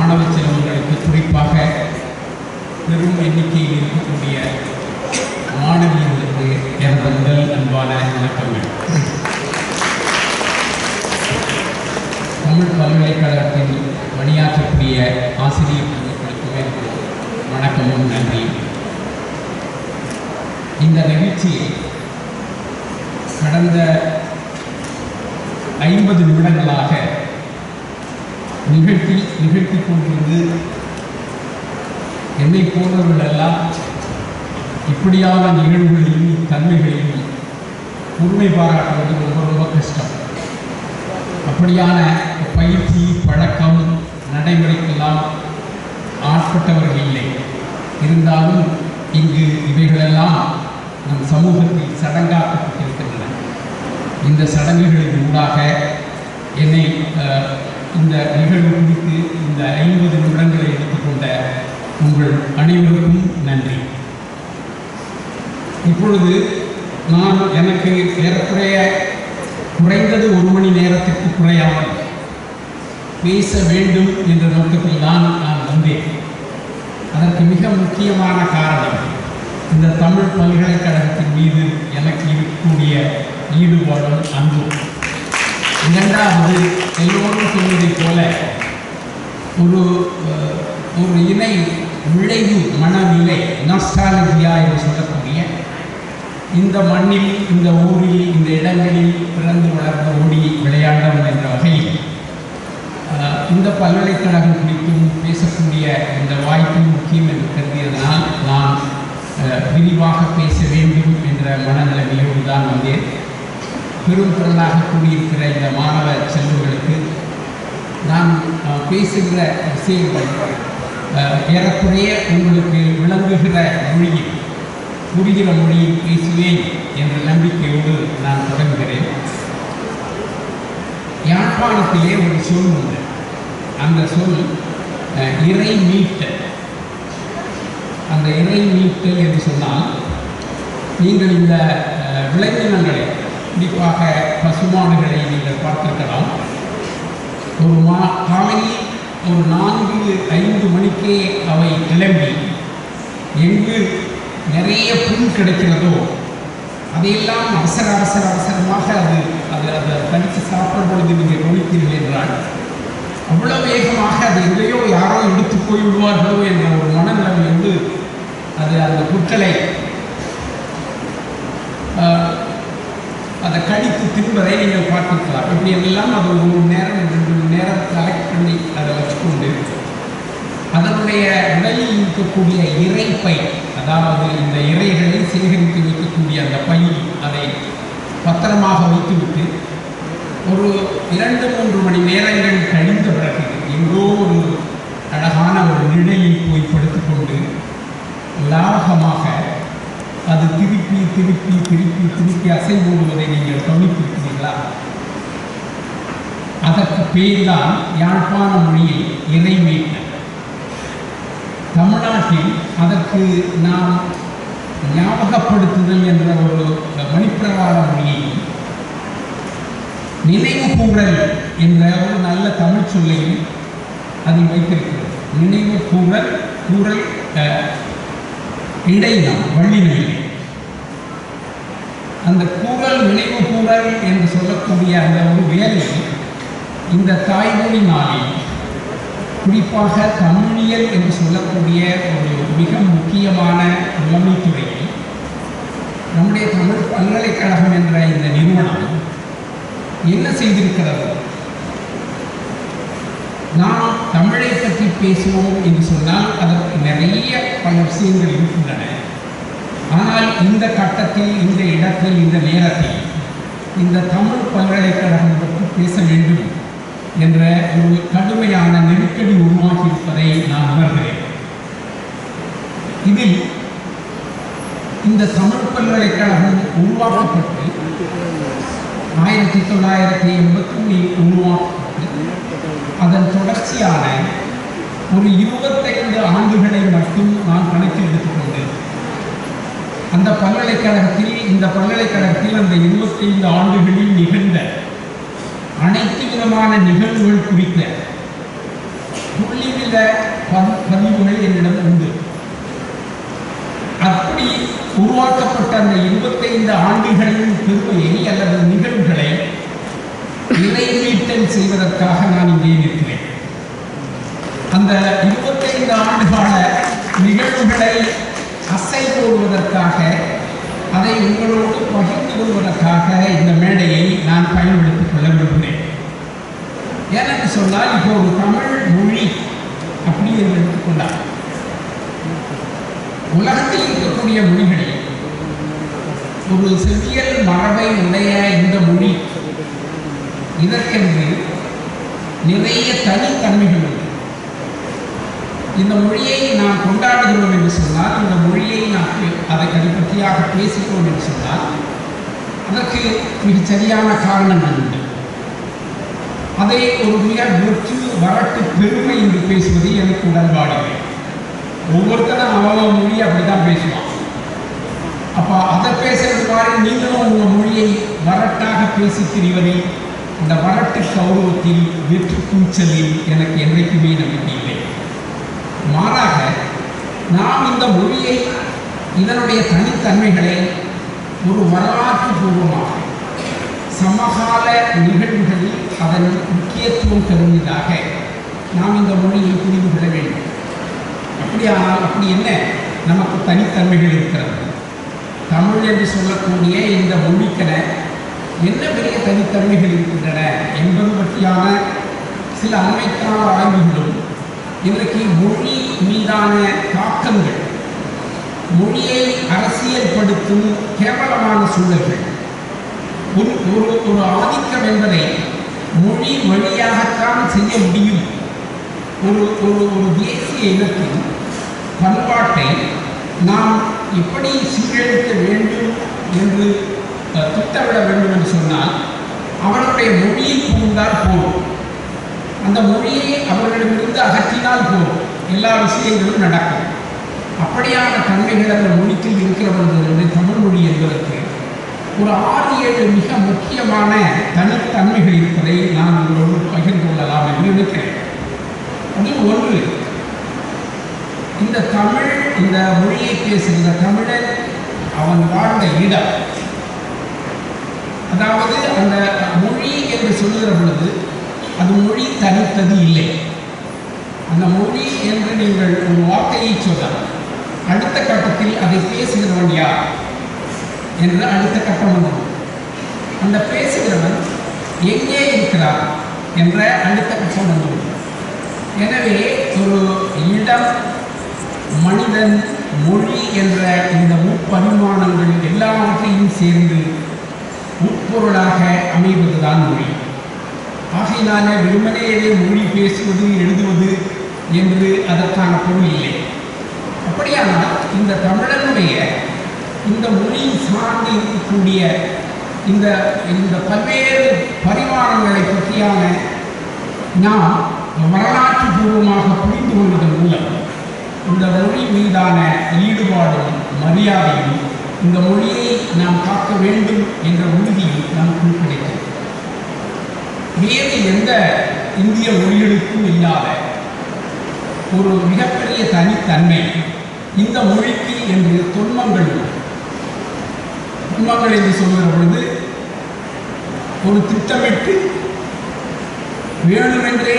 மாணவ செல்வங்களுக்கு, குறிப்பாக பெரும் எண்ணிக்கையில் இருக்கக்கூடிய மாணவியர்களுக்கு எனது முதல் அன்பான வணக்கங்கள். தமிழ் பல்கலைக்கழகத்தில் பணியாற்றக்கூடிய ஆசிரியர் குழுக்களுக்குமே வணக்கமும் நன்றியும். இந்த நிகழ்ச்சியை கடந்த 50 நிமிடங்களாக நிகழ்த்தி கொண்டிருந்து என்னை போன்றவர்களெல்லாம் இப்படியான நிகழ்வுகளையும் தன்மைகளையும் உரிமை பாராட்டுவது ரொம்ப ரொம்ப கஷ்டம். அப்படியான பயிற்சி பழக்கம் நடைமுறைக்கெல்லாம் ஆட்பட்டவர்கள் இல்லை. இருந்தாலும் இங்கு இவைகளெல்லாம் நம் சமூகத்தில் சடங்காக்கப்பட்டிருக்கின்றன. இந்த சடங்குகளின் ஊடாக என்னை இந்த நிகழ்வு குறித்து இந்த 50 நிமிடங்களை எடுத்துக்கொண்ட உங்கள் அனைவருக்கும் நன்றி. இப்பொழுது நான் எனக்கு ஏறக்குறைய குறைந்தது 1 மணி நேரத்திற்கு குறையாமல் பேச வேண்டும் என்ற நோக்கத்தில் தான் நான் வந்தேன். அதற்கு மிக முக்கியமான காரணம் இந்த தமிழ் பல்கலைக்கழகத்தின் மீது எனக்கு இருக்கக்கூடிய ஈடுபாடும் அன்பும். இரண்டாவது, எல்லோரும் சொல்வதைப் போல ஒரு இணை விளைவு மனநிலை, நாஸ்டாலஜியா என்று சொல்லக்கூடிய இந்த மண்ணில், இந்த ஊரில், இந்த இடங்களில் பிறந்து வளர்ந்து ஓடி விளையாண்டோம் என்ற வகையில் இந்த பல்கலைக்கழகம் குறித்தும் பேசக்கூடிய இந்த வாய்ப்பு முக்கியம் என்று கருதியதனால் நான் விரிவாக பேச வேண்டும் என்ற மனநிலைமையோடு தான் வந்தேன். பெரும் திரளாக கூடியிருக்கிற இந்த மாணவ செல்வங்களுக்கு நான் பேசுகிற விஷயங்கள் ஏறக்குறைய உங்களுக்கு விளங்குகிற மொழியில், புரிகிற மொழியில் பேசுவேன் என்ற நம்பிக்கையோடு நான் தொடங்குகிறேன். யாழ்ப்பாணத்திலே ஒரு சொல் உண்டு. அந்த சொல் இறை மீட்டல். அந்த இறை மீட்டல் என்று சொன்னால், நீங்கள் இந்த விளைநிலங்களை, குறிப்பாக பசுமாடுகளை நீங்கள் பார்த்திருக்கலாம். ஒரு காலையில் ஒரு 4-5 மணிக்கே அவை கிளம்பி எங்கு நிறைய புல் கிடைக்கிறதோ அதையெல்லாம் அவசரமாக அதை கடித்து சாப்பிடும் பொழுது நீங்கள் கவனித்தீர்கள் என்றால் அவ்வளோ வேகமாக அது எங்கேயோ யாரோ எடுத்து போய் விடுவார்களோ என்ற ஒரு மனநிலைமை வந்து அது அந்த புற்களை அதை கடித்து தின்பதை நீங்கள் பார்த்துக்கலாம். இப்படி எல்லாம் அது 1 மணி நேரம் 2 மணி நேரம் கலெக்ட் பண்ணி அதை வச்சுக்கொண்டு அதனுடைய உடலில் இருக்கக்கூடிய இறைப்பை, அதாவது இந்த இறைகளை சேகரித்து வைக்கக்கூடிய அந்த பை, அதை பத்திரமாக வைத்துவிட்டு ஒரு 2-3 மணி நேரங்கள் கழிந்த பிறகு எங்கோ ஒரு அழகான ஒரு நிழலில் போய் படுத்துக்கொண்டு லாகமாக அது திருப்பி அசை போடுவதை நீங்கள் கவனித்திருக்கிறீர்களா? அதற்கு பேர் தான் யாழ்ப்பாண மொழியில் இறைமீட்டல். தமிழ்நாட்டில் அதற்கு நாம் ஞாபகப்படுத்துதல் என்ற ஒரு மணிப்பிரவாள மொழியை நினைவு கூறல் என்ற ஒரு நல்ல தமிழ் சொல்லையும் அதில் வைத்திருக்கிறது. நினைவு கூறல் இடையினம் வள்ளிநிலை. அந்த கூறல், நினைவு கூறல் என்று சொல்லக்கூடிய அந்த ஒரு வேலையை இந்த தாய்மொழி நாளில், குறிப்பாக தமிழியல் என்று சொல்லக்கூடிய ஒரு மிக முக்கியமான மொழித்துறையில் நம்முடைய தமிழ் பல்கலைக்கழகம் என்ற இந்த நிறுவனம் என்ன செய்திருக்கிறது? நாம் தமிழை பற்றி பேசுவோம் என்று சொன்னால் அதற்கு நிறைய பல விஷயங்கள் இருக்கின்றன. ஆனால் இந்த கட்டத்தில், இந்த இடத்தில், இந்த நேரத்தில் இந்த தமிழ் பல்கலைக்கழகம் பற்றி பேச வேண்டும் என்ற ஒரு கடுமையான நெருக்கடி உருவாகி இருப்பதை நான் உணர்கிறேன். இதில் இந்த தமிழ் பல்கலைக்கழகம் உருவாக்கப்பட்டு 1980 உருவாக்கப்பட்டு அதன் தொடர்ச்சியான ஒரு 25 ஆண்டுகளை மட்டும் நான் கணக்கில் எடுத்துக்கொண்டு அந்த பல்கலைக்கழகத்தில், இந்த பல்கலைக்கழகத்தில் அந்த 25 ஆண்டுகளில் நிகழ்ந்த அனைத்து விதமான நிகழ்வுகள் குறித்த புள்ளி சில பதிவுகள் என்னிடம் உண்டு. அப்படி உருவாக்கப்பட்ட அந்த 25 ஆண்டுகளின் பெருமையை அல்லது நிகழ்வுகளை நிறைவேற்றல் செய்வதற்காக நான் இங்கே இருக்கிறேன். அந்த 25 ஆண்டுகால நிகழ்வுகளை அசை போடுவதற்காக, அதை உங்களோடு பகிர்ந்து கொள்வதற்காக இந்த மேடையை நான் பயன்படுத்திக் கொள்ள விரும்புகிறேன். ஏனென்று சொன்னால், இப்போ ஒரு தமிழ் மொழி அப்படி என்று எடுத்துக்கொண்டார், உலகத்தில் இருக்கக்கூடிய மொழிகளில் ஒரு செவ்வியல் மரபை உடைய இந்த மொழி, இதற்கென்று நிறைய தனித்தன்மைகள் உண்டு. இந்த மொழியை நாம் கொண்டாடுகிறோம் என்று சொன்னால், இந்த மொழியை நாம் அதை பற்றியாக பேசுகிறோம் என்று சொன்னால், அதற்கு மிகச் சரியான காரணங்கள் உண்டு. அதை ஒரு மிக வரட்டு பெருமை என்று பேசுவது எனக்கு உடன்பாடுகள். ஒவ்வொருத்தரும் அவளோ மொழி அப்படித்தான் பேசுவான். அப்போ அதை பேசுறது மாதிரி நீங்களும் உங்கள் மொழியை வரட்டாக பேசி திரிவதில், இந்த வரட்டு கௌரவத்தில், வெற்றி கூச்சலில் எனக்கு என்றைக்குமே நம்பிக்கை இல்லை. மாறாக நாம் இந்த மொழியை, இதனுடைய தனித்தன்மைகளை ஒரு வரலாற்று பூர்வமாக சமகால நிகழ்வுகளில் அதன் முக்கியத்துவம் கருதியதாக நாம் இந்த மொழியை புரிந்து கொள்ள வேண்டும். அப்படியானால் அப்படி என்ன நமக்கு தனித்தன்மைகள் இருக்கிறது? தமிழ் என்று சொல்லக்கூடிய இந்த மொழிக்கென என்ன பெரிய தனித்தன்மைகள் இருக்கின்றன என்பது பற்றியான சில அண்மைக்கால ஆய்வுகளும், இன்றைக்கு மொழி மீதான தாக்கங்கள், மொழியை அரசியல்படுத்தும் கேவலமான சூழல்கள், ஒரு ஆதிக்கம் என்பதை மொழி வழியாகத்தான் செய்ய முடியும். ஒரு தேசிய இனத்தின் பண்பாட்டை நாம் எப்படி சீரழிக்க வேண்டும் என்று திட்டமிட வேண்டும் என்று சொன்னால், அவர்களுடைய மொழியை புகுந்தால் போதும், அந்த மொழியை அவர்களிடமிருந்து அகற்றினால் போதும், எல்லா விஷயங்களும் நடக்கும். அப்படியான தன்மைகள் அந்த மொழிக்கு இருக்கிற பொழுது தமிழ் மொழி என்பதற்கு ஒரு 6-7 மிக முக்கியமான தனித்தன்மைகள் இருப்பதை நான் உங்களோடு பகிர்ந்து கொள்ளலாம் என்று நினைக்கிறேன். அதில் ஒன்று, இந்த தமிழ், இந்த மொழியை பேசுகிற தமிழன் அவன் வாழ்ந்த இடம், அதாவது அந்த மொழி என்று சொல்லுகிற பொழுது அது மொழி தனித்தது இல்லை. அந்த மொழி என்று நீங்கள் ஒரு வார்த்தையை சொன்னால், அடுத்த கட்டத்தில் அதை பேசுகிறவன் யார் என்று அடுத்த கட்டம் வந்தது. அந்த பேசுகிறவன் எங்கே இருக்கிறார் என்ற அடுத்த கட்டம் வந்தது. எனவே ஒரு இடம், மனிதன், மொழி என்ற இந்த முப்பரிமாணங்கள் எல்லாவற்றையும் சேர்ந்து உட்பொருளாக அமைவதுதான் மொழி. ஆகையினால வெறுமனேயே மொழி பேசுவது, எழுதுவது என்று அதற்கான பொருள் இல்லை. அப்படியானால் இந்த தமிழனுடைய இந்த மொழி சார்ந்து இருக்கக்கூடிய இந்த பல்வேறு பரிமாணங்களை பற்றியான நாம் வரலாற்று பூர்வமாக புரிந்து கொள்வதன் மூலம் இந்த மொழி மீதான ஈடுபாடும் மரியாதையும், இந்த மொழியை நாம் காக்க வேண்டும் என்ற உறுதியும் நமக்கு கிடைக்கும். வேறு எந்த இந்திய மொழிகளுக்கும் இல்லாத ஒரு மிகப்பெரிய தனித்தன்மை இந்த மொழிக்கு என்று தொன்மங்கள் என்று சொல்கிற பொழுது ஒரு திட்டமிட்டு வேணுமென்றே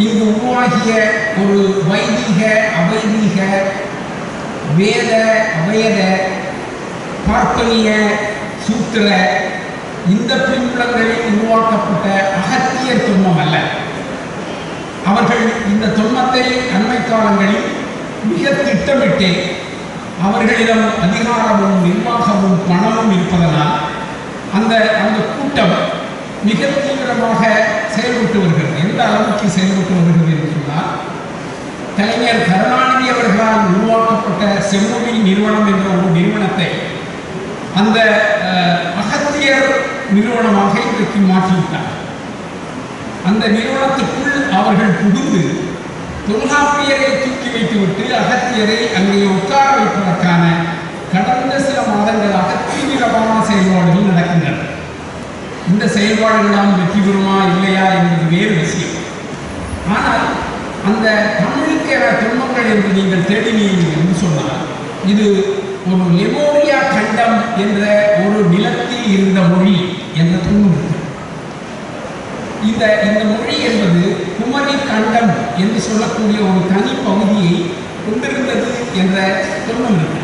இங்கு உருவாகிய ஒரு வைதிக, அவைதீக, வேத, அவையத, பார்ப்பனிய, சூத்திர இந்த பின்புலங்களில் உருவாக்கப்பட்ட அகத்தியர் தொன்மம் அல்ல. அவர்கள் இந்த தொன்மத்தை அண்மை காலங்களில் மிக திட்டமிட்டே, அவர்களிடம் அதிகாரமும் நிர்வாகமும் பணமும் இருப்பதனால் அந்த கூட்டம் மிக தீவிரமாக செயல்பட்டு வருகிறது. எந்த அளவுக்கு செயல்பட்டு வருகிறது என்று சொன்னால், கலைஞர் கருணாநிதி அவர்களால் உருவாக்கப்பட்ட செம்மொழி நிறுவனம் என்ற ஒரு நிறுவனத்தை அந்த அகத்தியர் நிறுவனமாக இன்றைக்கு மாற்றிவிட்டார். அந்த நிறுவனத்துக்குள் அவர்கள் புகுந்து தொல்காப்பியரை தூக்கி வைத்துவிட்டு அகத்தியரை அங்கே உட்கார வைப்பதற்கான கடந்த சில மாதங்களாக தீவிரமான செயல்பாடுகள் நடக்கின்றன. இந்த செயல்பாடுகளால் வெற்றி பெறுமா இல்லையா என்பது வேறு விஷயம். ஆனால் அந்த தமிழுக்கு என தொன்மங்கள் என்று நீங்கள் தேடினீர்கள் என்று சொன்னால் இது ஒரு லெமோரியா கண்டம் என்ற ஒரு நிலத்தில் இருந்த மொழி என்ற தொன்மம் இருக்கு. இந்த மொழி என்பது குமரி கண்டம் என்று சொல்லக்கூடிய ஒரு தனி பகுதியை கொண்டிருந்தது என்ற தொன்மம் இருக்கு.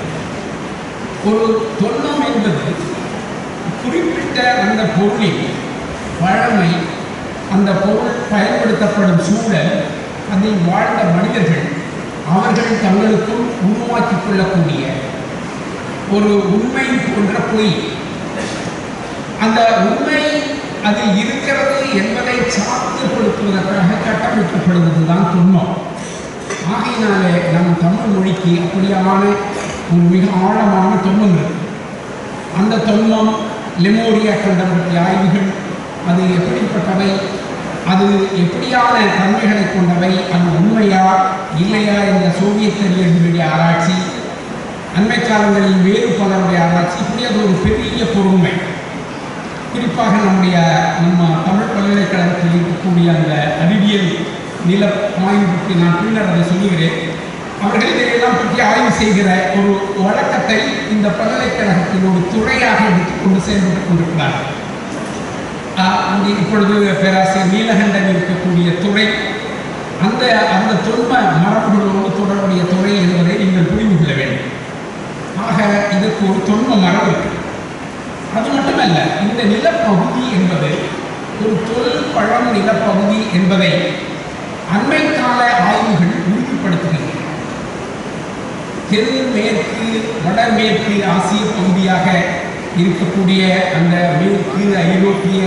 ஒரு தொன்மம் என்பது குறிப்பிட்ட அந்த பொருளின் பழமை, அந்த பொருள் பயன்படுத்தப்படும் சூழல், அதில் வாழ்ந்த மனிதர்கள் அவர்கள் தங்களுக்கும் உருவாக்கிக் கொள்ளக்கூடிய ஒரு உண்மை போன்ற பொய். அந்த உண்மை அதில் இருக்கிறது என்பதை சாத்தியப்படுத்துவதற்காக கட்டமைக்கப்படுவதுதான் தொன்மம். ஆகையினாலே நம் தமிழ் மொழிக்கு அப்படியான ஒரு மிக ஆழமான தொன்மம் இருக்கு. அந்த தொன்மம் லெமோரியா கண்டம் பற்றிய ஆய்வுகள், அது எப்படிப்பட்டவை, அது எப்படியான தன்மைகளை கொண்டவை, அது உண்மையா இல்லையா என்ற சோவியத் அறிவியலுடைய ஆராய்ச்சி, அண்மை காலங்களில் வேறு பலருடைய ஆராய்ச்சி, இப்படி அது ஒரு பெரிய பொறுமை. குறிப்பாக நம்ம தமிழ் பல்கலைக்கழகத்தில் இருக்கக்கூடிய அந்த அறிவியல் நில ஆய்வுக்கு நான் பின்னர் அதை சொல்லுகிறேன். அவர்கள் இதையெல்லாம் பற்றி ஆய்வு செய்கிற ஒரு வழக்கத்தை இந்த பல்கலைக்கழகத்தின் ஒரு துறையாக எடுத்துக்கொண்டு செயல்பட்டுக் கொண்டிருக்கிறார்கள். இப்பொழுது பேராசிரியர் நீலகண்டன் இருக்கக்கூடிய துறை அந்த தொன்ம மரபுகளோடு தொடர்புடைய துறை என்பதை நீங்கள் புரிந்து கொள்ள வேண்டும். ஆக இதற்கு ஒரு தொன்ம மரபு இருக்கு. அது மட்டுமல்ல, இந்த நிலப்பகுதி என்பது ஒரு தொல் பழம் நிலப்பகுதி என்பதை அண்மை கால ஆய்வுகள் உறுதிப்படுத்துகின்றன. தென் மேற்கு வடமேற்கு ஆசிய பகுதியாக இருக்கக்கூடிய அந்த மேற்கு ஐரோப்பிய,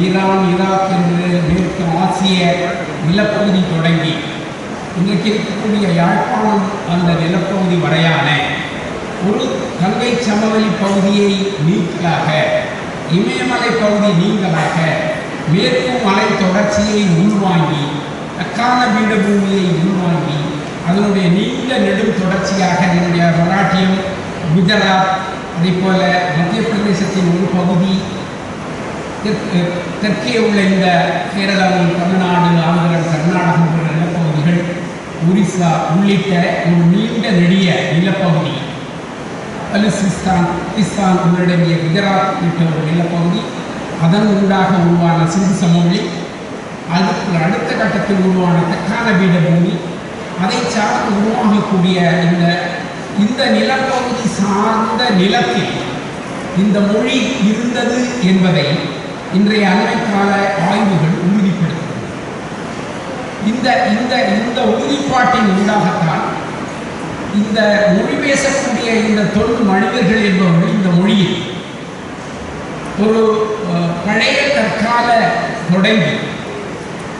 ஈரான், ஈராக் என்று மேற்கு ஆசிய நிலப்பகுதி தொடங்கி இன்றைக்கு இருக்கக்கூடிய யாழ்ப்பாணம் அந்த நிலப்பகுதி வரையான ஒரு கங்கை சமவெளி பகுதியை நீக்கலாக, இமயமலை பகுதி நீங்களாக, மேற்கு மலை தொடர்ச்சியை உள்வாங்கி, அக்கான பீடபூமியை உள்வாங்கி, அதனுடைய நீண்ட நெடும் தொடர்ச்சியாக நம்முடைய மராட்டியம், குஜராத், அதே போல மத்திய பிரதேசத்தின் ஒரு பகுதி, தெற்கே உள்ள இந்த கேரளம், தமிழ்நாடு, ஆந்திரம், கர்நாடகம் போன்ற நிலப்பகுதிகள், ஒரிசா உள்ளிட்ட ஒரு நீண்ட நெடிய நிலப்பகுதி, பலுசிஸ்தான், பாகிஸ்தான் உள்ளடங்கிய குஜராத் உள்ளிட்ட ஒரு நிலப்பகுதி, அதன் ஊடாக உருவான சிந்து சமவெளி, அதுக்கு அடுத்த கட்டத்தில் உருவான தெற்கான பீடபூமி, அதை சார்ந்து உருவாகக்கூடிய இந்த நிலப்பகுதி சார்ந்த நிலத்தில் இந்த மொழி இருந்தது என்பதை இன்றைய அண்மைக்கால ஆய்வுகள் உறுதிப்படுத்தும். இந்த உறுதிப்பாட்டின் ஊடாகத்தான் இந்த மொழி பேசக்கூடிய இந்த தொல் மனிதர்கள் என்பவர்கள் இந்த மொழியில் ஒரு பழைய தற்கால தொடங்கி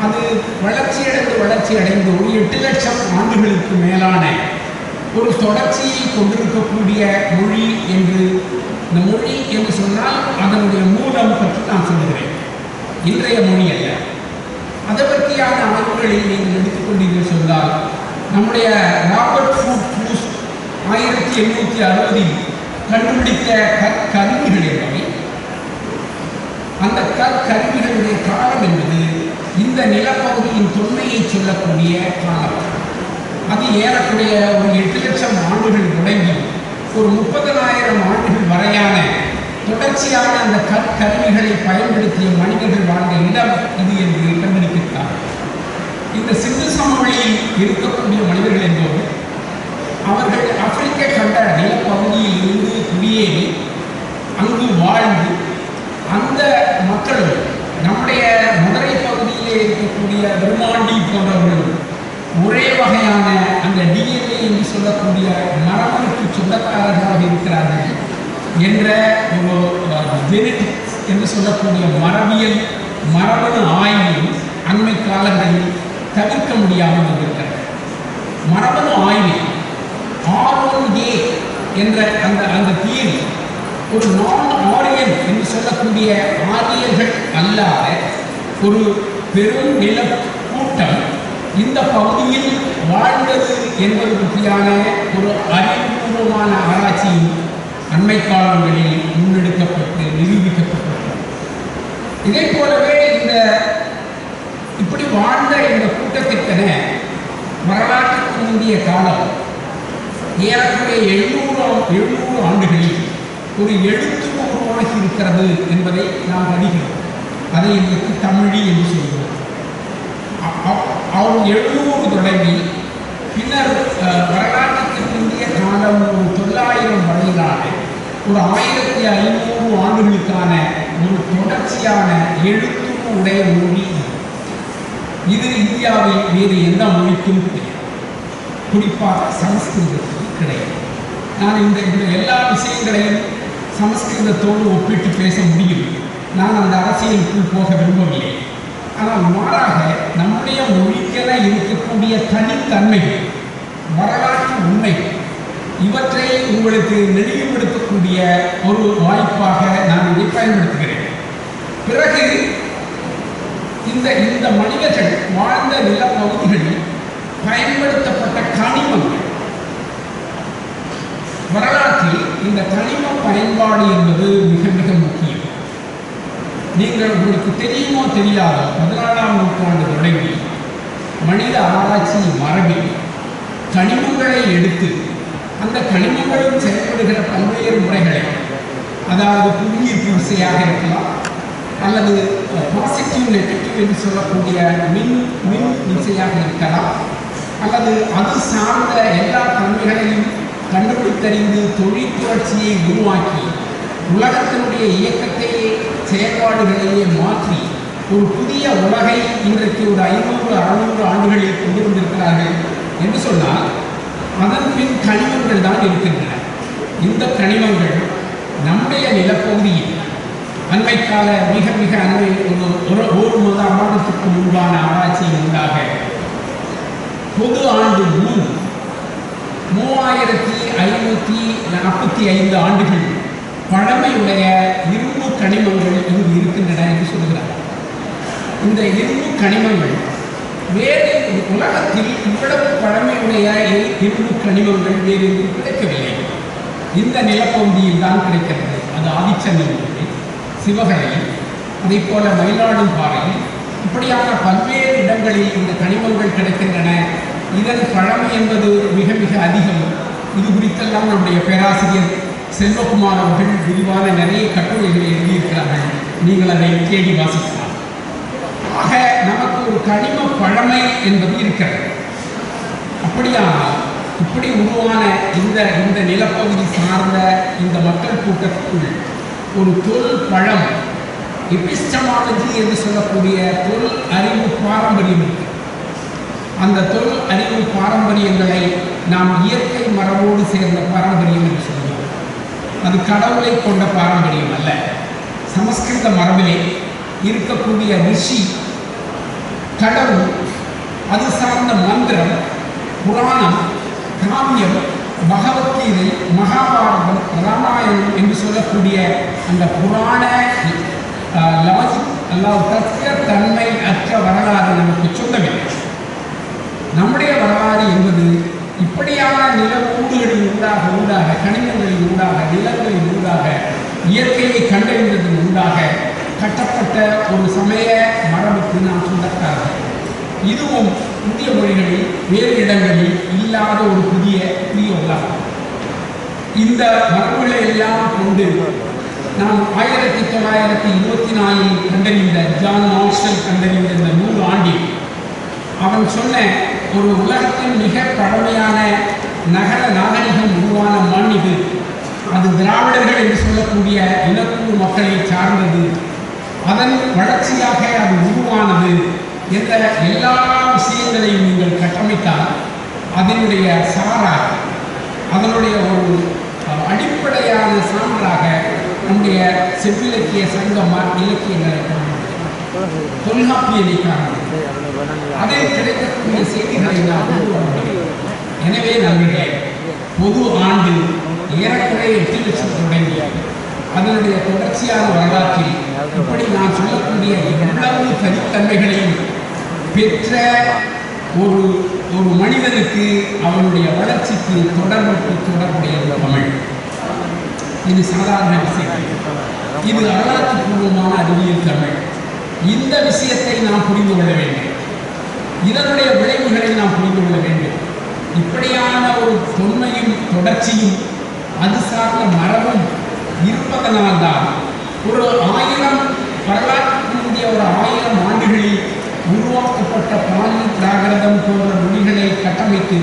அது வளர்ச்சி அடைந்து ஒரு 8 லட்சம் ஆண்டுகளுக்கு மேலான ஒரு தொடர்ச்சியை கொண்டிருக்கக்கூடிய மொழி என்று, இந்த மொழி என்று சொன்னால் அதனுடைய மூலம் பற்றி நான் சொல்லுகிறேன். இன்றைய மொழி அல்ல. அதை பற்றியான ஆய்வுகளில் நீங்கள் எடுத்துக்கொண்டீர்கள் சொன்னால், நம்முடைய ராபர்ட் ப்ரூஸ்ட் 1860 கண்டுபிடித்த கற்கருவிகள் என்பவை, அந்த கற்கருவிகளுடைய காலம் என்பது இந்த நிலப்பகுதியின் தொன்மையை சொல்லக்கூடிய காலம். அது ஏறக்குறைய ஒரு 8 லட்சம் ஆண்டுகள் தொடங்கி ஒரு 30,000 ஆண்டுகள் வரையான தொடர்ச்சியான அந்த கற்கருவிகளை பயன்படுத்திய மனிதர்கள் வாழ்ந்த இடம் இது என்று கண்டுபிடித்தார். இந்த சிந்து சமவெளியில் இருக்கக்கூடிய மனிதர்கள் என்போது அவர்கள் ஆப்பிரிக்க கண்ட நிலப்பகுதியில் இருந்து குடியேறி அங்கு வாழ்ந்து, அந்த மக்களும் நம்முடைய மதுரை பகுதியிலே இருக்கக்கூடிய பெருமாண்டி போன்றவர்கள் ஒரே வகையான அந்த டிஎன்ஏ என்று சொல்லக்கூடிய மரபணுக்கு சொந்தக்காரர்களாக இருக்கிறார்கள் என்ற ஒரு ஜெனடிக்ஸ் என்று சொல்லக்கூடிய மரபணு ஆய்வில் அண்மை காலங்களில் தவிர்க்க முடியாமல் இருக்கிறது. மரபணு ஆய்வில் R1A என்ற அந்த தியரி ஒரு நான் ஆரியன் என்று சொல்லக்கூடிய ஆரியர்கள் அல்லாத ஒரு பெரும் நில கூட்டம் இந்த பகுதியில் வாழ்ந்தது என்பது பற்றியான ஒரு அறிவுபூர்வமான ஆராய்ச்சியும் அண்மை காலங்களில் முன்னெடுக்கப்பட்டு நிரூபிக்கப்பட்டது. இதே போலவே இப்படி வாழ்ந்த இந்த கூட்டத்திற்கென முந்திய காலம் ஏறக்குறைய 700 ஆண்டுகளில் ஒரு எழுத்து உருவாகி இருக்கிறது என்பதை நாம் அறிகிறோம். அதை இன்றைக்கு தமிழி என்று சொல்கிறோம். அவர் 700 தொடங்கி பின்னர் வரலாற்றுக்கு பிந்திய காலம் ஒரு 900 வரையிலான ஒரு 1500 ஆண்டுகளுக்கான ஒரு தொடர்ச்சியான எழுத்து உடைய மொழி. இது இந்தியாவில் வேறு எந்த மொழிக்கும் கிடையாது, குறிப்பாக சமஸ்கிருதத்துக்கு கிடையாது. நான் இந்த எல்லா விஷயங்களையும் சமஸ்கிருதத்தோடு ஒப்பிட்டு பேச முடியும். நான் அந்த அரசியலுக்குள் போக விரும்பவில்லை. ஆனால் மாறாக நம்முடைய மொழிக்கென இருக்கக்கூடிய தனித்தன்மைகள், வரலாற்று உண்மைகள், இவற்றை உங்களுக்கு நினைவுபடுத்தக்கூடிய ஒரு வாய்ப்பாக நான் இதை பயன்படுத்துகிறேன். பிறகு இந்த மனிதர்கள் வாழ்ந்த நிலப்பகுதிகளில் பயன்படுத்தப்பட்ட கனிமங்கள், வரலாற்றில் இந்த கனிம பயன்பாடு என்பது மிக மிக முக்கியம். உங்களுக்கு தெரியுமோ தெரியாதோ 14ஆம் நூற்றாண்டு தொடங்கி மனித ஆராய்ச்சி மரபில் கனிமங்களை எடுத்து அந்த கனிமங்களும் செயல்படுகிற பல்வேறு முறைகளை, அதாவது புவியீர்ப்பு விசையாக இருக்கலாம், அல்லது பாசிட்டிவ் நெகட்டிவ் என்று சொல்லக்கூடிய மின் விசையாக இருக்கலாம், அல்லது அது சார்ந்த எல்லா தன்மைகளையும் கண்டுபிடித்தறிந்து தொழில் புரட்சியை உருவாக்கி உலகத்தினுடைய இயக்கத்தையே செயல்பாடுகளையே மாற்றி ஒரு புதிய உலகை இன்றைக்கு ஒரு 500-600 ஆண்டுகளில் கொண்டு வந்திருக்கிறார்கள் என்று சொன்னால் அதன் பின் கனிமங்கள் தான் இருக்கின்றன. இந்த கனிமங்கள் நம்முடைய நிலப்பகுதியில் அண்மைக்கால மிக மிக அண்மை ஒரு மாதத்துக்கு முன்பான ஆராய்ச்சியின் உண்டாக பொது ஆண்டு 3545 ஆண்டுகள் பழமையுடைய இரும்பு கனிமங்கள் இங்கு இருக்கின்றன என்று சொல்கிறார். இந்த இரும்பு கனிமங்கள் வேறு உலகத்தில் இவ்வளவு பழமையுடைய இரும்பு கனிமங்கள் வேறு எங்கும் கிடைக்கவில்லை. இந்த நிலப்பகுதியில் தான் கிடைக்கிறது. அது ஆதிச்சநல்லூரில், சிவகரையில், அதே போல மயிலாடும்பாறையில், இப்படியான பல்வேறு இடங்களில் இந்த கனிமங்கள் கிடைக்கின்றன. இதன் பழமை என்பது மிக மிக அதிகம். இது குறித்தெல்லாம் நம்முடைய பேராசிரியர் செல்வகுமார் அவர்கள் விரிவான நிறைய கட்டுரைகளை எழுதியிருக்கிறார்கள். நீங்கள் அதை தேடி வாசிக்கலாம். ஆக நமக்கு ஒரு கனிம பழமை என்பது இருக்கிறது. அப்படியானால் இப்படி உருவான இந்த நிலப்பகுதி சார்ந்த இந்த மக்கள் கூட்டத்துக்குள் ஒரு தொல் பழம், எபிஸ்டமாலஜி என்று சொல்லக்கூடிய தொல் அறிவு பாரம்பரியம் இருக்கிறது. அந்த தொல் அறிவு பாரம்பரியங்களை நாம் இயற்கை மரபோடு சேர்ந்த பாரம்பரியம் என்று சொல்கிறோம். அது கடவுளை கொண்ட பாரம்பரியம் அல்ல. சமஸ்கிருத மரபிலே இருக்கக்கூடிய ரிஷி, கடவுள், அது சார்ந்த மந்திரம், புராணம், காவியம், பகவத்கீதை, மகாபாரதம், ராமாயணம் என்று சொல்லக்கூடிய அந்த புராண லாஜிக் அல்லாத தத்துவ தன்மை அற்ற வரலாறு நமக்கு சொந்தமில்லை. நம்முடைய வரலாறு என்பது இப்படியான நில ஊடுகளின் ஊடாக கனிமங்களின் ஊடாக, நிலங்களின் ஊடாக, இயற்கையை கண்டறிந்ததன் ஊடாக கட்டப்பட்ட ஒரு சமய மரபுக்கு நாம் சொந்தக்காரர்கள். இதுவும் இந்திய மொழிகளில் வேறு இடங்களில் இல்லாத ஒரு புதிய உலகம். இந்த மரபுகளை எல்லாம் கொண்டு நாம் 1924 கண்டறிந்த ஜான் மார்ஷல் கண்டறிந்த இந்த 100 ஆண்டில் அவன் சொன்ன ஒரு உலகத்தின் மிக பழமையான நகர நாகரிகம் உருவான மண் இது, அது திராவிடர்கள் என்று சொல்லக்கூடிய இனக்குழு மக்களை சார்ந்தது, அதன் வளர்ச்சியாக அது உருவானது என்ற எல்லா விஷயங்களையும் நீங்கள் கட்டமைத்தால் அதனுடைய சாராக, அதனுடைய ஒரு அடிப்படையான சான்றாக நம்முடைய செவ்விலக்கிய சங்கம் இலக்கியங்களை தொல்காப்பியத்தை காண அதில் கிடைக்கக்கூடிய செய்திகளை நாம் உருவாக்க. எனவே நம்முடைய பொது ஆண்டு ஏறக்குறைய 8 லட்சம் தொடங்கி அதனுடைய தொடர்ச்சியான வரலாற்றில் இப்படி நான் சொல்லக்கூடிய எவ்வளவு தனித்தன்மைகளையும் பெற்ற ஒரு மனிதனுக்கு அவனுடைய வளர்ச்சிக்கு தொடர்புடைய தமிழ். இது சாதாரண விஷயம். இது வரலாற்று பூர்வமான அறிவியல் தமிழ். இந்த விஷயத்தை நாம் புரிந்து கொள்ள வேண்டும். இதனுடைய விளைவுகளை நாம் புரிந்து கொள்ள வேண்டும். இப்படியான ஒரு தொன்மையும் தொடர்ச்சியும் அது சார்ந்த மரபும் இருப்பதனால்தான் ஒரு 1000 வரலாற்றுக்கு முந்தைய ஒரு 1000 ஆண்டுகளில் உருவாக்கப்பட்ட பாலி பிராகிருதம் போன்ற மொழிகளை கட்டமைத்து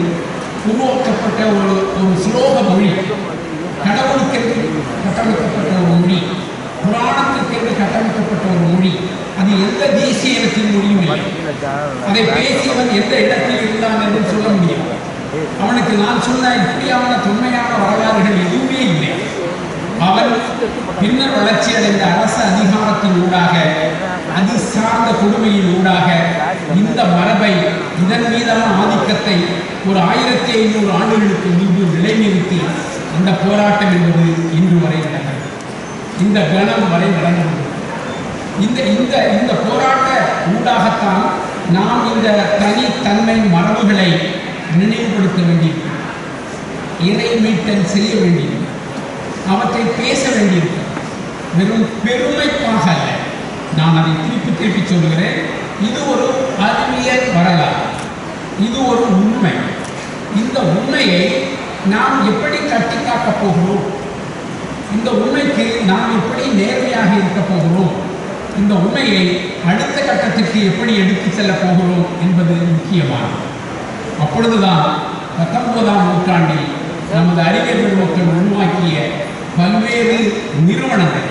உருவாக்கப்பட்ட ஒரு சுலோக மொழி, கடவுளுக்கென்று கட்டமைக்கப்பட்ட ஒரு மொழி, புராணத்திற்கென்று கட்டமைக்கப்பட்ட ஒரு மொழி. அது எந்த தேசிய இனத்தின் மொழியும் இல்லை. அதை பேசியவன் எந்த இடத்தில் இருந்தான் என்று சொல்ல முடியும். அவனுக்கு நான் சொன்ன இப்படியான தொன்மையான வரலாறுகள் எதுவுமே இல்லை. அவன் பின்னர் வளர்ச்சி அடைந்த அரசு அதிகாரத்தின் ஊடாக, அது சார்ந்த கொடுமையின் ஊடாக இந்த மரபை, இதன் மீதான ஆதிக்கத்தை ஒரு 1500 ஆண்டுகளுக்கு முன்பு நிலைநிறுத்தி அந்த போராட்டம் என்பது இன்று வரை நடந்தது. இந்த கணம் வரை நடந்தது. இந்த போராட்ட ஊடாகத்தான் நாம் இந்த தனித்தன்மை மரபுகளை நினைவுபடுத்த வேண்டியிருக்கிறது, இறை மீட்டல் செய்ய வேண்டியிருக்கிறது, அவற்றை பேச வேண்டியிருக்கிறது. வெறும் பெருமைக்காக அல்ல, நான் அதை திருப்பி சொல்கிறேன். இது ஒரு அறிவியல் வரலாறு, இது ஒரு உண்மை. இந்த உண்மையை நாம் எப்படி கட்டி காக்கப் போகிறோம், இந்த உண்மைக்கு நாம் எப்படி நேர்மையாக இருக்க போகிறோம், இந்த உண்மையை அடுத்த கட்டத்திற்கு எப்படி எடுத்து செல்ல போகிறோம் என்பது முக்கியமானது. அப்பொழுதுதான் 19ஆம் நூற்றாண்டில் நமது அறிவியல் பெருமக்கள் உருவாக்கிய பல்வேறு நிறுவனங்கள்,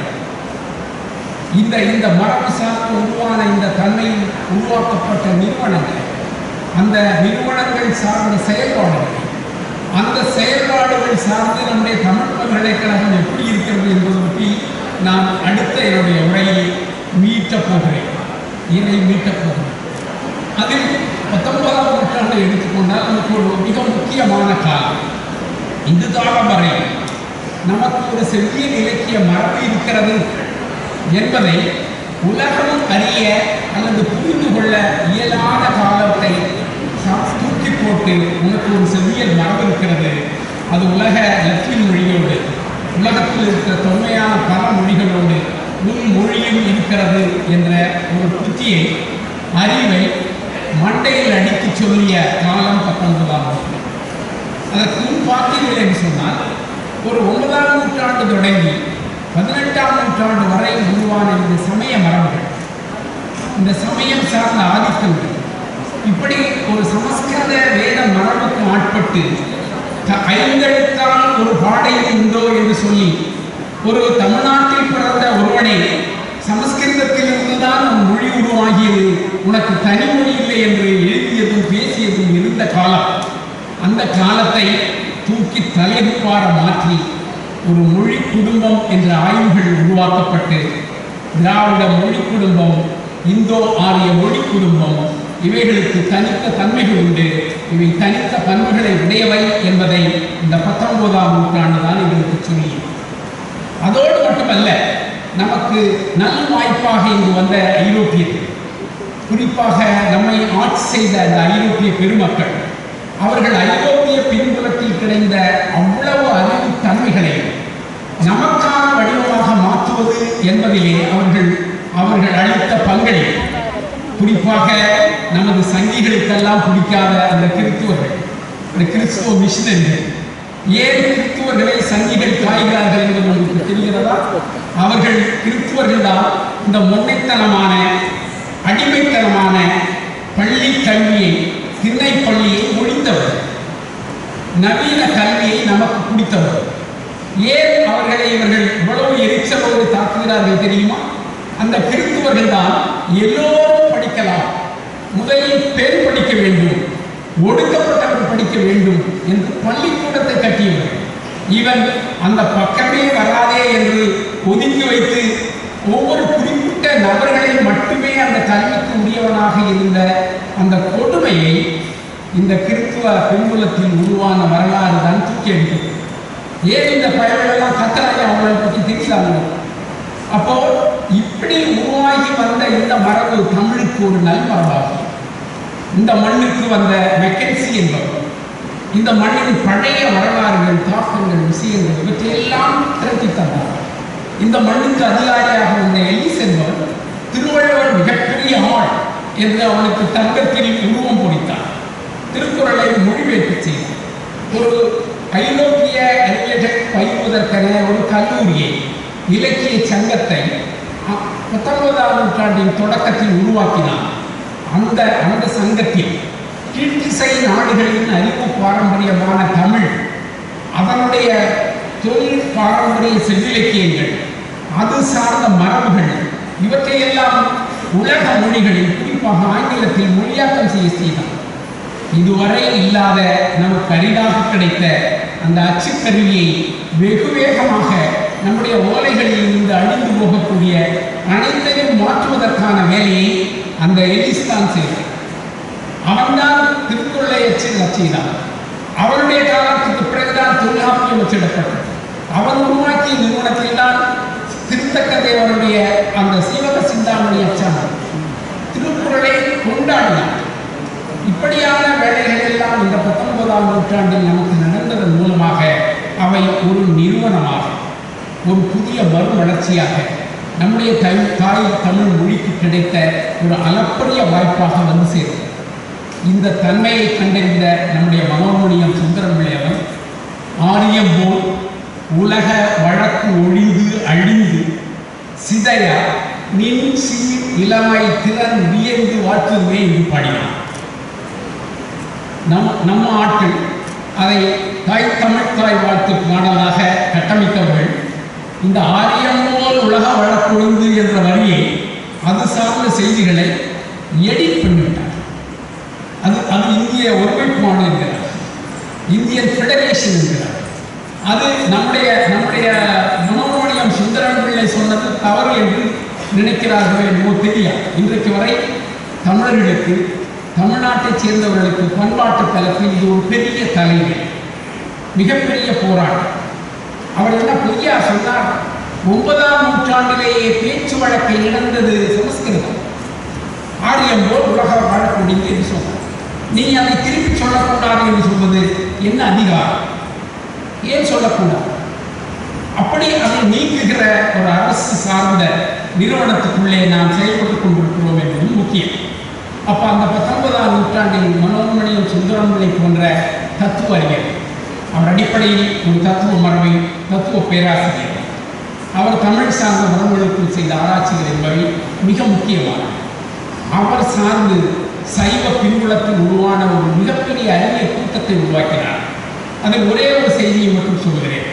இந்த மரபு சார்ந்து உருவான இந்த தன்மையில் உருவாக்கப்பட்ட நிறுவனங்கள், அந்த நிறுவனங்கள் சார்ந்த செயல்பாடுகள், அந்த செயல்பாடுகள் சார்ந்து நம்முடைய தமிழ் பல்கலைக்கழகம் எப்படி இருக்கிறது என்பது பற்றி நான் அடுத்த என்னுடைய உரையை மீட்டப் போகிறேன், இதை மீட்டப் போகிறேன். அதில் 19ஆம் நூற்றாண்டை எடுத்துக்கொண்டால் நமக்கு ஒரு மிக முக்கியமான காலம். இந்த காலம் வரை நமக்கு ஒரு செவ்வியல் இலக்கிய மரபு இருக்கிறது என்பதை உலகம் அறிய அல்லது புரிந்து கொள்ள இயலாத காலத்தை தூக்கி போட்டு, உனக்கு ஒரு செவ்வியல் மரபு இருக்கிறது, அது உலக லத்தீன் மொழியோடு, உலகத்தில் இருக்கிற தொன்மையான பல மொழிகளோடு உள் மொழியும் இருக்கிறது என்ற ஒரு புத்தியை, அறிவை மண்டையில் அடித்து சொல்லிய காலம் 19ஆம் நூற்றாண்டு. அதற்கு முன் பார்த்தீர்கள் என்று சொன்னால், ஒரு 9ஆம் நூற்றாண்டு தொடங்கி 18ஆம் நூற்றாண்டு வரை உருவான இந்த சமய மரபுகள், இந்த சமயம் சார்ந்த ஆதிக்கங்கள், இப்படி ஒரு சமஸ்கிருத வேத மரபுக்கு ஆட்பட்டு ஐந்தெழுத்தால் ஒரு பாடல் உண்டோ என்று சொல்லி ஒரு தமிழ்நாட்டில் பிறந்த ஒருவனை சமஸ்கிருதத்திலிருந்து தான் உன் மொழி உருவாகியது, உனக்கு தனிமொழி இல்லை என்று எழுதியதும் பேசியதும் இருந்த காலம். அந்த காலத்தை தூக்கி தலைப்பார மாற்றி ஒரு மொழி குடும்பம் என்ற ஆய்வுகள் உருவாக்கப்பட்டு, திராவிட மொழி குடும்பம், இந்தோ ஆரிய மொழி குடும்பம், இவைகளுக்கு தனித்த தன்மைகள் உண்டு, இவை தனித்த பண்புகளை உடையவை என்பதை இந்த 19ஆம் நூற்றாண்டு தான் எங்களுக்கு சொல்லி. அதோடு மட்டுமல்ல, நமக்கு நல் வாய்ப்பாக இங்கு வந்த ஐரோப்பியர்கள், குறிப்பாக நம்மை ஆட்சி செய்த அந்த ஐரோப்பிய பெருமக்கள், அவர்கள் ஐரோப்பிய பின்புலத்தில் கிடைந்த அவ்வளவு அறிவு தன்மைகளை நமக்கான வடிவமாக மாற்றுவது என்பதிலே அவர்கள் அளித்த பங்களிப்பு, குறிப்பாக நமது சங்கிகளுக்கெல்லாம் பிடிக்காத அந்த கிறிஸ்துவர்கள், அந்த கிறிஸ்துவ மிஷனரிகள், ஏன் கிறிஸ்துவர்களை சங்கிகள் காய்கிறார்கள் என்பது உங்களுக்கு தெரிகிறதா? அவர்கள் கிறிஸ்துவர்கள் தான் இந்த மொண்டைத்தனமான அடிமைத்தனமான பள்ளி கல்வியை, திண்ணை பள்ளியை ஒழித்தவர், நவீன கல்வியை நமக்கு குடித்தவர். ஏன் அவர்களை இவர்கள் இவ்வளவு எரிச்சலோடு தாக்குகிறார்கள் தெரியுமா? அந்த கிறிஸ்துவர்கள் தான் எல்லோரும் படிக்கலாம், முதலில் பேர் படிக்க வேண்டும், ஒடுக்கப்பட்டவர் படிக்க வேண்டும் என்று பள்ளிக்கூடத்தை கட்டியவர். இவன் அந்த பக்கமே வராதே என்று ஒதுக்கி வைத்து ஒவ்வொரு குறிப்பிட்ட நபர்களை மட்டுமே அந்த கல்விக்கு உரியவனாக இருந்த அந்த கொடுமையை இந்த கிறிஸ்துவ பின்புலத்தில் உருவான வரலாறு தான் தூக்கி அடிக்கிறது. ஏன் இந்த பயணெல்லாம் கத்தராக அவங்களை பற்றி தெரிந்தாங்க? அப்போ இப்படி உருவாகி வந்த இந்த மரபு தமிழுக்கு ஒரு நல்மரபாகும். இந்த மண்ணுக்கு வந்த மெக்கன்சி என்பவர் இந்த மண்ணின் பழைய வரலாறுகள், தாக்கங்கள், விஷயங்கள் இவற்றையெல்லாம் திரட்டி தந்தார். இந்த மண்ணுக்கு அதிகாரியாக வந்த எலிஸ் என்பவர் திருவள்ளுவர் மிகப்பெரிய ஆள் என்று அவனுக்கு தங்கத்தில் உருவம் பொறித்தார். திருக்குறளை மொழிபெயர்ப்பு செய்தார். ஒரு ஐரோப்பிய அறிஞர்கள் பயிர்வதற்கென ஒரு கல்லூரியை, இலக்கிய சங்கத்தை 19ஆம் நூற்றாண்டின் தொடக்கத்தில் உருவாக்கினார். அந்த சங்கத்தில் கீழ்த்திசை நாடுகளின் அறிவு பாரம்பரியமான தமிழ், அதனுடைய தொழில் பாரம்பரிய செவ்விலக்கியங்கள், அது சார்ந்த மரபுகள், இவற்றையெல்லாம் உலக மொழிகளில் குறிப்பாக ஆங்கிலத்தில் மொழியாக்கம் செய்தார். இதுவரை இல்லாத நமக்கு அரிதாக கிடைத்த அந்த அச்சுக்கருவியை வெகு வேகமாக நம்முடைய ஓலைகளில் இருந்து அழிந்து போகக்கூடிய அனைத்தையும் மாற்றுவதற்கான வேலையை அந்த எலிஸ் தான் செய்தார். அவன்தான் திருக்குறளை அச்சிடான். அவனுடைய காலத்துக்கு பிறகுதான் தொல்காப்பியம் அச்சிடப்பட்டது. அவன் உருவாக்கிய நிறுவனத்தில் தான் திருத்தக்கதேவனுடைய அந்த சீவக சிந்தாமணி அச்சானது. திருக்குறளை கொண்டாடினார். இப்படியான வேலைகள் எல்லாம் இந்த 19ஆம் நூற்றாண்டில் நமக்கு நடந்ததன் மூலமாக அவை ஒரு நிறுவனமாக, ஒரு புதிய மறுமலர்ச்சியாக நம்முடைய தாய் தமிழ் மொழிக்கு கிடைத்த ஒரு அளப்பரிய வாய்ப்பாக வந்து சேர்ந்தது. இந்த தன்மையை கண்டறிந்த நம்முடைய மனோன்மணியம் சுந்தரம்பிள்ளை அவர் ஆரியம் போல் உலக வழக்கு ஒழிந்து அழிந்து சிதையா நின் சீர் இளமை திறன் வியந்து வாழ்த்துமே என்று பாடினார். நம்ம ஆட்கள் அதை தமிழ் தாய் வாழ்த்து பாடலாக கட்டமைத்தவர்கள் இந்த ஆரியம் போல் உலக வழக்கொழிந்து என்ற வரியை, அது சார்ந்த செய்திகளை எடிட் பண்ணிவிட்டார். அது இந்திய ஒருமைப்பாடு என்கிறார், இந்தியன் ஃபெடரேஷன் என்கிறார். அது நம்முடைய மனோன்மணியம் சுந்தரம்பிள்ளை சொன்னது தவறு என்று நினைக்கிறார்கள் என்னவோ தெரியாது. இன்றைக்கு வரை தமிழர்களுக்கு, தமிழ்நாட்டைச் சேர்ந்தவர்களுக்கு பண்பாட்டு தளத்தில் இது ஒரு பெரிய தலைமை, மிகப்பெரிய போராட்டம். அவர் என்ன பொய்யா சொன்னார்? 9ஆம் நூற்றாண்டிலேயே பேச்சு வழக்கை இழந்தது சமஸ்கிருதம். ஆரியம் போல் உலக வழக்கொழிந்து என்று சொன்னார். நீ அதை திருப்பி சொல்லக்கூடாது என்று சொல்வது என்ன அதிகாரம்? ஏன் சொல்லக்கூடாது? அப்படி அதை நீக்குகிற ஒரு அரசு சார்ந்த நிறுவனத்துக்குள்ளே நாம் செயல்பட்டுக் கொண்டிருக்கிறோம் என்பதும் முக்கியம். அப்போ அந்த 19ஆம் நூற்றாண்டில் மனோன்மணியம் சுந்தரம்பிள்ளை போன்ற தத்துவ அறிஞர், அவர் அடிப்படையில் ஒரு தத்துவ மரபை, தத்துவ பேராசிரியர், அவர் தமிழ் சார்ந்த மரபுகளுக்குள் செய்த ஆராய்ச்சிகள் என்பவை மிக முக்கியமானது. அவர் சார்ந்து சைவ பின்புலத்தில் உருவான ஒரு மிகப்பெரிய அறிஞர் கூட்டத்தை உருவாக்கினார். அதை ஒரே ஒரு செய்தியை மட்டும் சொல்கிறேன்.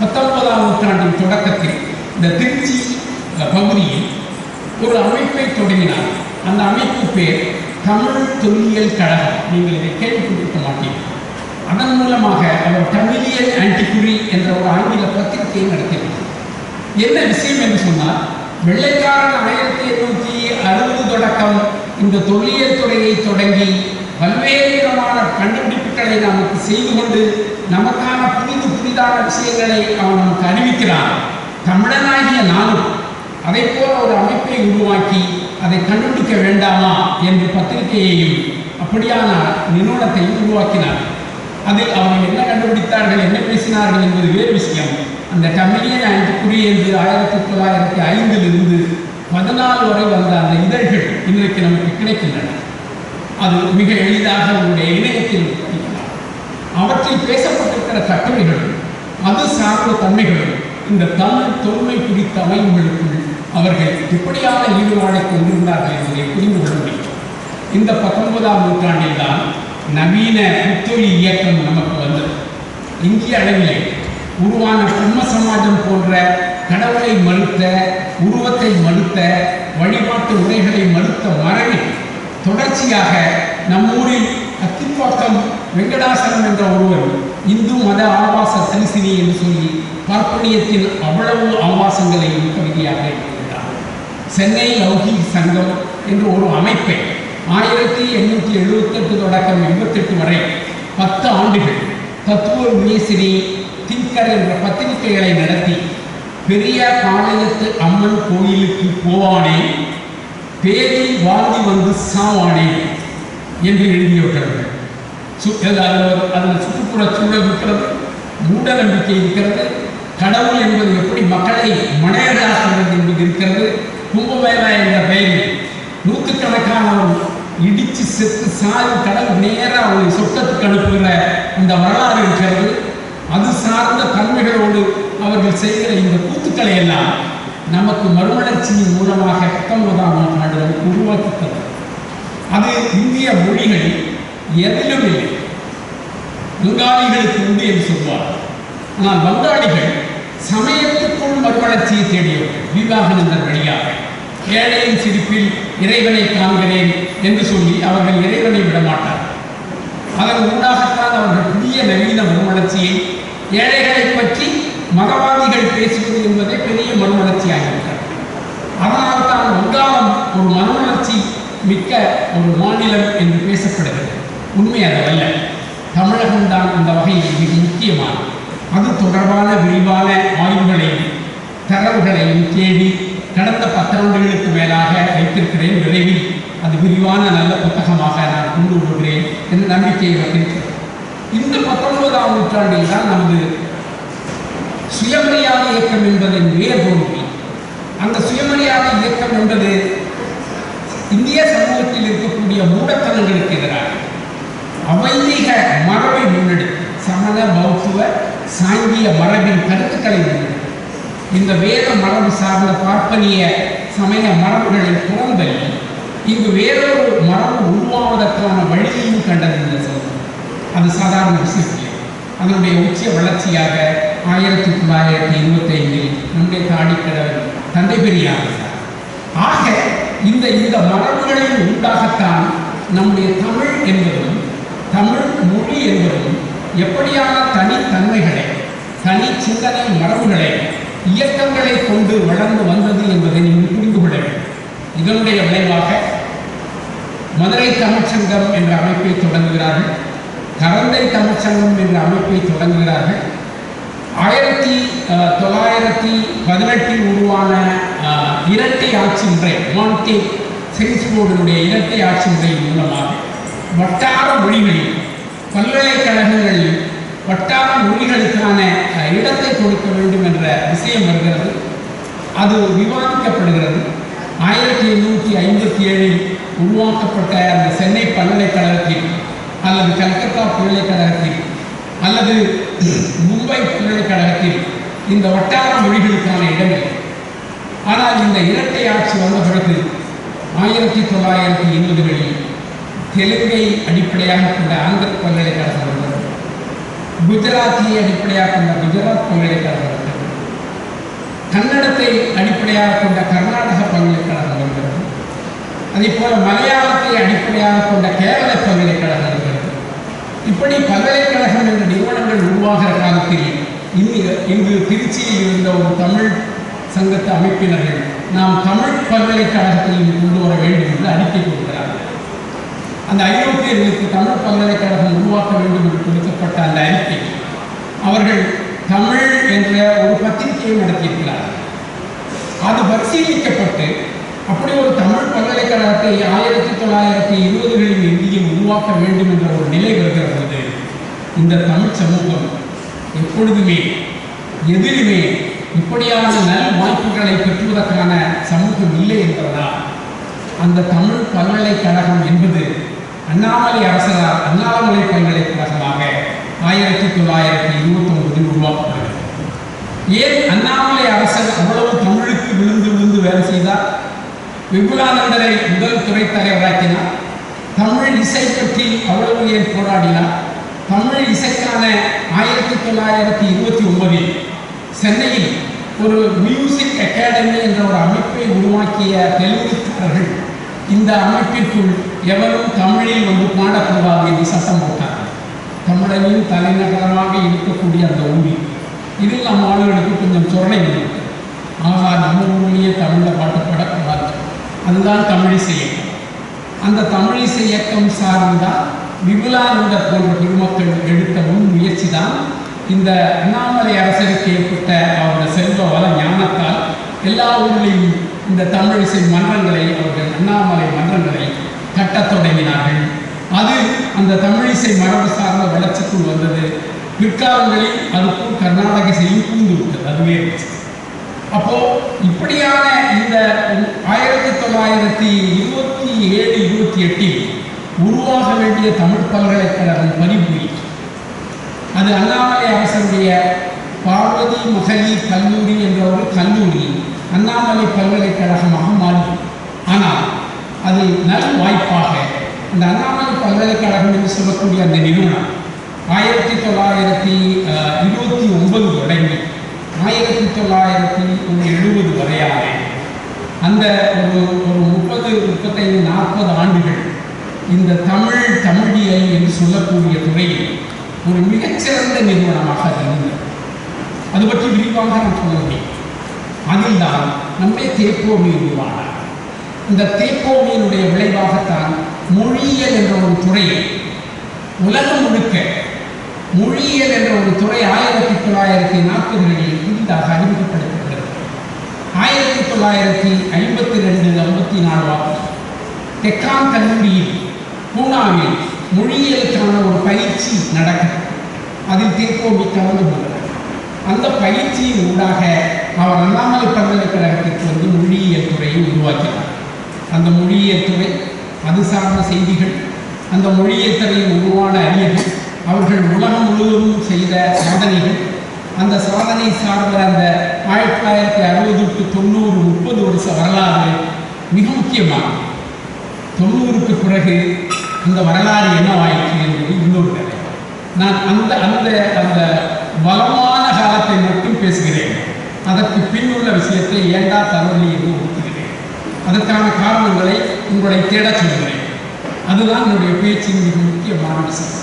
19ஆம் நூற்றாண்டின் தொடக்கத்தில் இந்த திருச்சி பகுதியில் ஒரு அமைப்பை தொடங்கினார். அந்த அமைப்பு பேர் தமிழ் தொல்லியல் கழகம். நீங்கள் இதை கேள்விப்பட்டிருக்க மாட்டீர்கள். அதன் மூலமாக அவர் தமிழியல் ஆன்டிகுரி என்ற ஒரு ஆங்கில பத்திரிகையை நடத்தினார். என்ன விஷயம் என்று சொன்னால், வெள்ளைக்காரன் 1860 தொடக்கம் இந்த தொல்லியல் துறையை தொடங்கி பல்வேறு விதமான கண்டுபிடிப்புகளை நமக்கு செய்து கொண்டு நமக்கான புதிதான விஷயங்களை அவன் நமக்கு அறிவிக்கிறான். தமிழனாகிய நானும் அதை போல ஒரு அமைப்பை உருவாக்கி அதை கண்டுபிடிக்க வேண்டாமா என்று பத்திரிகையையும் அப்படியான நிறுவனத்தையும் உருவாக்கினார். அதில் அவர்கள் என்ன கண்டுபிடித்தார்கள், என்ன பேசினார்கள் என்பது வேறு விஷயம். அந்த தமிழியல் ஆன்டிகுரி என்று 1905 14 வரை வந்த அந்த இதழ்கள் இன்றைக்கு நமக்கு கிடைக்கின்றன. அது மிக எளிதாக உங்களுடைய இணையத்தில் படிக்கலாம். அவற்றில் பேசப்பட்டிருக்கிற கட்டுரைகளும் அது சார்ந்த தன்மைகளும் இந்த தமிழ் தொன்மை குறித்த அமைப்புகளுக்குள் அவர்கள் எப்படியான ஈடுபாடை கொண்டிருந்தார்கள் என்பதை புரிந்து கொள்ள முடியும். இந்த 19ஆம் நூற்றாண்டில் தான் நவீன புத்தொழி இயக்கம் நமக்கு வந்தது. இந்திய அளவிலே உருவான பிரம்ம சமாஜம் போன்ற கடவுளை மறுத்த, உருவத்தை மறுத்த, வழிபாட்டு முறைகளை மறுத்த மரபில் தொடர்ச்சியாக நம்மூரில் அத்திப்பாக்கம் வெங்கடாசலம் என்ற ஒருவர் இந்து மத ஆபாச சலிசினி என்று சொல்லி பார்ப்பனியத்தின் அவ்வளவு ஆபாசங்களையும் கவிதையாக இருக்கிறார். சென்னை லௌகீக சங்கம் என்று ஒரு அமைப்பை 1878 தொடக்கம் 88 வரை 10 ஆண்டுகள் தத்துவ விமேசினி திங்கர் என்ற பத்திரிகைகளை நடத்தி பெரிய பாளையத்து அம்மன் கோயிலுக்கு போவானே, பேரில் வாழ்ந்து வந்து சாவானே என்று எழுதியவர்கள். அதில் சுற்றுப்புற சூழல் இருக்கிறது, மூட நம்பிக்கை இருக்கிறது, கடவுள் என்பது எப்படி மக்களை மனையராகிறது என்பது இருக்கிறது. கும்பமேளா என்ற பெயரில் நூற்றுக்கணக்கானவர்கள் இடித்து செத்து சாதி கடவுள் நேராக அவர்களை சொர்க்கத்துக்கு அனுப்புகிற இந்த வரலாறு இருக்கிறது. அது சார்ந்த தன்மைகளோடு அவர்கள் செய்கிற இந்த கூத்துக்களை எல்லாம் நமக்கு மறுமலர்ச்சியின் மூலமாக 19ஆம் நூற்றாண்டு உருவாக்கித்தது. அது இந்திய மொழிகள் எதிலும் இல்லை. பெங்காலிகளுக்கு உண்டு என்று சொல்வார். ஆனால் வங்காளிகள் சமயத்துக்குள் மறுமலர்ச்சியை தேடியவர்கள். விவேகானந்தர் வழியாக ஏழையின் சிரிப்பில் இறைவனை காண்கிறேன் என்று சொல்லி அவர்கள் இறைவனை விடமாட்டார்கள். அதன் ஊடாகத்தான் அவர்கள் புதிய நவீன மறுமலர்ச்சியை, ஏழைகளை பற்றி மதவாதிகள் பேசுவது என்பதே பெரிய மறுமலர்ச்சியாகிவிட்டார். அதனால் தான் வங்காளம் ஒரு மறுமலர்ச்சி மிக்க ஒரு மாநிலம் என்று பேசப்படுகிறது. உண்மை அதல்ல. தமிழகம்தான் அந்த வகையில் மிக முக்கியமானது. அது தொடர்பான விரிவான ஆய்வுகளையும் தரவுகளையும் தேடி கடந்த 10 ஆண்டுகளுக்கு மேலாக வைத்திருக்கிறேன். விரைவில் அது விரிவான நல்ல புத்தகமாக நான் கொண்டு வருகிறேன் என்ற நம்பிக்கையை வைத்திருக்கிறேன். இந்த 19ஆம் நூற்றாண்டில் தான் நமது சுயமரியாதை இயக்கம் என்பதன் வேர் தோன்றி, அந்த சுயமரியாதை இயக்கம் என்பது இந்திய சமூகத்தில் இருக்கக்கூடிய மூடத்தனங்களுக்கு எதிராக அவைதிக மரபை முன்னெடுத்து, சமண பௌத்துவ சாங்கிய மரபின் கருத்துக்களை முன்னெடுத்து, இந்த வேத மரபு சார்ந்த பார்ப்பனிய சமய மரபுகளை புறந்தள்ளி இங்கு வேறொரு மரபு உருவாவதற்கான வழியையும் கண்டறிந்த சமூகம். அது சாதாரண விஷயம் இல்லை. அதனுடைய உச்ச வளர்ச்சியாக 1925 நம்முடைய தாடிக்கடவுள் தந்தை பெரியார். ஆக இந்த மரபுகளின் உண்டாகத்தான் நம்முடைய தமிழ் என்பதும் தமிழ் மொழி என்பதும் எப்படியான தனித்தன்மைகளை, தனி சிந்தனை மரபுகளை, இயக்கங்களை கொண்டு வளர்ந்து வந்தது என்பதை நீங்கள் புரிந்து கொள்ள வேண்டும். இதனுடைய விளைவாக மதுரை தமிழ்ச்சங்கம் என்ற அமைப்பை தொடங்குகிறார்கள். கரந்தை தமிழ்ச்சங்கம் என்ற அமைப்பை தொடங்குகிறார்கள். 1918 உருவான இரட்டை ஆட்சி முறை, மாண்டே சென்ஸ்போர்டுடைய இரட்டை ஆட்சி முறையின் மூலமாக வட்டார மொழிகளில், பல்கலைக்கழகங்களில் வட்டார மொழிகளுக்கான இடத்தை கொடுக்க வேண்டும் என்ற விஷயம் வருகிறது. அது விவாதிக்கப்படுகிறது. 1857 உருவாக்கப்பட்ட அந்த சென்னை பல்கலைக்கழகத்தில் அல்லது கல்கத்தா பல்கலைக்கழகத்தில் அல்லது மும்பை பல்கலைக்கழகத்தில் இந்த வட்டார மொழிகளுக்கான இடமில்லை. ஆனால் இந்த இரட்டை ஆட்சி வந்த பிறகு 1980களில் தெலுங்கை அடிப்படையாக கொண்ட ஆந்திர பல்கலைக்கழகம் வந்தது, குஜராத்தியை அடிப்படையாக கொண்ட குஜராத் பல்கலைக்கழகம் வந்தது, கன்னடத்தை அடிப்படையாக கொண்ட கர்நாடக பல்கலைக்கழகம் வருகிறது, அதே போல மலையாளத்தை அடிப்படையாக கொண்ட கேரள பல்கலைக்கழகம் வருகிறது. இப்படி பல்கலைக்கழகம் என்ற நிறுவனங்கள் உருவாகிற காலத்தில் இங்கு திருச்சியில் இருந்த ஒரு தமிழ் சங்கத்து அமைப்பினர்கள் நாம் தமிழ் பல்கலைக்கழகத்தையும் கொண்டு வர வேண்டும் என்று அறிக்கை கொடுக்கிறார்கள். அந்த ஐரோப்பியர்களுக்கு தமிழ் பல்கலைக்கழகம் உருவாக்க வேண்டும் என்று கொடுக்கப்பட்ட அந்த அறிக்கை அவர்கள் தமிழ் என்ற ஒரு பத்திரிகையை நடத்தியிருக்கிறார்கள். அது பரிசீலிக்கப்பட்டு அப்படி ஒரு தமிழ் பல்கலைக்கழகத்தை 1920களின் இந்தியில் உருவாக்க வேண்டும் என்ற ஒரு நிலை வருகிற போது இந்த தமிழ் சமூகம் எப்பொழுதுமே எதிலுமே இப்படியான நல் வாய்ப்புகளை பெற்றுவதற்கான சமூகம் இல்லை என்பதால் அந்த தமிழ் பல்கலைக்கழகம் என்பது அண்ணாமலை அரசரால் அண்ணாமலை பல்கலைக்கழகமாக 1929 உருவாக்கப்படுகிறது. ஏன் அண்ணாமலை அரசர் அவ்வளவு தமிழுக்கு விழுந்து விழுந்து வேலை செய்தார்? விபுலானந்தரை முதல் துறை தலைவராக்கினார். தமிழ் இசை பற்றி அவ்வளவு ஏன் போராடினார்? தமிழ் இசைக்கான 1929 சென்னையில் ஒரு மியூசிக் அகாடமி என்ற ஒரு அமைப்பை உருவாக்கிய தெலுங்குக்காரர்கள் இந்த அமைப்பிற்குள் எவரும் தமிழில் வந்து பாடக்கூடாது என்று சட்டம் போட்டார்கள். தமிழனின் தலைநகரமாக இருக்கக்கூடிய அந்த ஊரில் இதில் நம்ம ஆளுகளுக்கு கொஞ்சம் சொரணை இருக்கு. ஆனால் நம்ம ஊரிலேயே தமிழில் பாட்டு பாடக்கூடாது. அதுதான் தமிழிசை இயக்கம். அந்த தமிழிசை இயக்கம் சார்ந்தால் விபுலானந்தர் போன்ற பெருமக்கள் எடுத்த முன் முயற்சி தான் இந்த அண்ணாமலை அரசருக்கு ஏற்பட்ட அவருடைய செல்வ வள ஞானத்தால் எல்லா ஊரிலையும் இந்த தமிழிசை மன்றங்களை, அவர்கள் அண்ணாமலை மன்றங்களை கட்டத் தொடங்கினார்கள். அது அந்த தமிழிசை மரபு சார்ந்த வளர்ச்சிக்குள் வந்தது. பிற்காலங்களில் அதுக்கும் கர்நாடக இசையும் பூந்து விட்டது. அதுவே அப்போ இப்படியான இந்த 1927-28 உருவாக வேண்டிய தமிழ் பல்கலைக்கழகம் பணிபுரி அது அண்ணாமலை அரசனுடைய பார்வதி மகளிர் கல்லூரி என்ற ஒரு கல்லூரி அண்ணாமலை பல்கலைக்கழகமாக மாறி. ஆனால் அது நல் வாய்ப்பாக இந்த அண்ணாமலை பல்கலைக்கழகம் என்று சொல்லக்கூடிய அந்த நிறுவனம் 1929 தொடங்கி 1970 வரையான அந்த ஒரு 35-40 ஆண்டுகள் இந்த தமிழியல் என்று சொல்லக்கூடிய துறையில் ஒரு மிகச்சிறந்த நிறுவனமாக அது இருந்தது. அது பற்றி விரிவாக நான் சொல்ல முடியும். அதில் தான் நம்மை தேப்போமி உருவானார். இந்த தேப்போமியினுடைய விளைவாகத்தான் மொழியியல் என்ற ஒரு துறையை உலகம் முழுக்க மொழியியல் என்ற ஒரு துறை 1940களில் புதிதாக அறிமுகப்படுத்தப்பட்டது. 1952-54 டெக்கான் கல்லூரியில் பூனாவில் மொழியியலுக்கான ஒரு பயிற்சி நடக்கிறது. அதில் தேப்போமி கலந்து கொண்டார். அந்த பயிற்சியின் ஊடாக அவர் அண்ணாமலை பல்கலைக்கழகத்திற்கு வந்து மொழியியல் துறையை உருவாக்கினார். அந்த மொழியியல் துறை, அது சார்ந்த செய்திகள், அந்த மொழியியல் துறையில் உருவான அறிஞர்கள், அவர்கள் உலகம் முழுவதும் செய்த சாதனைகள், அந்த சாதனை சார்ந்த அந்த 1960-90 30 வருஷ வரலாறு மிக முக்கியமானது. 90க்கு பிறகு இந்த வரலாறு என்னவாயிற்று என்பது இன்னொரு கதை. நான் அந்த அந்த அந்த பலமான காலத்தை மட்டும் பேசுகிறேன். அதற்கு பின்னுள்ள விஷயத்தை ஏண்டா தரவில்லை என்று ஒப்புகிறேன். அதற்கான காரணங்களை உங்களை தேடச் சொல்கிறேன். அதுதான் என்னுடைய பேச்சின் மிக முக்கியமான விஷயம்.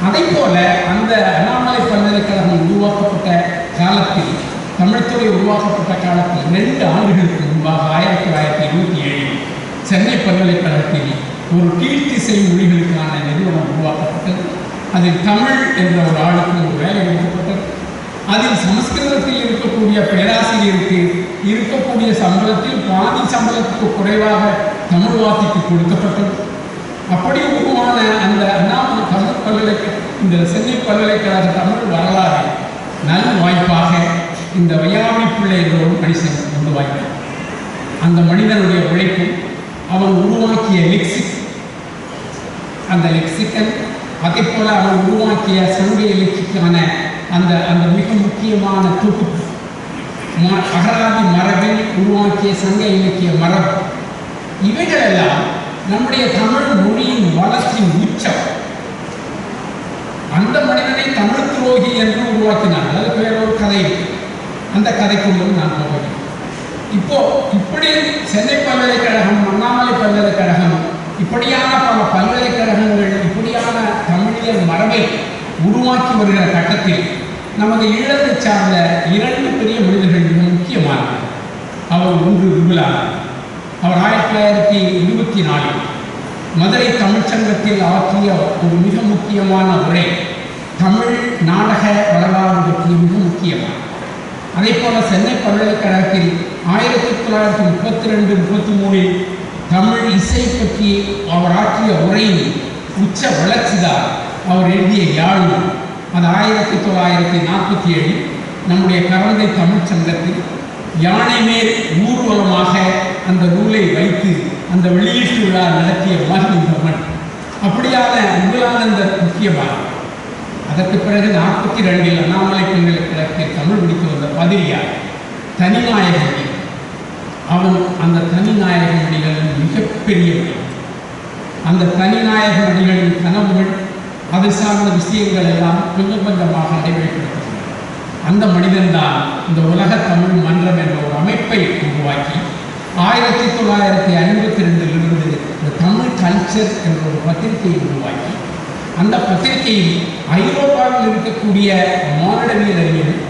அதை போல அந்த அண்ணாமலை பல்கலைக்கழகம் உருவாக்கப்பட்ட காலத்தில், தமிழ்துறை உருவாக்கப்பட்ட காலத்தில் 2 ஆண்டுகளுக்கு முன்பாக 1927 சென்னை பல்கலைக்கழகத்தில் ஒரு கீழ்த்திசை மொழிகளுக்கான நிறுவனம் உருவாக்கப்பட்டது. அதில் தமிழ் என்ற ஒரு ஆளுக்கு ஒரு வேலை கொடுக்கப்பட்டது. அதில் சமஸ்கிருதத்தில் இருக்கக்கூடிய பேராசிரியருக்கு இருக்கக்கூடிய சம்பளத்தில் பாதி சம்பளத்துக்கு குறைவாக தமிழ் வாசிக்கு கொடுக்கப்பட்டது. அப்படி உருவான அந்த அண்ணாமலை தமிழ் இந்த சென்னை பல்கலைக்கழக தமிழ் வரலாறு நல் வாய்ப்பாக இந்த வையாவி பிள்ளை என்ற ஒரு மனுஷன் கொண்டு வாய்ப்பார். அந்த மனிதனுடைய உழைப்பு, அவன் உருவாக்கிய லெக்சிக், அந்த லெக்சிக்கன், அதே போல அவன் உருவாக்கிய சங்க இலக்கியக்கான அந்த அந்த மிக முக்கியமான தொகுப்பு, அகராதி மரபில் உருவாக்கிய சங்க இலக்கிய மரபு, இவைகளெல்லாம் நம்முடைய தமிழ் மொழியின் வளர்ச்சியின் உச்சம். அந்த மனிதனை தமிழ் துரோகி என்று உருவாக்கினார். அது வேறொரு கதை. அந்த கதைக்குள்ளும் நான் போகிறேன். இப்படி சென்னை பல்கலைக்கழகம், அண்ணாமலை பல்கலைக்கழகம், இப்படியான பல பல்கலைக்கழகங்கள் இப்படியான தமிழியல் மரபை உருவாக்கி வருகிற கட்டத்தில் நமது ஈழத்தை சார்ந்த 2 பெரிய மனிதர்கள் மிக முக்கியமானவர். அவர் ஒன்று விபுலானவர். அவர் 1924 மதுரை தமிழ்ச்சங்கத்தில் ஆற்றிய ஒரு மிக முக்கியமான உரை, தமிழ் நாடக வரலாறு பற்றி மிக முக்கியமான. அதே போல சென்னை பல்கலைக்கழகத்தில் 1932-33 தமிழ் இசை பற்றி அவர் ஆற்றிய உரையின் உச்ச வளர்ச்சிதான் அவர் எழுதிய யாழ். அது 1947 நம்முடைய கரந்தை தமிழ்ச்சங்கத்தில் யானை மேல் ஊர்வலமாக அந்த நூலை வைத்து அந்த வெளியீட்டு விழா நடத்திய மகன். அப்படியான முதலானந்த முக்கியமான. அதற்கு பிறகு 42 அண்ணாமலை பல்கலைக்கழகத்தில் தமிழ் படித்து வந்த பதிரியார் தனிநாயகமணி. அவன் அந்த தனிநாயகமணிகளின் மிகப்பெரிய மணி. அந்த தனிநாயகமணிகளின் கனவுகள், அது சார்ந்த விஷயங்கள் எல்லாம் கொஞ்சம் கொஞ்சமாக நடைபெறுகிறது. அந்த மனிதன்தான் இந்த உலக தமிழ் மன்றம் என்ற ஒரு அமைப்பை உருவாக்கி 1952 இந்த தமிழ் கல்ச்சர் என்ற ஒரு பத்திரிகையை உருவாக்கி, அந்த பத்திரிகையில் ஐரோப்பாவில் இருக்கக்கூடிய மானிடவியல் அறிஞர்கள்,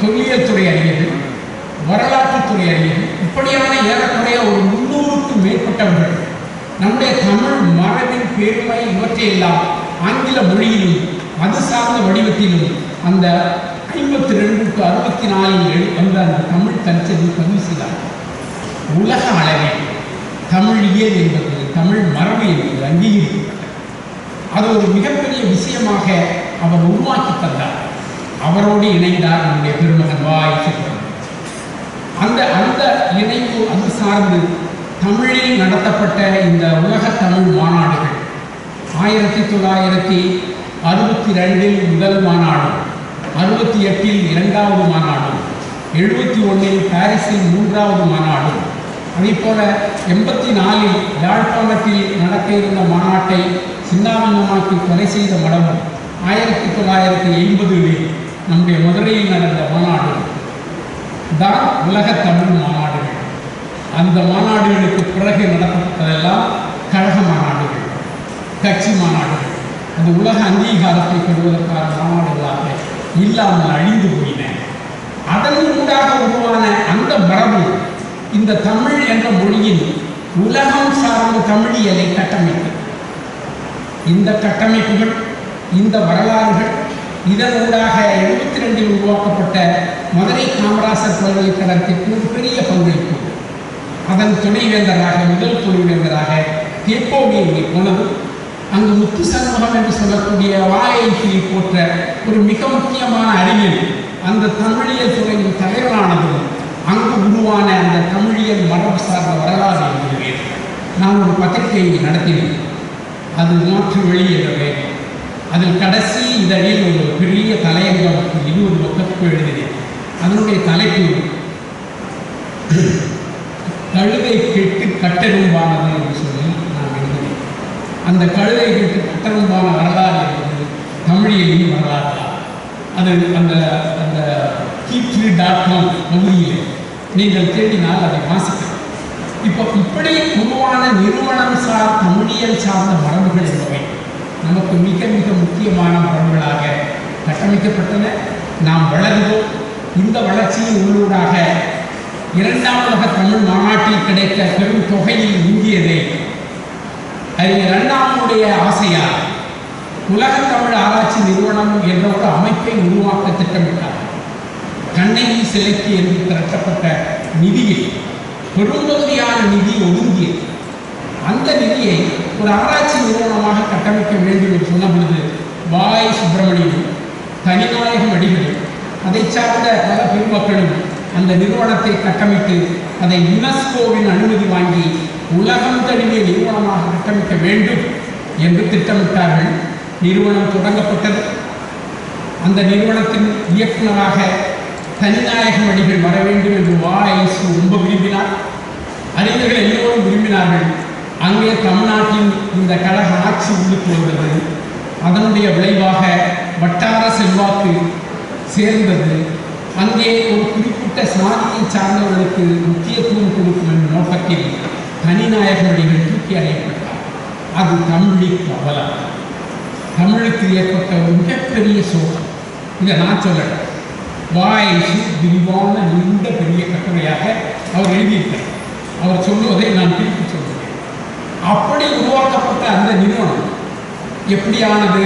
தொல்லியல் துறை அறிஞர்கள், வரலாற்றுத்துறை அறிஞர்கள், இப்படியான ஏறக்குறைய ஒரு 300க்கும் மேற்பட்டவர்கள் நம்முடைய தமிழ் மரபின் பெருமை இவற்றையெல்லாம் ஆங்கில மொழியிலும் அது சார்ந்த வடிவத்திலும் அந்த 52-64 வந்த அந்த தமிழ் கல்ச்சரில் பதிவு செய்தார். உலக அளவில் தமிழியல் என்பது, தமிழ் மரபு என்பது அங்கீகரிக்கப்பட்டது. அது ஒரு மிகப்பெரிய விஷயமாக அவர் உருவாக்கி தந்தார். அவரோடு இணைந்தார் நம்முடைய பெருமகன் வாய்ப்பு. அந்த அந்த இணைப்பு அது சார்ந்து தமிழில் நடத்தப்பட்ட இந்த உலக தமிழ் மாநாடுகள் 1900 62 முதல் மாநாடு, 68 இரண்டாவது மாநாடு, 71 பாரிஸில் 3வது மாநாடு, அதேபோல 84 யாழ்ப்பாணத்தில் நடக்க இருந்த மாநாட்டை சின்னாபின்னமாக்கி கொலை செய்த மடமும் 1980 நம்முடைய மதுரையில் நடந்த மாநாடு தான் உலக தமிழ் மாநாடுகள். அந்த மாநாடுகளுக்கு பிறகு நடத்தப்பட்டதெல்லாம் கழக மாநாடுகள், கட்சி மாநாடுகள். அந்த உலக அங்கீகாரத்தை பெறுவதற்கான மாநாடுகளாக இல்லாமல் அழிந்து போயின. அதன் ஊடாக உருவான அந்த மரபு இந்த தமிழ் என்ற மொழியின் உலகம் சார்ந்த தமிழியலை கட்டமைப்பு. இந்த கட்டமைப்புகள், இந்த வரலாறுகள், இதன் ஊடாக 72 உருவாக்கப்பட்ட மதுரை காமராசர் பல்கலைக்கழகத்திற்கு ஒரு பெரிய பங்களிப்பு. அதன் துணைவேந்தராக, முதல் துணைவேந்தராக தேப்போவி போனது. அங்கு முத்து சண்முகம் என்று சொல்லக்கூடிய வாயை போன்ற ஒரு மிக முக்கியமான அறிஞர் அந்த தமிழியல் துறையின் தலைவரானது அங்கு உருவான அந்த தமிழியல் மரபு சார்ந்த வரலாறு என்பது. நான் ஒரு பத்திரிகையை நடத்தினேன். அது மாற்று வெளியிடவே. அதில் கடைசி இதழில் ஒரு பெரிய தலையங்கம் 20 பக்கத்துக்கு எழுதினேன். அதனுடைய தலைப்பு கழுதை கெட்டு கட்டெரும்பானது என்று சொல்லி நான் எழுதினேன். அந்த கழுதை கெட்டு கட்டெரும்பான வரலாறு என்பது தமிழியலின் வரலாறு. அது அந்த அந்த Keep3.com பகுதியில் நீங்கள் தேடினால் அதை வாசிக்கலாம். இப்போ இப்படி உருவான நிறுவனம் சார் தமிழியல் சார்ந்த மரபுகள் என்பவை நமக்கு மிக மிக முக்கியமான மரபுகளாக கட்டமைக்கப்பட்டன. நாம் வளர்ந்தோம். இந்த வளர்ச்சியின் உள்ளூடாக 2ஆம் உலக தமிழ் மாநாட்டில் கிடைத்த பெரும் தொகையில் இந்தியதை அறிஞர் அண்ணாவுடைய ஆசையால் உலக தமிழ் ஆராய்ச்சி நிறுவனம் என்ற ஒரு அமைப்பை உருவாக்க திட்டமிட்டார். கண்ணகி சிலைக்கு என்று திரட்டப்பட்ட நிதியில் பெரும்பகுதியான நிதி ஒதுங்கியது. அந்த நிதியை ஒரு ஆராய்ச்சி நிறுவனமாக கட்டமைக்க வேண்டும் என்று சொன்ன பொழுது வாய் சுப்பிரமணியம், தனிநாயகம் அடிகளும் அதை சார்ந்த பல பெருமக்களும் அந்த நிறுவனத்தை கட்டமைத்து அதை யுனெஸ்கோவின் அனுமதி வாங்கி உலகம் தழுவிய நிறுவனமாக கட்டமைக்க வேண்டும் என்று திட்டமிட்டார்கள். நிறுவனம் தொடங்கப்பட்டது. அந்த நிறுவனத்தின் இயக்குநராக தனிநாயகம் அடிகள் வர வேண்டும் என்று வாய்ஸ் ரொம்ப விரும்பினார். அறிஞர்கள் எல்லோரும் விரும்பினார்கள். அங்கே தமிழ்நாட்டின் இந்த கழக ஆட்சி உள்ளுக்கு வந்தது. அதனுடைய விளைவாக வட்டார செல்வாக்கு சேர்ந்தது. அங்கே ஒரு குறிப்பிட்ட சாதியை சார்ந்தவர்களுக்கு முக்கியத்துவம் கொடுக்கும் என்ற நோக்கத்தில் தனிநாயகம் அடிகள் தூக்கி அறியப்பட்டார். அது தமிழுக்கு அவலம். தமிழுக்கு ஏற்பட்ட ஒரு மிகப்பெரிய சோகம். இதை நான் சொல்லலை. வாய்ஸ் விரிவான நீண்ட பெரிய கட்டுரையாக அவர் எழுதியிருக்கிறார். அவர் சொல்லுவதை நான் திருப்பி சொல்கிறேன். அப்படி உருவாக்கப்பட்ட அந்த நிறுவனம் எப்படியானது,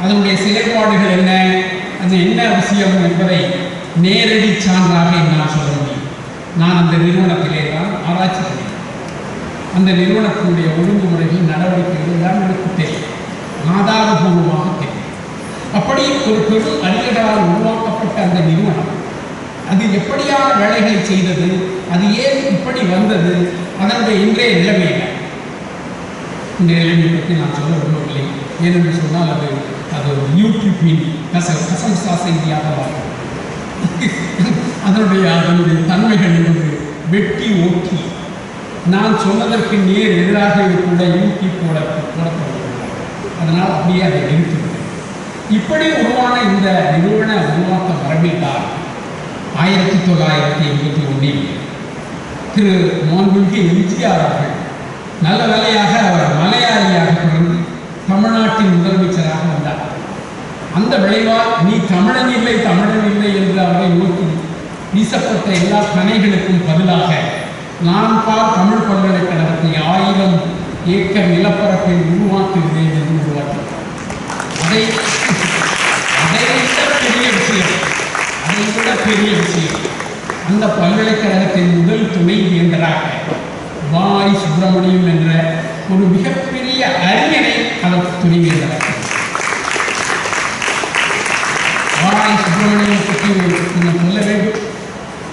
அதனுடைய செயல்பாடுகள் என்ன, அது என்ன அவசியம் என்பதை நேரடி சான்றாக என்னால் சொல்ல முடியும். நான் அந்த நிறுவனத்திலே தான் ஆராய்ச்சி பண்ணேன். அந்த நிறுவனத்தினுடைய ஒழுங்குமுறைகள், நடவடிக்கைகள் எல்லாம் எனக்கு தெரியும், ஆதாரபூர்வமாக தெரியும். அப்படி ஒரு பெரும் அறிஞர்களால் உருவாக்கப்பட்ட அந்த நிறுவனம் அது எப்படியான வேலைகளை செய்தது, அது ஏன் இப்படி வந்தது, அதனுடைய இன்றைய நிலைமையில இந்த நிலைமையை பற்றி நான் சொல்ல விரும்பவில்லை. ஏனென்று சொன்னால் அது யூடியூப்பின் கசம்சா செய்தியாக மாறும். அதனுடைய தன்மைகள் என்பது வெட்டி ஓட்டி நான் சொன்னதற்கு நேர் எதிராக கூட யூடியூப் போடப்படுகிறது. அதனால் அப்படியே அதை நிறுத்துகிறது. இப்படி உருவான இந்த நிறுவன உருவாக்க மரபில்தான் 1981 திரு மாண்புமிகு எம்ஜிஆர் அவர்கள் நல்ல வேலையாக அவர் மலையாளியாக பிறந்து தமிழ்நாட்டின் முதலமைச்சராக வந்தார். அந்த விளைவால் நீ தமிழன் இல்லை என்று அவரை நோக்கி வீசப்பட்ட எல்லா கணைகளுக்கும் பதிலாக நான் தமிழ் பல்கலைக்கழகத்தை 1000 ஏக்கர் நிலப்பரப்பில் உருவாக்குகிறேன் என்று உருவாக்கினார். அதை விட பெரிய விஷயம் அந்த பல்கலைக்கழகத்தின் முதல் துணை வேந்தராக வாய் சுப்பிரமணியம் என்ற ஒரு மிகப்பெரிய அறிஞரை அதற்கு துணை வேந்தராக. வாய் சுப்பிரமணியம் பற்றி சொல்ல வேண்டும்.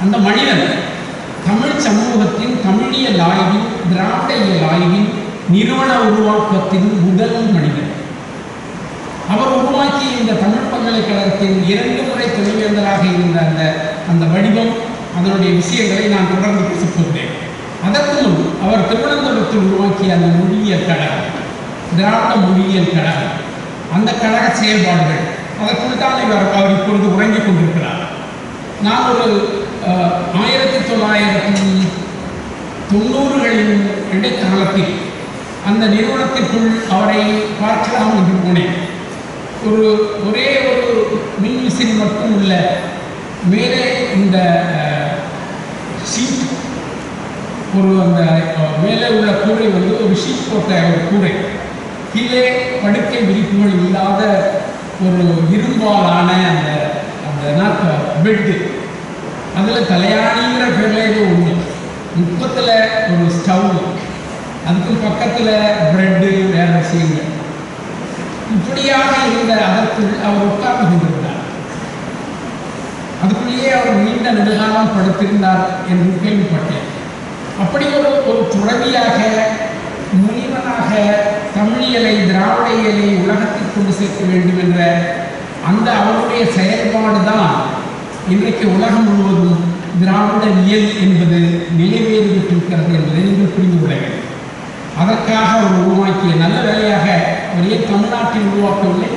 அந்த மனிதன் தமிழ் சமூகத்தின் தமிழியல் ஆய்வின், திராவிடியல் ஆய்வின் நிறுவன உருவாக்கத்தின் முதல் மனிதன். அவர் பல்கலைக்கழகத்தின் 2 முறை துணைவேந்தராக இருந்த அந்த வடிவம், அதனுடைய விஷயங்களை நான் தொடர்ந்து பேசப்போகிறேன். அதற்கு முன் அவர் திருவனந்தபுரத்தில் உருவாக்கிய அந்த மொழியியல் கழகம், திராவிட மொழியியல் கழகம், அந்த கழக செயல்பாடுகள், அதற்குள் தான் அவர் இப்பொழுது உறங்கிக் கொண்டிருக்கிறார். நான் ஒரு 1990களின் இடைக்காலத்தில் அந்த நிறுவனத்திற்குள் அவரை பார்க்கலாம் என்று போனேன். ஒரே ஒரு மின்விசிறி மட்டும் உள்ள மேலே இந்த ஷீட், அந்த மேலே உள்ள கூரை ஒரு ஷீட் போட்ட ஒரு கூரை, கீழே படுக்கை விரிப்புகள் இல்லாத ஒரு இரும்பாலான அந்த பெட்டு, அதில் தலையாணிங்கிற பேரில் ஏதோ ஒன்று, முப்பத்தில் ஒரு ஸ்டவ், அதுக்கு பக்கத்தில் பிரெட்டு, வேறு விஷயங்கள், இப்படியாக இருந்த அதற்குள் அவர் உட்கார்ந்து கொண்டிருந்தார். அதுக்குள்ளேயே அவர் நீண்ட நெடுகாலம் படுத்திருந்தார் என்று கேள்விப்பட்டேன். அப்படி ஒரு துறவியாக, முனிவனாக தமிழியலை, திராவிட இயலை உலகத்தில் கொண்டு சேர்க்க வேண்டும் என்ற அந்த அவருடைய செயல்பாடு தான் இன்றைக்கு உலகம் முழுவதும் திராவிட இயல் என்பது நிலைவேறிவிட்டிருக்கிறது என்பதை நீங்கள் புரிந்து கொள்ள வேண்டும். அதற்காக அவர் உருவாக்கிய நல்ல வேலையாக அவர் ஏன் தமிழ்நாட்டில் உருவாக்கவில்லை,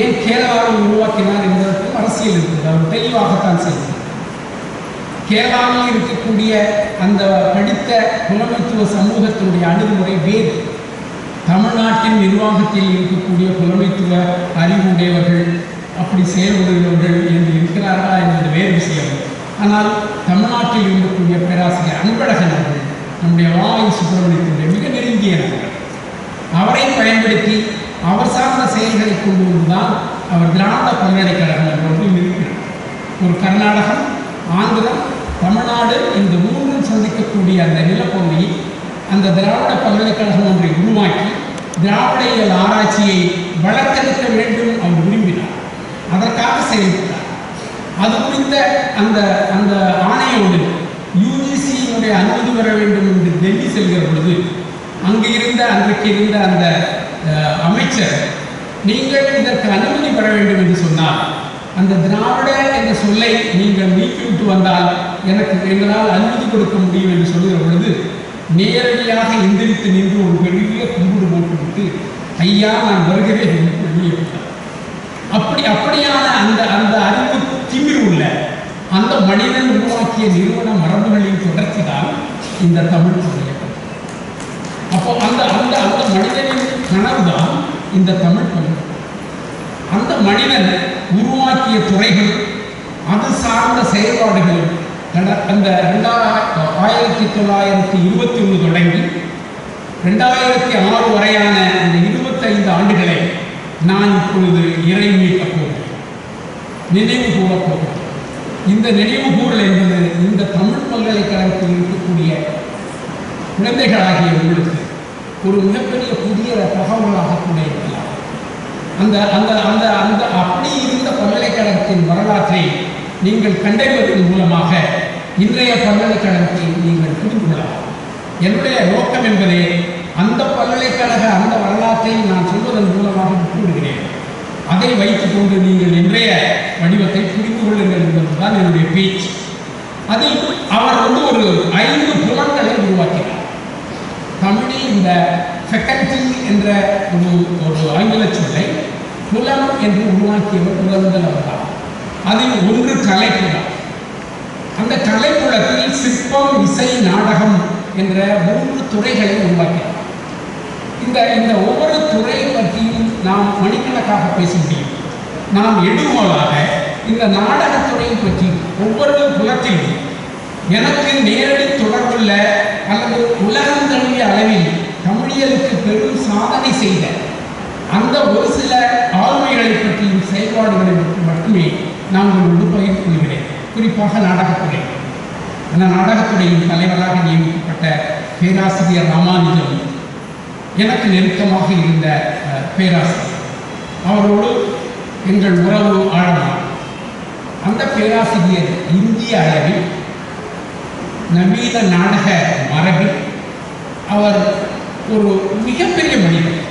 ஏன் கேரளாவில் உருவாக்கினார் என்பதற்கும் அரசியல் இருக்கிறது. அவர் தெளிவாகத்தான் செய்தார். கேரளாவில் இருக்கக்கூடிய அந்த படித்த புலமைத்துவ சமூகத்தினுடைய அணுகுமுறை வேறு. தமிழ்நாட்டின் நிர்வாகத்தில் இருக்கக்கூடிய புலமைத்துவ அறிவுடையவர்கள், அப்படி செயல்படுகிறவர்கள் என்று இருக்கிறார்களா என்பது வேறு விஷயம். ஆனால் தமிழ்நாட்டில் இருக்கக்கூடிய பேராசிரியர் அன்பழகன் அவர்கள் நம்முடைய வாய் சுப்பிரமணியத்தினுடைய மிக நெருங்கிய நபர். அவரை பயன்படுத்தி அவர் சார்ந்த செயல்களை கொண்டு வந்துதான் அவர் திராவிட பல்கலைக்கழகம் என்று இருக்கிறார். ஒரு கர்நாடகம், ஆந்திரம், தமிழ்நாடு, இந்த மூன்றும் சந்திக்கக்கூடிய அந்த நிலப்பகுதியில் அந்த திராவிட பல்கலைக்கழகம் ஒன்றை உருவாக்கி திராவிட இயல் ஆராய்ச்சியை வளர்த்தெடுக்க வேண்டும் அவர் விரும்பினார். அதற்காக செயல்பட்டார். அது குறித்த அந்த ஆணையோடு யுஜிசியினுடைய அனுமதி பெற வேண்டும் என்று டெல்லி செல்கிற பொழுது அன்றைக்கு இருந்த அந்த அமைச்சர், நீங்கள் இதற்கு அனுமதி பெற வேண்டும் என்று சொன்னார், அந்த திராவிட என்ற சொல்லை நீங்கள் நீக்கிவிட்டு வந்தால் எங்களால் அனுமதி கொடுக்க முடியும் என்று சொல்லுகிற பொழுது நேரடியாக எந்திரித்து நின்று ஒரு பெரிய கும்பிடு போட்டுவிட்டு, ஐயா நான் வருகிறேன் என்று வெளியேற்றார். அப்படியான அந்த அறிவு திமிர் உள்ள அந்த மனிதன் உருவாக்கிய நிறுவன மரபுகளின் தொடர்ச்சி தான் இந்த தமிழ் பல்கலைக்கழகம். அப்போ அந்த மனிதனின் கனவு தான் இந்த தமிழ் பல்கலைக்கழகம். அந்த மனிதன் உருவாக்கிய துறைகள், அது சார்ந்த செயல்பாடுகள் அந்த 1921 தொடங்கி 2006 வரையான அந்த 25 ஆண்டுகளை நான் இப்பொழுது இறைமீட்டப் போகிறேன், நினைவு கூறப் போகிறேன். இந்த நினைவு கூறல் என்பது இந்த தமிழ் பல்கலைக்கழகத்தில் இருக்கக்கூடிய குழந்தைகளாகிய உங்களுக்கு ஒரு மிகப்பெரிய புதிய தகவலாக கூட இருக்கலாம். அந்த அப்படி இருந்த பல்கலைக்கழகத்தின் வரலாற்றை நீங்கள் கண்டறிவதன் மூலமாக இன்றைய பல்கலைக்கழகத்தை நீங்கள் புரிந்து கொள்ளலாம். என்னுடைய நோக்கம் என்பதே அந்த பல்கலைக்கழக அந்த வரலாற்றை நான் சொல்வதன் மூலமாக விட்டுவிடுகிறேன். அதை வைத்துக் கொண்டு நீங்கள் இன்றைய வடிவத்தை புரிந்து கொள்ளுங்கள் என்பதுதான் என்னுடைய பேச்சு. அதில் அவர் ஒரு 5 புலங்களை உருவாக்கினார். தமிழில் இந்த ஃபெக்கல்டி என்ற ஒரு ஆங்கில சொல்லை புலம் என்று உருவாக்கியவர் புலங்கள் அவர்தான். அதில் ஒன்று கலைப்புலம். அந்த கலைப்புலத்தில் சிற்பம், இசை, நாடகம் என்ற 3 துறைகளை உருவாக்கினார். இந்த ஒவ்வொரு துறை பற்றியும் நாம் மணிக்கணக்காக பேச முடியும். நாம் எடுகோலாக இந்த நாடகத்துறையை பற்றி ஒவ்வொரு புலத்திலும் எனக்கு நேரடி தொடர்புள்ள அல்லது உலகம் தழுவிய அளவில் தமிழியலுக்கு பெரும் சாதனை செய்த அந்த ஒரு சில ஆளுமைகளை பற்றியும் செயல்பாடுகளை மட்டுமே நான் உங்களோடு பகிர்ந்து கொள்கிறேன். குறிப்பாக நாடகத்துறை. அந்த நாடகத்துறையின் தலைவராக நியமிக்கப்பட்ட பேராசிரியர் ராமானுஜம் எனக்கு நெருக்கமாக இருந்த பேராசிரியர். அவரோடு எங்கள் உறவு ஆழமான அந்த பேராசிரியர் இந்திய அளவில் நவீன நாடக மரபில் அவர் ஒரு மிகப்பெரிய மனிதர்.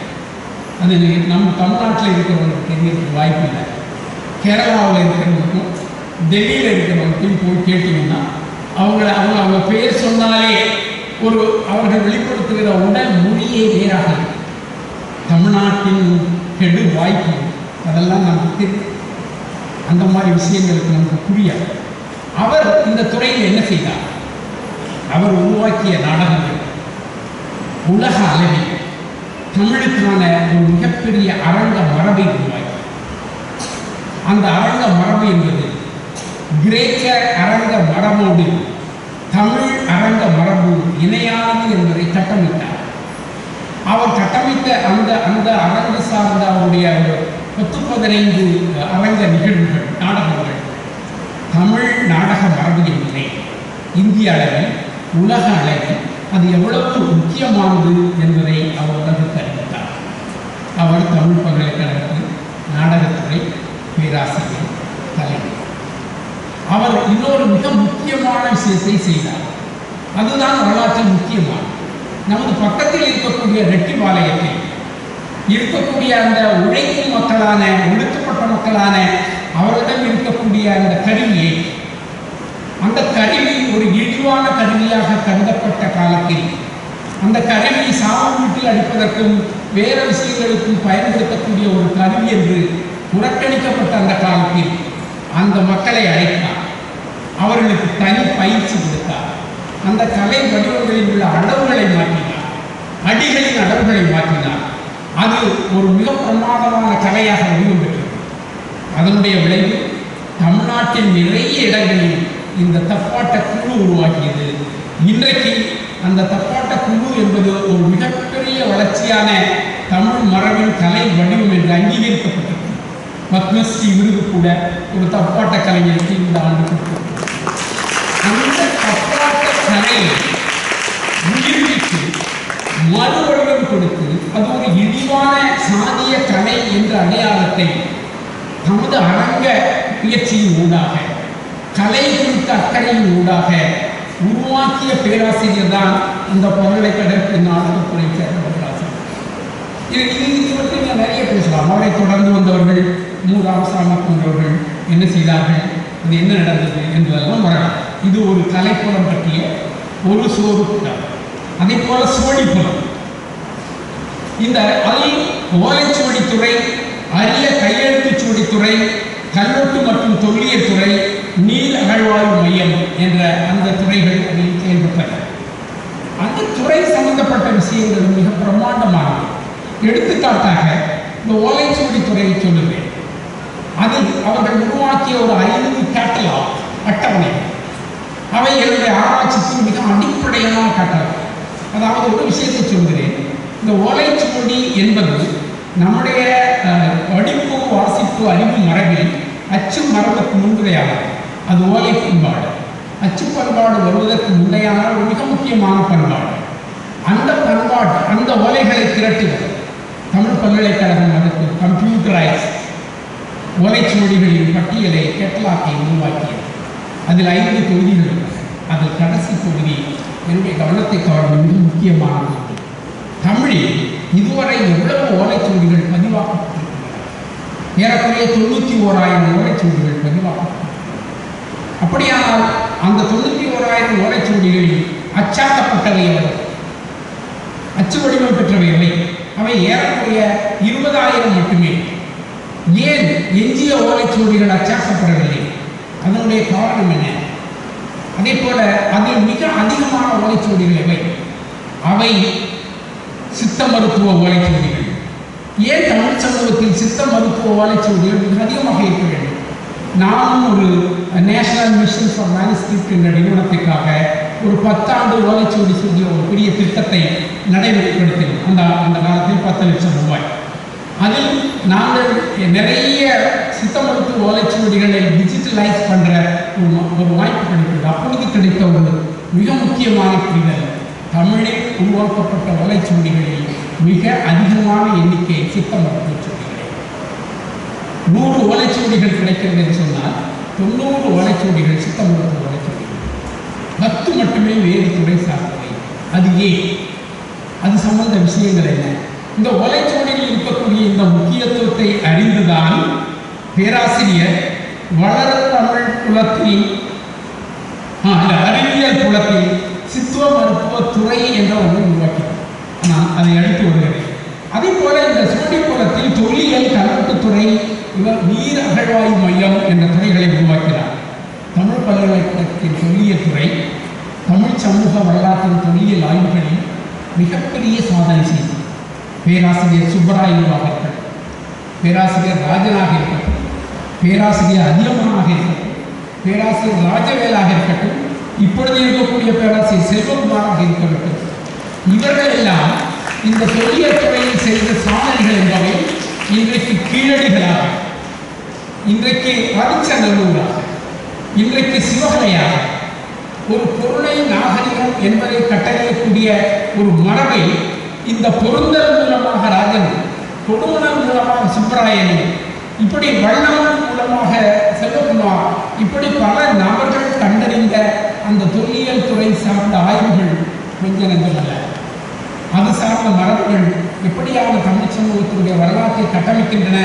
அது நம்ம தமிழ்நாட்டில் இருக்கிறவங்களுக்கு தெரியறதுக்கு வாய்ப்பு இல்லை. கேரளாவில் இருக்கிறவங்களுக்கும் டெல்லியில் இருக்கிறவங்களுக்கும் போய் கேட்டிங்கன்னா அவங்க பெயர் சொன்னாலே அவர்கள் வெளிப்படுத்துகிற உடல் மொழியே வேறாக தமிழ்நாட்டின் கெடு வாய்ப்பு அதெல்லாம் நமக்கு அந்த மாதிரி விஷயங்களுக்கு நமக்கு புரியாது. அவர் இந்த துறையில் என்ன செய்தார்? அவர் உருவாக்கிய நாடகங்கள் உலக அளவில் தமிழுக்கான ஒரு மிகப்பெரிய அரங்க மரபை உருவாக்கி, அந்த அரங்க மரபு என்பது கிரேக்க அரங்க மரபோடு தமிழ் அரங்க மரபு இணையானது என்பதை கட்டமைத்தார். அவர் கட்டமைத்த அந்த அரங்கு சார்ந்த அவருடைய 10-15 அரங்க நிகழ்வுகள் நாடகங்கள் தமிழ் நாடக மரபு என்பதை இந்திய அளவில் உலக அளவில் அது எவ்வளவு முக்கியமானது என்பதை அவர் உலகுக்கு அறிவித்தார். அவர் தமிழ் பல்கலைக்கழகத்தில் நாடகத்துறை பேராசிரியர் தலைவர். அவர் இன்னொரு மிக முக்கியமான விஷயத்தை செய்தார். அதுதான் வரலாற்றில் முக்கியமானது. நமது பக்கத்தில் இருக்கக்கூடிய ரெட்டிபாளையத்தில் இருக்கக்கூடிய அந்த உழைக்கும் மக்களான ஒடுக்கப்பட்ட மக்களான அவரிடம் இருக்கக்கூடிய அந்த கருவியை, அந்த கருவி ஒரு இழிவான கருவியாக கருதப்பட்ட காலத்தில் அந்த கருவி சாவு வீட்டில் அடிப்பதற்கும் வேறு விஷயங்களுக்கும் பயன்படுத்தக்கூடிய ஒரு கருவி என்று புறக்கணிக்கப்பட்ட அந்த காலத்தில் அந்த மக்களை அழைத்தார். அவர்களுக்கு தனி பயிற்சி கொடுத்தார். அந்த கலை வடிவங்களில் உள்ள அடவுகளை மாற்றினார், அடிகளின் அடவுகளை மாற்றினார். அது ஒரு மிக பிரமாதமான கலையாக வடிவம் பெற்றது. அதனுடைய விளைவு தமிழ்நாட்டின் நிறைய இடங்களில் இந்த தப்பாட்ட குழு உருவாக்கியது. இன்றைக்கு அந்த தப்பாட்ட குழு என்பது ஒரு மிகப்பெரிய வளர்ச்சியான தமிழ் மரபின் கலை வடிவம் என்று அங்கீகரிக்கப்பட்டது. பத்மஸ்ரீ விருது கூட ஒரு தப்பாட்ட கலைஞருக்கு இந்த ஆண்டு கொடுத்தது. அந்த தப்பாட்ட கலையை உயிர்ப்பித்து மறுவடிவம் கொடுத்து அது ஒரு இழிவான சாதிய கலை என்ற அடையாளத்தை தமது அரங்க முயற்சியின் ஊடாக, கலை குறித்த அக்கறையின் ஊடாக உருவாக்கிய பேராசிரியர் தான் இந்த பல்கலைக்கழகத்தின் நாடகத்துறை சேர்ந்த பேராசிரியர். இது பற்றி நிறைய பேசலாம். அவரை தொடர்ந்து வந்தவர்கள் ராமசாமி போன்றவர்கள் என்ன செய்தார்கள், அது என்ன நடந்தது என்பதெல்லாம் வரலாம். இது ஒரு கலைப்புலம் பற்றிய ஒரு சோறு கூட்டம். அதே போல சுவடிப்புலம், இந்த ஓலைச்சுவடித்துறை, அரிய கையெழுத்து சுவடித்துறை, கல்வெட்டு மற்றும் தொல்லியல் துறை, நீர் அகழ்வாய்வு மையம் என்ற அந்த துறைகள் அதில் செயல்பட்டன. அந்த துறை சம்பந்தப்பட்ட விஷயங்கள் மிக பிரம்மாண்டமானது. எடுத்துக்காட்டாக இந்த ஓலைச்சுவடித்துறையை சொல்லுவேன். அதில் அவர்கள் உருவாக்கிய ஒரு 5 கேட்டலாக் அட்டவணை, அவை என்னுடைய ஆராய்ச்சிக்கு மிக அடிப்படையான கட்டளை. அதாவது ஒரு விஷயத்தை சொல்கிறேன். இந்த ஓலைச்சுவடி என்பது நம்முடைய படிப்பு, வாசிப்பு, அறிவு மரபில் அச்சு மரபுக்கு முந்தையானது. அது ஓலை பண்பாடு. அச்சு பண்பாடு வருவதற்கு முந்தையான ஒரு மிக முக்கியமான பண்பாடு. அந்த பண்பாடு, அந்த ஓலைகளை திரட்டுவது தமிழ் பல்கலைக்கழகம் அதற்கு கம்ப்யூட்டரைஸ் ஓலைச்சுவடிகளின் பட்டியலை, கேட்டலாக்கை உருவாக்கியது. அதில் 5 தொகுதிகள் உள்ளன. அதில் கடைசி தொகுதி என்னுடைய கவனத்தை கவர்ந்த மிக முக்கியமானது. தமிழில் இதுவரை எவ்வளவு ஓலைச்சுவடிகள் பதிவாக்கப்பட்டிருக்கின்றன? ஏறக்குறைய 91,000 ஓலைச்சுவடிகள் பதிவாக்கப்பட்டிருக்கின்றன. அப்படியானால் அந்த 91,000 ஓலைச்சுவடிகளில் அச்சாக்கப்பட்டவை எவ்வளவு? அச்சு வடிவம் பெற்றவை எவை? அவை ஏறக்குறைய 20,000 மட்டுமே. ஏன் எஞ்சிய ஓலைச்சுவடிகள் அச்சாக்கப்படவில்லை? அதனுடைய காரணம் என்ன? அதே போல அதில் மிக அதிகமான ஓலைச்சுவடிகள் எவை? அவை சித்த மருத்துவ ஓலைச்சுவடிகள். ஏன் தமிழ் சமூகத்தில் சித்த மருத்துவ ஓலைச்சுவடிகள் மிக அதிகமாக இருக்க வேண்டும்? நானும் ஒரு நேஷனல் மிஷன் ஃபார் மேனுஸ்கிரிப்ட் என்ற நிறுவனத்திற்காக ஒரு 10 ஆண்டு ஓலைச்சுவடி சொல்லிய ஒரு பெரிய திட்டத்தை நடைமுறைப்படுத்தினோம். அந்த காலத்தில் 10 லட்சம் ரூபாய். அதில் நாங்கள் நிறைய சித்த மருத்துவ ஓலைச்சுவடிகளை டிஜிட்டலைஸ் பண்ணுற ஒரு வாய்ப்பு கிடைத்தது. அப்பொழுது கிடைத்த ஒரு மிக முக்கியமான புரிதல், தமிழில் உருவாக்கப்பட்ட ஓலைச்சுவடிகளில் மிக அதிகமான எண்ணிக்கை சித்த மருத்துவ சுவடிகளே. 100 ஓலைச்சுவடிகள் கிடைக்கிறது என்று சொன்னால் 90 ஓலைச்சுவடிகள் சித்த மருத்துவ ஓலைச்சுவடிகள், 10 மட்டுமே வேறு துறை சார்ந்தவை. அது ஏன்? அது சம்பந்த விஷயங்கள் என்ன? இந்த ஓலைச்சுவடியில் இருக்கக்கூடிய இருக்கக்கூடிய இந்த முக்கியத்துவத்தை அறிந்துதான் பேராசிரியர் வளர தமிழ் புலத்தில் அறிவியல் புலத்தில் சித்துவ மருத்துவ துறை என்ற ஒன்று உருவாக்கினார். நான் அதை அடுத்து வருகிறேன். அதே போல இந்த சுவடி புலத்தில் தொல்லியல் கல்வெட்டுத்துறை நீர் அகழ்வாய்வு மையம் என்ற துறைகளை உருவாக்கினார். தமிழ் பல்கலைக்கழகத்தின் தொல்லியல் துறை தமிழ் சமூக வரலாற்றின் தொல்லியல் ஆய்வுகளில் மிகப்பெரிய சாதனை செய்தது. பேராசிரியர் சுப்பராயன் அவர்கள், பேராசிரியர் ராஜனாக இருக்கட்டும், பேராசிரியர் அதியமானாக இருக்கட்டும், பேராசிரியர் ராஜவேலாக இருக்கட்டும், இப்பொழுது இருக்கக்கூடிய பேராசிரியர் செல்வகுமாராக இருக்கட்டும், இவர்கள் எல்லாம் இந்த தொல்லியல் துறையில் செய்த சாதனைகள் என்பவை இன்றைக்கு கீழடிகளாக, இன்றைக்கு அரிச்சநல்லூராக, இன்றைக்கு சிவகலையாக ஒரு பொருளை நாகரிகம் என்பதை கட்டளையக்கூடிய ஒரு மரபை இந்த பொருந்தல் மூலமாக ராஜன், கொடுமணல் மூலமாக சுப்பராயன், இப்படி வண்ணவன் மூலமாக செல்வகுமார், இப்படி பல நபர்கள் கண்டறிந்த அந்த தொல்லியல் துறை சார்ந்த ஆய்வுகள் கொஞ்ச நஞ்சமல்ல. அது சார்ந்த மரபுகள் எப்படியான தமிழ் சமூகத்தினுடைய வரலாற்றை கட்டமைக்கின்றன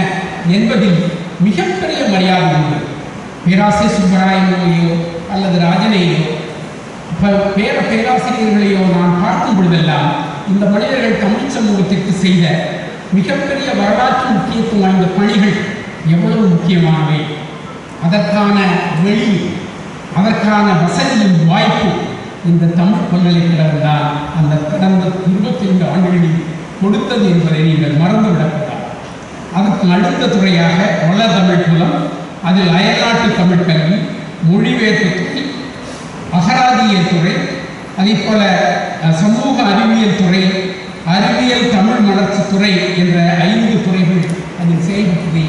என்பதில் மிகப்பெரிய மரியாதை உண்டு. பேராசிரியர் சுப்பராயனையோ அல்லது ராஜனையோ பேராசிரியர்களையோ நான் பார்க்கும் பொழுதெல்லாம் இந்த மனிதர்கள் தமிழ் சமூகத்திற்கு செய்த மிகப்பெரிய வரலாற்று முக்கியத்துவம் வாய்ந்த பணிகள் எவ்வளவு முக்கியமானவை, அதற்கான வெளி, அதற்கான வசதியும் வாய்ப்பு இந்த தமிழ் பல்கலைக்கழகம் தான் அந்த கடந்த 25 ஆண்டுகளில் கொடுத்தது என்பதை நீங்கள் மறந்துவிடக்கூடாது. அதற்கு அடுத்த துறையாக வளர் தமிழ் புலம், அதில் அயல்நாட்டு தமிழ் கல்வி, மொழிபெயர்ப்பு துறை, அகராதியியல் துறை, அதே போல சமூக அறிவியல் துறை, அறிவியல் தமிழ் வளர்ச்சி துறை என்ற 5 துறைகள் அதில் செயல்பட்டு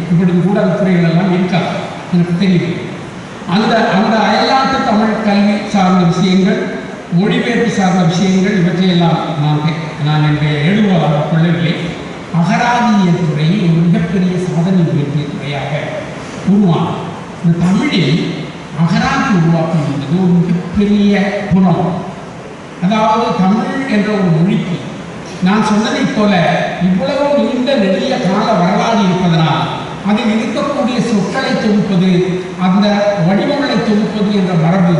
இப்பொழுது கூட அந்த துறைகள் எல்லாம் இருக்காது, எனக்கு தெரியும். அந்த அயல்நாட்டு தமிழ் கல்வி சார்ந்த விஷயங்கள், மொழிபெயர்ப்பு சார்ந்த விஷயங்கள் இவற்றையெல்லாம் நான் என்னுடைய எழுதுவதாக கொள்ளவில்லை. அகராதியியல் துறை ஒரு மிகப்பெரிய சாதனை உயர்த்திய துறையாக உருவானது. இந்த தமிழில் அகராதி உருவாக்கம் என்பது ஒரு மிகப்பெரிய புலம். அதாவது தமிழ் என்ற ஒரு மொழிக்கு நான் சொன்னதைப் போல இவ்வளவு நீண்ட நெடிய கால வரலாறு இருப்பதனால் அதில் இருக்கக்கூடிய சொற்களை தொகுப்பது, அந்த வடிவங்களை தொகுப்பது என்ற மரபு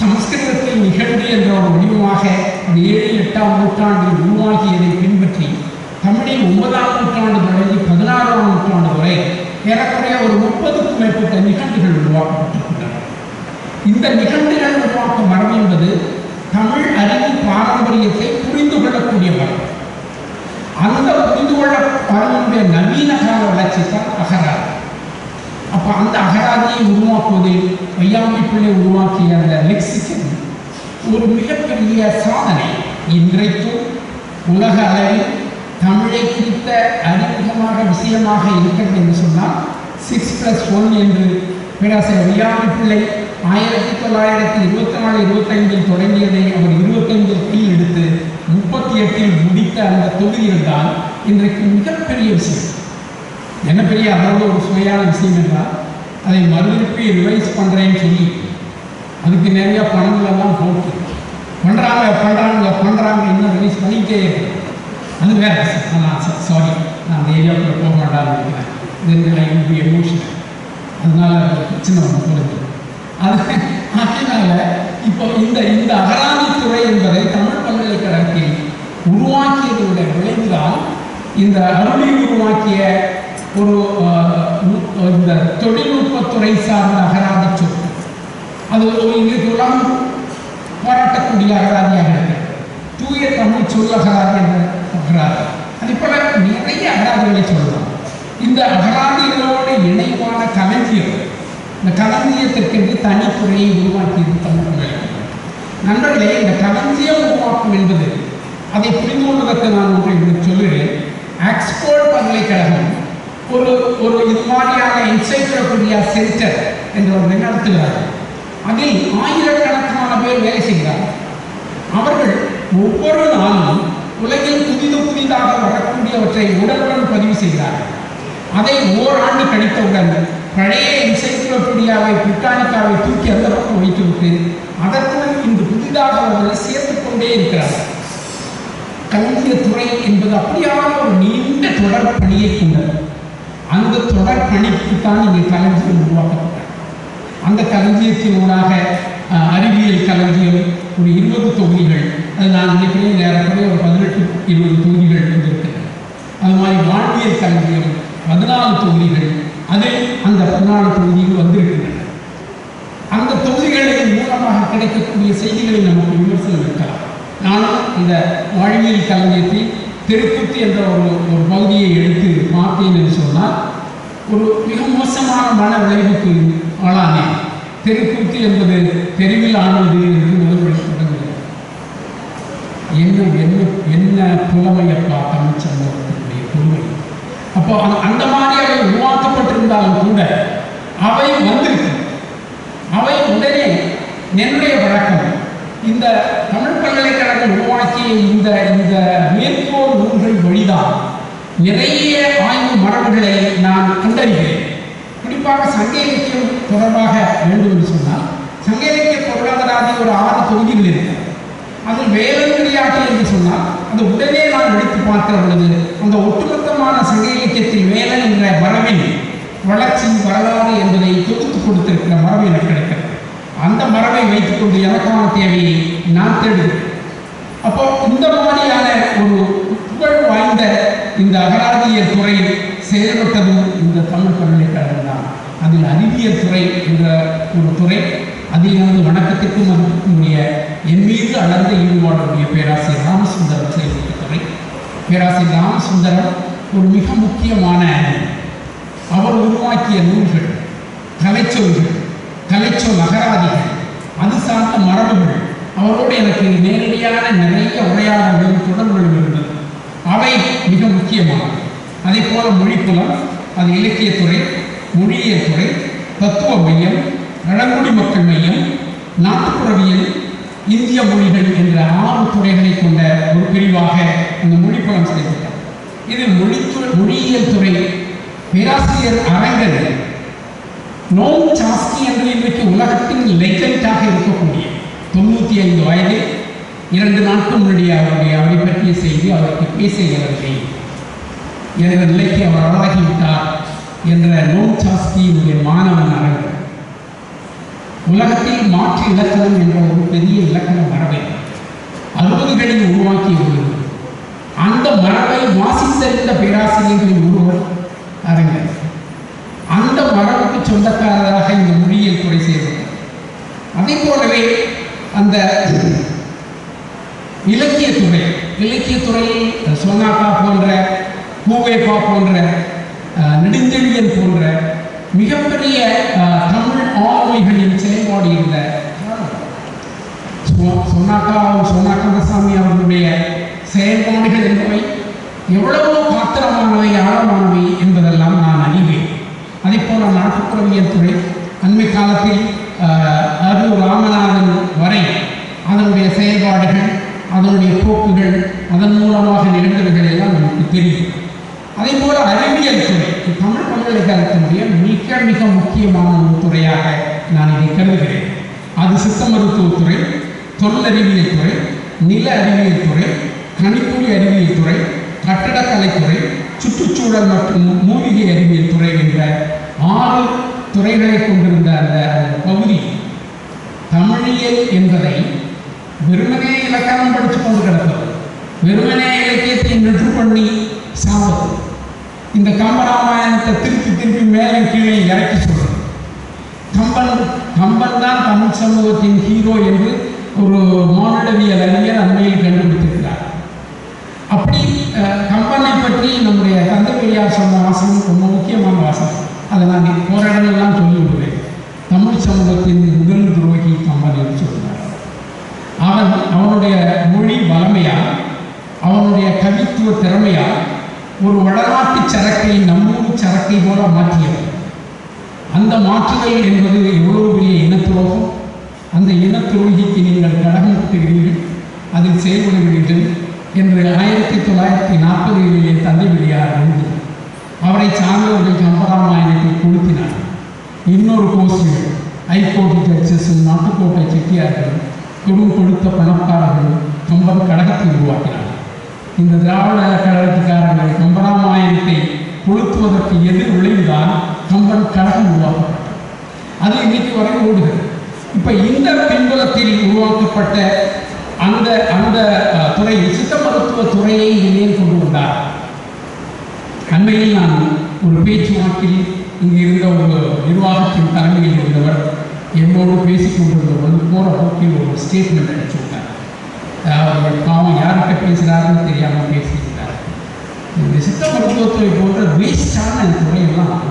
சமஸ்கிருதத்தில் நிகழ்வு என்ற ஒரு வடிவமாக 7, 8ஆம் நூற்றாண்டில் உருவாகியதை பின்பற்றி தமிழில் 9ஆம் நூற்றாண்டு தொடங்கி 16ஆம் நூற்றாண்டு வரை ஏறக்குறைய ஒரு 30க்கும் மேற்பட்ட நிகழ்வுகள் உருவாக்கப்பட்டிருக்கின்றன. இந்த நிகழ்வுகள் உருவாக்க மரபு என்பது தமிழ் அறிவு பாரம்பரியத்தை புரிந்து கொள்ளக்கூடிய மரபு. அந்த புரிந்து கொள்ள மரபுடைய நவீன கால வளர்ச்சி தான் அகராதி. அப்போ அந்த அகராதியை உருவாக்குவதில் வையாண்டி பிள்ளை உருவாக்கிய அந்த லெக்சிகன் ஒரு மிகப்பெரிய சாதனை. இன்றைக்கும் உலக அளவில் தமிழை குறித்த அறிமுகமாக விஷயமாக இருக்கிறது என்று சொன்னால் 6+1 என்று பேராசிரியர் வையாண்டி பிள்ளை 1924-25 தொடங்கியதை அவர் 25 கீழ் எடுத்து 38 முடித்த அந்த தொகுதியில் தான் இன்றைக்கு மிகப்பெரிய விஷயம். என்ன பெரிய அதாவது ஒரு சுவையான விஷயம் என்றால் அதை மறுபடியும் ரிவைஸ் பண்ணுறேன்னு சொல்லி அதுக்கு நிறைய பணங்களெல்லாம் போட்டு பண்ணுறாங்க இன்னும் ரிவைஸ் பண்ணிக்கிட்டே இருக்கு. அது வேற சாரி, நான் அந்த ஏரியாவுக்குள்ள போக மாட்டான்னு நினைக்கிறேன். இது எமோஷனல், அதனால பிரச்சனை ஒன்று போடுது. அதனால இப்போ இந்த அகராதித்துறை என்பதை தமிழ் பல்கலைக்கழகத்தில் உருவாக்கியதோட விளைவுதான் இந்த அருளி உருவாக்கிய ஒரு இந்த தொழில்நுட்பத்துறை சார்ந்த அகராதி சொல். அது இன்றைக்கு உலகம் போராட்டக்கூடிய அகராதியாக இருக்கிறது. தூய தமிழ் சொல் அகராதி என்ற அகராதி. அதே போல நிறைய அகராதிகளை சொல்லலாம். இந்த அகராதிகளோடு இணைவான களஞ்சியம், இந்த களஞ்சியத்திற்கு தனித்துறையை உருவாக்கியது தமிழ் பல்கலைக்கழகம். நண்பர்களே, இந்த களஞ்சியம் உருவாக்கம் என்பது அதை புரிந்து கொள்வதற்கு நான் ஒன்றை உங்களுக்கு சொல்லுகிறேன். ஆக்ஸ்போர்ட் பல்கலைக்கழகம் ஒரு இது மாதிரியான என்சைக்ளோபீடியா சென்டர் என்ற ஒரு நடத்துகிறார்கள். அதில் ஆயிரக்கணக்கான பேர் வேலை செய்கிறார்கள். அவர்கள் ஒவ்வொரு நாளும் உலகில் புதிதாக வரக்கூடியவற்றை உடனுடன் பதிவு செய்கிறார்கள். அதை ஓராண்டு கழித்தவுடன் பழைய என்சைக்ளோபீடியாவை, பிரிட்டானிக்காவை தூக்கி அந்த பக்கம் வைத்துவிட்டு அதற்குள் இன்று புதிதாக அவர்களை சேர்த்து கொண்டே இருக்கிறார்கள். களஞ்சியத்துறை என்பது அப்படியான ஒரு நீண்ட தொடர் பணியை கொண்டது. அந்த தொடர் பணிக்குத்தான் இங்கே களஞ்சியம் உருவாக்கப்பட்டது. அந்த களஞ்சியத்தினூடாக அறிவியல் களஞ்சியம் ஒரு 20 தொகுதிகள், அது நான் நினைக்கிறேன் ஏறக்குறைய ஒரு 18-20 தொகுதிகள் இருந்திருக்கிறது. அது மாதிரி வாழ்வியல் களஞ்சியம் 14 தொகுதிகள், அதில் அந்த 14 தொகுதிகள் வந்திருக்கின்றன. அந்த தொகுதிகளின் மூலமாக கிடைக்கக்கூடிய செய்திகளை நமக்கு விமர்சனம் இருக்கலாம். நானும் அந்த வாழ்வியல் களஞ்சியத்தில் தெருக்கூத்து என்ற ஒரு பகுதியை எடுத்து பார்த்தேன் என்று சொன்னால் ஒரு மிக மோசமான மன விளைவுக்கு ஆளானேன். தெருக்கூத்து என்பது தெருவில் ஆனது என்று முதல்வரை தொடங்குகிறது. என்ன புலமையப்பா தமிழ் சமூகத்தினுடைய புலமை. அப்போ அந்த மாதிரி அவை உருவாக்கப்பட்டிருந்தாலும் கூட அவை வந்திருக்கு. அவை உடனே என்னுடைய வழக்கம் இந்த தமிழ் பல்கலைக்கழகம் உருவாக்கிய இந்த மேற்கோள் நூல்கள் வழிதான் நிறைய ஆய்வு மரபுகளை நான் கண்டறிகிறேன். குறிப்பாக சங்க இலக்கியம் தொடர்பாக வேண்டும் என்று சொன்னால் சங்க இலக்கிய பொருளாதார ஒரு 6 தொகுதிகள் இருக்கு. அதில் வேலங்கிரியாட்டு என்று சொன்னால் அது உடனே நான் எடுத்து பார்க்கிற பொழுது அந்த ஒட்டுமொத்தமான சங்க இலக்கியத்தில் வேலன் என்ற மரபின் வளர்ச்சி வரலாறு என்பதை தொகுத்து கொடுத்திருக்கிற மரபு எனக்கு கிடைக்கிறது. அந்த மரபை வைத்துக்கொண்டு எனக்கான தேவையை நான் தேடுகிறேன். அப்போ இந்த மாதிரியான ஒரு புகழ் வாய்ந்த இந்த அகராதியல் துறையில் செயல்பட்டதும் இந்த தமிழ் பல்கலைக்கழகம் தான். அதில் அறிவியல் துறை என்ற ஒரு துறை, அதில் எனது வணக்கத்திற்கும் மதிப்புக்குரிய என் மீது அளந்த ஈடுபாடுடைய பேராசிரியர் ராமசுந்தரம் செயல்பட்ட துறை. பேராசிரியர் ராமசுந்தரம் ஒரு மிக முக்கியமான அவர் உருவாக்கிய நூல்கள், கலைச்சொல்கள், கலைச்சொல் அகராதிகள், அது சார்ந்த மரபுகள், அவரோடு எனக்கு நேரடியான நிறைய உரையாடல்களும் தொடர்புகளும் இருந்தது. அவை மிக முக்கியமானது. அதே போல மொழிப்புலம், அது இலக்கியத்துறை, மொழியியல் துறை, தத்துவ மையம், பழங்குடி மக்கள் மையம், நாட்டுப்புறவியல், இந்திய மொழிகள் என்ற 6 துறைகளை கொண்ட ஒரு பிரிவாக இந்த மொழிப்புலம் செயல்பட்டார். இதில் மொழியியல் துறை பேராசிரியர் அரங்கன் நோம் சாஸ்கி என்று இன்றைக்கு உலகத்தின் லெஜெண்டாக இருக்கக்கூடிய 95 வயதில் 2 நாட்கள் முன்னாடி அவரை பற்றிய செய்தி அவருக்கு பேச இயலவில்லை என்ற நிலைக்கு அவர் ஆளாகிவிட்டார் என்ற நோம் சாஸ்கியினுடைய மாணவன் அரங்கன் உலகத்தில் மாற்று இலக்கணம் என்ற ஒரு பெரிய இலக்கண மரபை 60களில் உருவாக்கியுள்ளது. அந்த மரபை வாசித்தறிந்த பேராசிரியர்களின் ஒருவர் அரங்கன். அந்த மரபுக்கு சொந்தக்காரராக இந்த மொழியியல் துறை செயல்பட்டது. அதே போலவே அந்த இலக்கியத்துறையில் சோனாக்கா போன்ற, பூவேப்பா போன்ற, நெடுஞ்செழியன் போன்ற மிகப்பெரிய தமிழ் ஆளுமைகளின் செயல்பாடு இருந்த சோனாக்கந்தசாமி அவர்களுடைய செயல்பாடுகள் என்பவை எவ்வளவோ காத்திரமானவை, ஆழமானவை என்பதெல்லாம் நான் அறிவேன். அதே போல நாட்டுப்புறவியல் துறை அண்மை காலத்தில் அது ராமநாதன் வரை அதனுடைய செயல்பாடுகள், அதனுடைய போக்குகள், அதன் மூலமாக நிகழ்ந்தவைகள் எல்லாம் நமக்கு தெரியும். அதே போல அறிவியல் துறை தமிழ் பல்கலைக்கழகத்தினுடைய மிக மிக முக்கியமான ஒரு துறையாக நான் இதை கருதுகிறேன். அது சித்த மருத்துவத்துறை, தொல்லறிவியல் துறை, நில அறிவியல் துறை, கணிப்பொறி அறிவியல் துறை, கட்டடக்கலைத்துறை, சுற்றுச்சூழல் மற்றும் மூலிகை அறிவியல் துறை என்ற 6 துறைகளை கொண்டிருந்த அந்த பகுதி தமிழியல் என்பதை வெறுமனே இலக்கணம் படித்து கொண்டு கிடப்பது, வெறுமனே இலக்கியத்தை நெற்று பண்ணி சாப்பிடுவது, இந்த கம்பராமாயணத்தை திருப்பி மேலே கீழே இறக்கி சொல்றது. கம்பன் தான் தமிழ் சமூகத்தின் ஹீரோ என்று ஒரு மானுடவியல் அறிஞர் அண்மையில் கண்டுபிடித்திருக்கிறார். அப்படி கம்பனை பற்றி நம்முடைய தந்தை பெரியார் சொன்ன வாசகம் ரொம்ப முக்கியமான வாசகம். அதை நான் போராடலாம் சொல்லி விடுவேன். தமிழ் சமூகத்தின் முதல் துரோகி கம்பன் என்று சொல்கிறார். அவனுடைய மொழி வளமையால், அவனுடைய கவித்துவ திறமையால் ஒரு வடநாட்டு சரக்கை நம்மூர் சரக்கை போல மாற்றியவர். அந்த மாற்றுதல் என்பது எவ்வளவு பெரிய இனத்துரோகம். அந்த இனத்துரோகிக்கு நீங்கள் கடகம் கட்டுகிறீர்கள், அதில் செயல்படுகிறீர்கள் என்று 1940களிலே தந்தை பெரியார் எழுந்து அவரை சார்ந்தவர்கள் கம்பராமாயணத்தை கொளுத்தினார். இன்னொரு கோஷ்டிகள், ஹைகோர்ட் ஜட்ஜஸும் நாட்டுக்கோட்டை செட்டியார்களும் கொடுத்த பணக்காரர்களும் கம்பன் கடகத்தை உருவாக்கினார். இந்த திராவிட கழகத்துக்காரர்கள் கம்பராமாயணத்தை கொளுத்துவதற்கு எதிர் விளைவுதான் கம்பன் கழகம் உருவாக்கப்பட்டது. அது இன்னைக்கு வரை ஓடுகிறது. இப்போ இந்த பின்புலத்தில் உருவாக்கப்பட்ட அந்த அந்த துறை சித்த மருத்துவ துறையை ஏன் கொண்டு வந்தார்? அண்மையில் நான் ஒரு பேச்சுவாக்கில் இங்கு இருந்த ஒரு நிர்வாகத்தின் தலைமையில் இருந்தவர் என்னோடு பேசிக் கொண்டிருந்தவர் போகிற போக்கில் ஒரு ஸ்டேட்மெண்ட் அடிச்சுட்டார். அவர் பாவம் யார்கிட்ட பேசுகிறாருன்னு தெரியாமல் பேசியிருந்தார். இந்த சித்த மருத்துவத்துறை போன்ற வேஸ்டான துறையெல்லாம்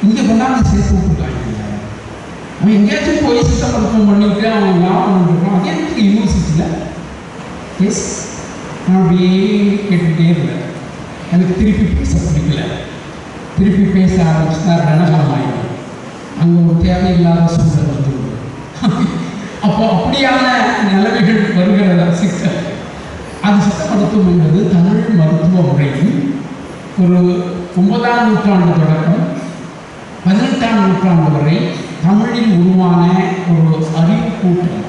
இங்கே கொண்டாந்து சேர்த்து விட்டுருக்காங்க. அவன் எங்கேயாச்சும் போய் சித்த மருத்துவம் பண்ணிட்டு அவன் லாபம் பண்ணிருக்கான். அதே எனக்கு யூனிவர்சிட்டியில் எஸ் நான் அப்படியே கேட்டுக்கிட்டே இருந்தேன். எனக்கு திருப்பி பேச பிடிக்கல. திருப்பி பேச ஆரம்பிச்சுன்னா ரணகலம் ஆகிடும். அங்கே ஒரு தேவையில்லாத சூழல் வந்துடும். அப்போ அப்படியான நிலைமைகள் வருகிற சிக்கல். அது சித்த மருத்துவம் என்பது தமிழ் மருத்துவ முறையில் ஒரு 9ஆம் நூற்றாண்டு தொடக்கம் 18ஆம் நூற்றாண்டு வரை தமிழில் உருவான ஒரு அறிவு கூட்டம்.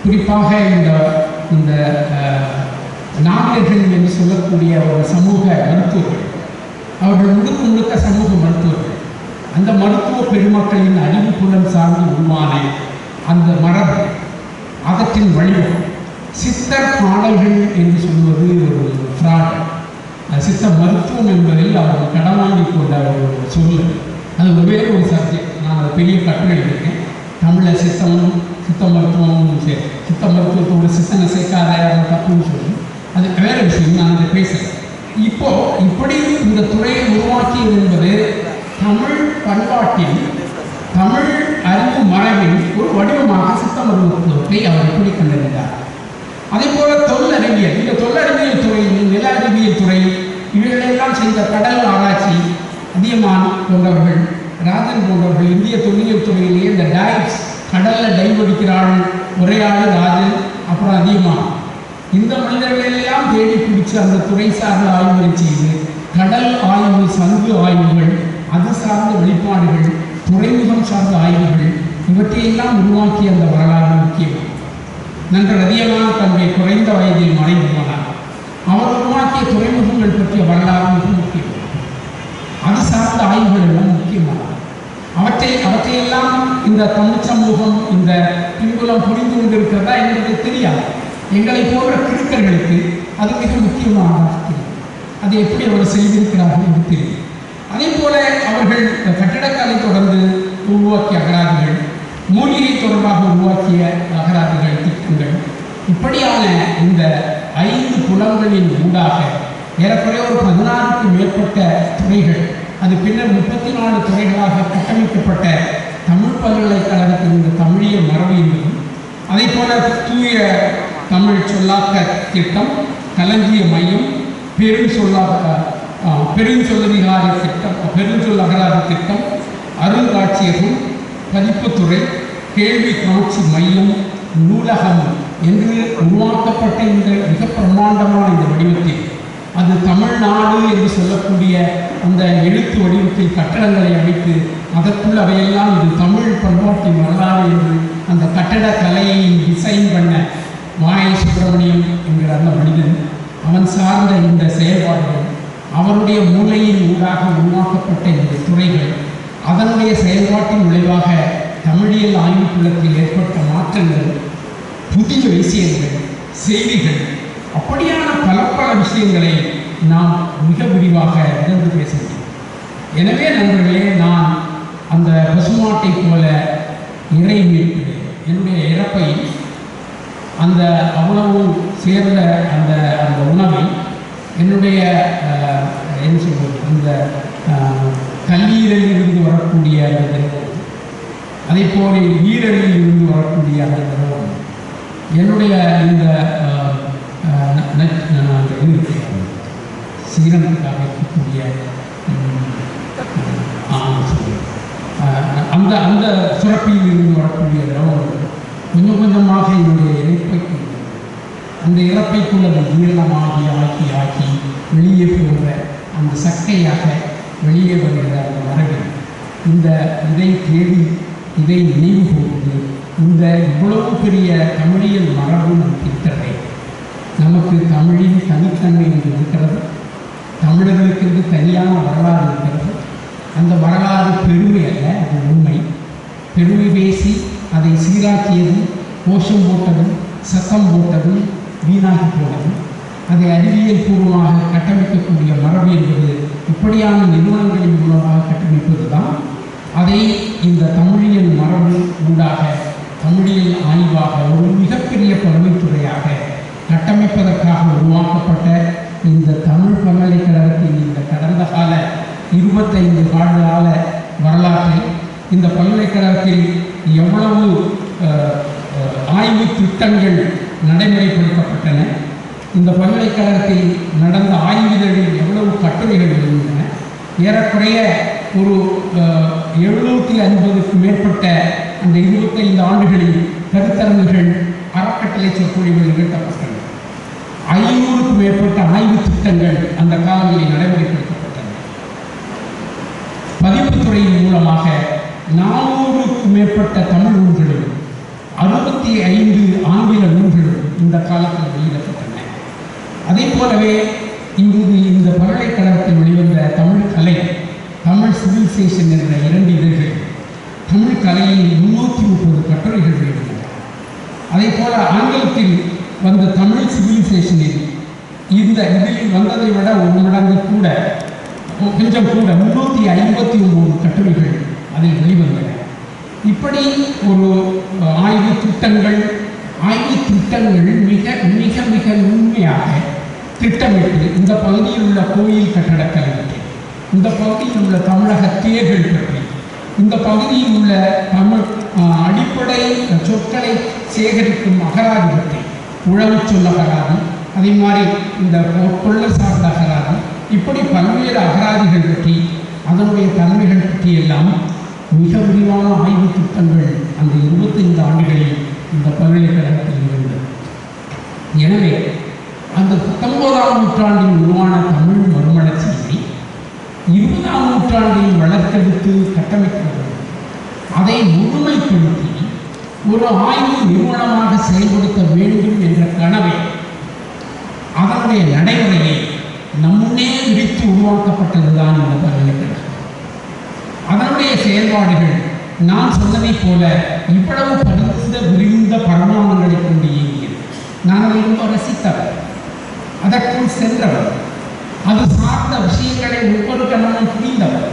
குறிப்பாக இந்த நாகர்கள் என்று சொல்லக்கூடிய ஒரு சமூக மருத்துவர்கள், அவர்கள் முழுக்க சமூக மருத்துவர்கள். அந்த மருத்துவ பெருமக்களின் அறிவுப்புலம் சார்ந்து உருவான அந்த மரபு, அதற்றின் வழிவகை சித்தர் பாடல்கள் என்று சொல்வது ஒரு ஃப்ராட். சித்த மருத்துவம் என்பதில் அவர்கள் கடவாங்கி கொண்ட ஒரு சொல். அது ஒரே ஒரு சப்ஜெக்ட். நான் அதை பெரிய கட்டுரை எழுதியிருக்கேன். தமிழில் சித்த மருத்துவமும் சரி, சித்த மருத்துவத்தோடு சித்தனை சேர்க்காத தப்புன்னு சொல்லி அது வேறு விஷயம். நான் அதை பேசுகிறேன். இப்படி இந்த துறையை உருவாக்கியது என்பது தமிழ் பண்பாட்டில் தமிழ் அறிவு மரபின் ஒரு வடிவமாக சித்த மருத்துவத்தை அவர் எப்படி கண்டறிந்தார். அதே போல தொல்லறிவியல், இந்த தொல்லறிவியல் துறையில் நில அறிவியல் துறை இவைகளெல்லாம் செய்த கடல் ஆராய்ச்சி அதியமான் போன்றவர்கள், ராஜன் போன்றவர்கள் இந்திய தொல்லியல் துறையிலேயே இந்த டைவ்ஸ் கடலில் டைவ் அடிக்கிறாள் ஒரே ஆள் ராஜன், அப்புறம் அதியமான், இந்த மனிதர்களெல்லாம் தேடி பிடிச்சு அந்த துறை சார்ந்த ஆய்வுகளை செய்து கடல் ஆய்வு, சங்கு ஆய்வுகள், அது சார்ந்த வெளிப்பாடுகள், துறைமுகம் சார்ந்த ஆய்வுகள் இவற்றையெல்லாம் உருவாக்கிய அந்த வரலாறு முக்கியம். நண்பர் அதியமான் தன்னுடைய குறைந்த வயதில் மறைந்து போனார். அவர் உருவாக்கிய துறைமுகங்கள் பற்றிய வரலாறு மிக முக்கியம். அது சார்ந்த ஆய்வுகள் எல்லாம் முக்கியமானது. அவற்றையெல்லாம் இந்த தமிழ் சமூகம் இந்த பின்புலம் புரிந்து கொண்டிருக்கிறதா என்பது தெரியாது. எங்களை போன்ற கிருக்கர்களுக்கு அது மிக முக்கியமானது. அதை எப்படி அவர் செய்திருக்கிறார்கள் என்று தெரியும். அதே போல அவர்கள் கட்டிடக்கலை தொடர்ந்து உருவாக்கிய அகராதிகள், மூலிகை தொடர்பாக உருவாக்கிய அகராதிகள், திட்டங்கள், இப்படியான இந்த 5 புலங்களின் ஊடாக ஏறக்குறைய ஒரு 16க்கு மேற்பட்ட துறைகள், அது பின்னர் 34 துறைகளாக கட்டமைக்கப்பட்ட தமிழ் பல்கலைக்கழகத்தின் இந்த தமிழியல் மரபு என்பதும், அதே போல தூய தமிழ் சொல்லாக்க திட்டம், களஞ்சிய மையம், பெருஞ்சொல்லதிகார திட்டம், பெருஞ்சொல் அகராதி திட்டம், அருங்காட்சியகம், பதிப்புத்துறை, கேள்வி காட்சி மையம், நூலகம் என்று உருவாக்கப்பட்ட இந்த மிக பிரம்மாண்டமான இந்த வடிவத்தில், அது தமிழ்நாடு என்று சொல்லக்கூடிய அந்த எழுத்து வடிவத்தில் கட்டடங்களை அமைத்து அதற்குள் அவையெல்லாம் இது தமிழ் பண்பாட்டின் வரலாறு என்று அந்த கட்டட கலையை டிசைன் பண்ண மாய சுப்பிரமணியம் என்கிற அந்த மனிதன், அவன் சார்ந்த இந்த செயல்பாடுகள், அவருடைய மூளையின் ஊடாக உருவாக்கப்பட்ட இந்த துறைகள், அதனுடைய செயல்பாட்டின் விளைவாக தமிழியல் ஆய்வுக்குள்ளத்தில் ஏற்பட்ட மாற்றங்கள், புதிய விஷயங்கள், செய்திகள், அப்படியான பல விஷயங்களை நாம் மிக விரிவாக இழந்து பேச முடியும். எனவே நண்பர்களே, நான் அந்த பசுமாட்டை போல இறை மீட்பு என்னுடைய இறப்பை அந்த அவ்வளவு சேர்ந்த அந்த அந்த உணவை என்னுடைய என்ன சொல்வது, அந்த கல்லீரலில் இருந்து வரக்கூடிய அந்த திரவம், அதே போல ஈரலில் இருந்து வரக்கூடிய அந்த திரவம், என்னுடைய இந்த சீரனுக்காக இருக்கக்கூடிய அந்த அந்த சுரப்பியில் இருந்து வரக்கூடிய திரவம் கொஞ்சம் கொஞ்சமாக என்னுடைய இறப்பைக்கு, அந்த இறப்பைக்குள்ள அந்த ஜீரணமாகி ஆக்கி வெளியே போகிற அந்த சக்கையாக வெளியே வருகிற அந்த மரபில் இதை தேடி இதை நினைவு கூர்ந்து இந்த இவ்வளவு பெரிய தமிழியல் மரபு நமக்கு இருக்கிறதை நமக்கு தமிழின் தனித்தன்மை என்று இருக்கிறது. தமிழர்களுக்கு தனியான வரலாறு இருக்கிறது. அந்த வரலாறு பெருமை அல்ல, அது உண்மை. பெருமை பேசி அதை சீராக்கியதும், கோஷம் போட்டதும், சத்தம் போட்டதும், வீணாகி போனதும், அதை அறிவியல் பூர்வமாக கட்டமைக்கக்கூடிய மரபு என்பது இப்படியான நிறுவனங்களின் மூலமாக கட்டமைப்பது தான். அதை இந்த தமிழியல் மரபு ஊடாக, தமிழியல் ஆய்வாக ஒரு மிகப்பெரிய பல்மைத்துறையாக கட்டமைப்பதற்காக உருவாக்கப்பட்ட இந்த தமிழ் பல்கலைக்கழகத்தின் இந்த கடந்த கால 25 கால வரலாற்றை, இந்த பல்கலைக்கழகத்தில் எவ்வளவு ஆய்வு திட்டங்கள் நடைமுறைப்படுத்தப்பட்டன, இந்த பல்கலைக்கழகத்தில் நடந்த ஆய்வுகளில் எவ்வளவு கட்டுரைகள் இருந்தன, ஏறக்குறைய ஒரு 750க்கும் மேற்பட்ட அந்த 25 ஆண்டுகளில் கருத்தரங்குகள், அறக்கட்டளை சொற்பொழிவுகள் நிகழ்த்தப்பட்டன. 500க்கும் மேற்பட்ட ஆய்வு திட்டங்கள் அந்த காலங்களில் நடைமுறைப்படுத்தப்பட்டன. பதிப்புத்துறையின் மூலமாக 400க்கும் மேற்பட்ட தமிழ் நூல்களும் 65 ஆங்கில நூல்களும் இந்த காலத்தில் வெளியிடப்பட்டன. அதே போலவே இந்த பல்கலைக்கழகத்தில் வெளிவந்த தமிழ் கலை, தமிழ் சிவிலைசேஷன் என்ற 2 இதழ்கள், தமிழ் கலையில் 330 கட்டுரைகள் வெளியிட்டன. அதே போல ஆங்கிலத்தில் வந்த தமிழ் சிவிலைசேஷனில் இந்த இதில் வந்ததை விட ஒரு மடங்கு கூட, கொஞ்சம் கூட 359 கட்டுரைகள் அதில் வெளிவந்தன. இப்படி ஒரு ஆய்வு திட்டங்கள் மிக மிக மிக உண்மையாக திட்டமிட்டு இந்த பகுதியில் உள்ள கோயில் கட்டடக்கலை பற்றி, இந்த பகுதியில் உள்ள தமிழக தேர்கள் பற்றி, இந்த பகுதியில் உள்ள தமிழ் அடிப்படை சொற்களை சேகரிக்கும் அகராதி பற்றி, உழவு சொல் அகராதி, அதே மாதிரி இந்த கொள்ளர் சார்ந்த அகராதி, இப்படி பல்வேறு அகராதிகள் பற்றி, அதனுடைய தன்மைகள் பற்றியெல்லாம் மிக விரிவான ஆய்வு திட்டங்கள் அந்த 25 ஆண்டுகளில் இந்த பல்கலைக்கழகத்தில் இருந்தது. எனவே அந்த 19ஆம் நூற்றாண்டில் உருவான தமிழ் மறுமலர்ச்சியை 20ஆம் நூற்றாண்டில் வளர்த்தெடுத்து கட்டமைக்கிறது, அதை முழுமைப்படுத்தி ஒரு ஆய்வு நிறுவனமாக செயல்படுத்த வேண்டும் என்ற கனவை, அதனுடைய நடைமுறையை நம்முன்னே விரித்து உருவாக்கப்பட்டதுதான் இந்த பல்கலைக்கழகம். அதனுடைய செயல்பாடுகள் நான் சொன்னதைப் போல இவ்வளவு பரந்த விரிந்த பரிமாணங்களை கொண்டு இயங்கியது. நான் அதை ரொம்ப ரசித்தவர், அதற்குள் சென்றவர், அது சார்ந்த விஷயங்களை ஒவ்வொரு கணமும் புரிந்தவர்.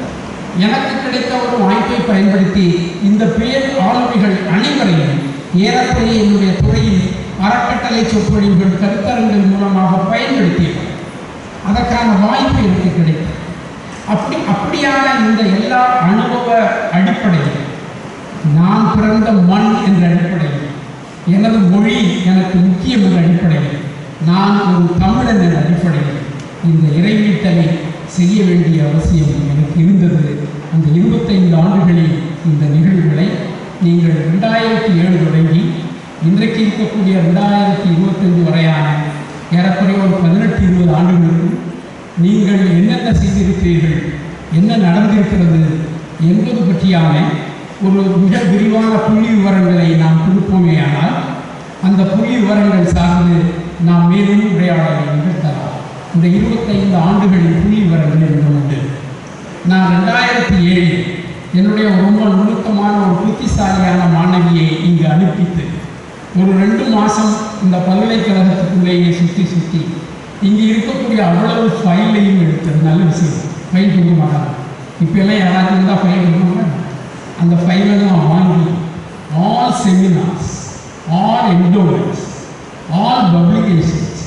எனக்கு கிடைத்த ஒரு வாய்ப்பை பயன்படுத்தி இந்த பேர் ஆளுமைகள் அனைவரையும் ஏறக்குறைய என்னுடைய துறையில் அறக்கட்டளை சொற்பொழிவுகள், கருத்தரங்கள் மூலமாக பயன்படுத்தியவர். அதற்கான வாய்ப்பு எனக்கு கிடைத்தது. அப்படியான இந்த எல்லா அனுபவ அடிப்படையில், நான் பிறந்த மண் என்ற அடிப்படையில், எனது மொழி எனக்கு முக்கியம் என்ற அடிப்படையில், நான் ஒரு தமிழன் என்ற அடிப்படையில் இந்த இறைவீட்டலை செய்ய வேண்டிய அவசியம் எனக்கு இருந்தது. அந்த 25 ஆண்டுகளில் இந்த நிகழ்வுகளை நீங்கள் 2007 தொடங்கி இன்றைக்கு இருக்கக்கூடிய 2025 வரையான ஏறக்குறைய ஒரு 18-20 ஆண்டுகளுக்கு நீங்கள் என்னென்ன செய்திருக்கிறீர்கள், என்ன நடந்திருக்கிறது என்பது பற்றியான ஒரு மிக விரிவான புள்ளி விவரங்களை நாம் கொடுப்போமேயானால், அந்த புள்ளி விவரங்கள் சார்ந்து நாம் மேலும் உரையாடலை நிகழ்த்தலாம். இந்த 25 ஆண்டுகளின் புள்ளி விவரங்கள் என்று உண்டு. நான் 2007 என்னுடைய ரொம்ப நுணுக்கமான ஒரு புத்திசாலியான மாணவியை இங்கு அனுப்பித்து ஒரு 2 மாதம் இந்த பல்கலைக்கழகத்துக்குள்ளேயே சுற்றி இங்கே இருக்கக்கூடிய அவ்வளவு ஃபைலையும் எடுத்தது. நல்ல விஷயம், ஃபைல் கொண்டு மாட்டாங்க. இப்போ எல்லாம் யாராவது இருந்தால் ஃபைல் கொடுப்பாங்க. அந்த ஃபைலெல்லாம் வாங்கி all seminars, all endowments, all publications,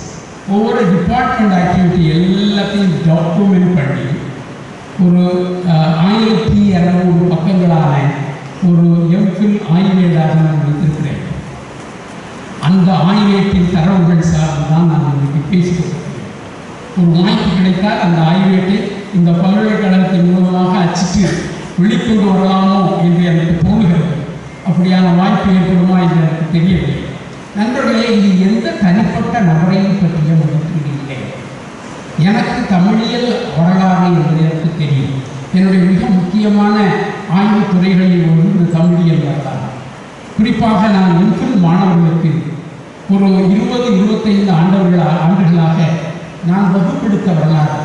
ஒவ்வொரு டிபார்ட்மெண்ட் ஆக்டிவிட்டி எல்லாத்தையும் டாக்குமெண்ட் பண்ணி ஒரு 1200 பக்கங்களான ஒரு எம்ஃபில் ஆய்வேடாக நான் வைத்திருக்கிறேன். அந்த ஆய்வேட்டின் தரவுகள் சார்ந்து தான் நான் இன்றைக்கு பேசிக்கொண்டிருக்கிறேன். ஒரு வாய்ப்பு கிடைத்தால் அந்த ஆய்வேட்டை இந்த பல்கலைக்கழகத்தின் மூலமாக அச்சிட்டு வெளிக்கொண்டு வரலாமோ என்று எனக்கு தோணுகிறது. அப்படியான வாய்ப்பு ஏற்படுமா என்று எனக்கு தெரியவில்லை. நண்பர்களே, இது எந்த தனிப்பட்ட நபரையும் பற்றிய மதிப்பீடு இல்லை. எனக்கு தமிழியல் வரலாறு என்பது எனக்கு தெரியும். என்னுடைய மிக முக்கியமான ஆய்வு துறைகளில் ஒன்று தமிழியல் வரலாறு. குறிப்பாக நான் எம்ஃபில் மாணவர்களுக்கு ஒரு 20-25 ஆண்டுகளாக நான் வகுப்பெடுத்த வரலாறு.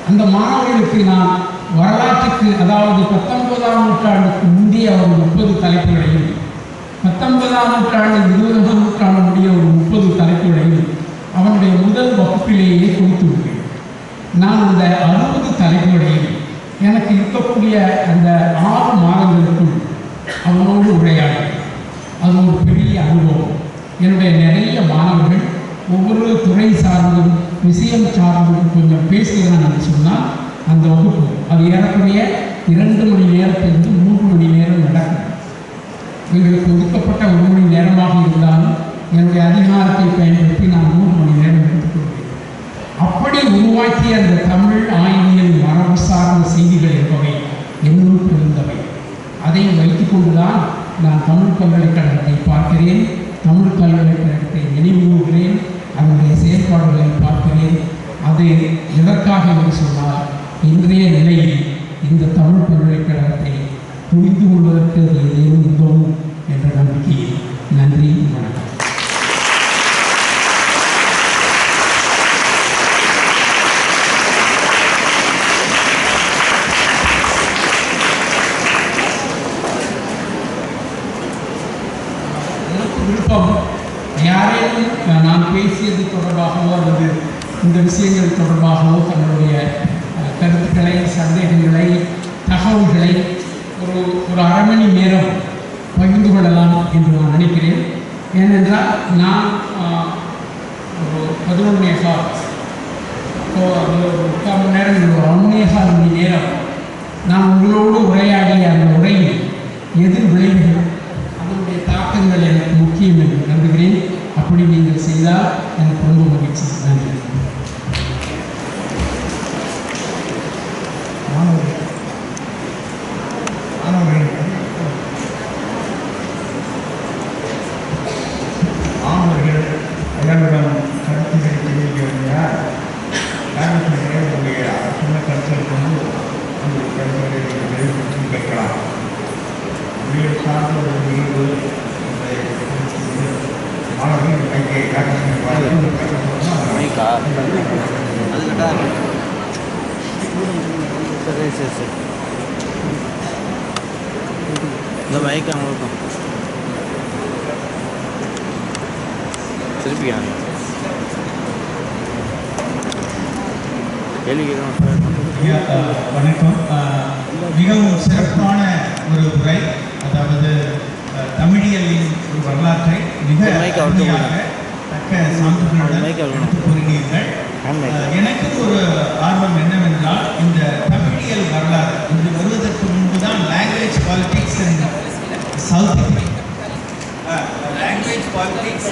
அந்த மாணவர்களுக்கு நான் வரலாற்றுக்கு, அதாவது 19ஆம் நூற்றாண்டுக்கு முந்தைய ஒரு 30 தலைப்புகளையும், 19ஆம் நூற்றாண்டு 20ஆம் நூற்றாண்டு முடிய ஒரு 30 தலைப்புகளையும் அவனுடைய முதல் வகுப்பிலேயே கொடுத்து விட்டேன். நான் அந்த 60 தலைப்புகளையும் எனக்கு இருக்கக்கூடிய அந்த 6 மாதங்களுக்குள் அவனோடு உரையாடினேன். அது ஒரு பெரிய அனுபவம். என்னுடைய நிறைய மாணவர்கள் ஒவ்வொரு துறை சார்ந்தும் விஷயம் சார்ந்தும் கொஞ்சம் பேசுகிறேன் என்று சொன்னால் அந்த வகுப்பு அது ஏறக்குறைய 2 மணி நேரத்திலிருந்து 3 மணி நேரம் நடக்கும். எங்களுக்கு ஒதுக்கப்பட்ட 1 மணி நேரமாக இருந்தாலும் என்னுடைய அதிகாரத்தை பயன்படுத்தி நான் 3 மணி நேரம் எடுத்துக்கொள்வேன். அப்படி உருவாக்கிய அந்த தமிழ் ஆய்வியல் மரபு சார்ந்த செய்திகள் என்பவை என்னுள் பிறந்தவை. அதை வைத்துக்கொண்டுதான் நான் தமிழ் பல்கலைக்கழகத்தை பார்க்கிறேன், தமிழ் பல்கலைக்கழகத்தை நினைவுகிறேன், அதனுடைய செயல்பாடுகளை பார்க்கிறேன். அது எதற்காக என்று சொன்னால், இன்றைய நிலையில் இந்த தமிழ் பல்கலைக்கழகத்தை புரிந்து கொள்வதற்கு அது ஏதும் உதவும் என்ற நம்பிக்கையில் நன்றி, வணக்கம். விருப்பம் யாரேனும் நான் பேசியது தொடர்பாகவோ அல்லது இந்த விஷயங்கள் தொடர்பாகவோ தன்னுடைய கருத்துக்களை, சந்தேகங்களை, தகவல்களை ஒரு அரை மணி நேரம் பகிர்ந்து கொள்ளலாம் என்று நான் நினைக்கிறேன். ஏனென்றால் நான் ஒரு 11:15 ஒரு 3/4 மணி நேரம், ஒரு 1.25 மணி நேரம் நான் உங்களோடு உரையாடிய அந்த உரையில் எதிர் விளைவுகள், அதனுடைய தாக்கங்கள் எனக்கு முக்கியம் என்று நம்புகிறேன். அப்படி நீங்கள் செய்தால் எனக்கு ரொம்ப மகிழ்ச்சி. நன்றி. மாணவர்கள் ஐயாவிடம் கருத்துக்களை தெரிவிக்கிறார். உங்களுடைய சொன்ன கருத்துக்கள் கொண்டு அந்த கருத்துக்களை வெளிப்படுத்தி கேட்கலாம். உயிர் சார்ந்த ஒரு நிகழ்வு மாணவர்கள் கையை இந்த மைக் அவங்களுக்கும் திருப்பி வணக்கம். மிகவும் சிறப்பான ஒரு உரை. அதாவது தமிழியலின் ஒரு வரலாற்றை மிக அருமையாக தக்க சான்றுகளுடன் எடுத்து கூறினீர்கள். எனக்கு ஒரு ஆர்வம் என்னவென்றால், இந்த தமிழியல் வரலாறு இன்று வருவதற்கு முன்பு தான் language politics in South language politics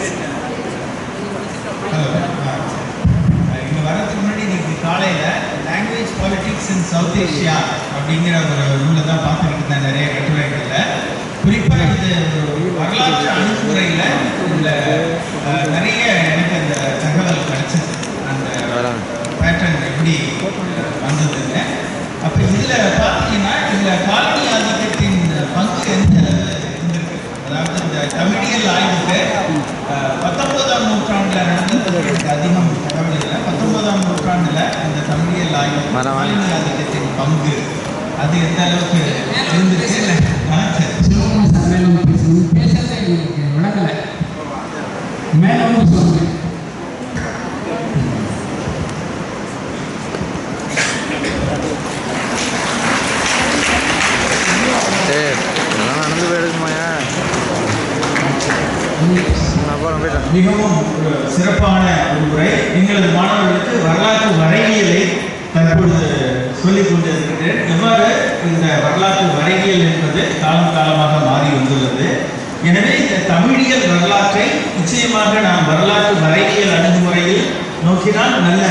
இங்கே வரதுக்கு முன்னாடி இன்னைக்கு காலையில் language politics in South Asia அப்படிங்கிற ஒரு நூலை தான் பார்த்துக்கிட்டு இருந்தேன். நிறைய கட்டுரைகளில் குறிப்பாக இது வரலாற்று அணுகுமுறையில் உள்ள நிறைய எனக்கு அந்த தகவல் கிடைச்சது. அந்த பேட்டர்ன் எப்படி வந்ததுன்னு. அப்போ இதில் பார்த்தீங்கன்னா இதில் காலனி ஆதிக்கத்தின் பங்கு எந்த இருந்திருக்கு. அதாவது இந்த தமிழியல் ஆய்வுக்கு 19ஆம் நூற்றாண்டில் நடந்தது அதிகம் தகவல் இல்லை. 19ஆம் நூற்றாண்டில் இந்த தமிழியல் ஆய்வு காலனி ஆதிக்கத்தின் பங்கு அது எந்த அளவுக்கு இருந்துச்சு. விளக்கலை மேலும் சொல்லுங்க. நடந்து போயிடுக்குமாயா? மிகவும் சிறப்பான ஒரு உரை. எங்களது மாணவர்களுக்கு வரலாற்று வரைவியலை தற்பொழுது சொல்லிக் கொண்டிருக்கிறேன். எவ்வாறு இந்த வரலாற்று வரைவியல் என்பது காலம் காலமாக மாறி வந்துள்ளது. எனவே இந்த தமிழியல் வரலாற்றை நிச்சயமாக நாம் வரலாற்று வரைவியல் அணுகுமுறையில் நோக்கினால் நல்ல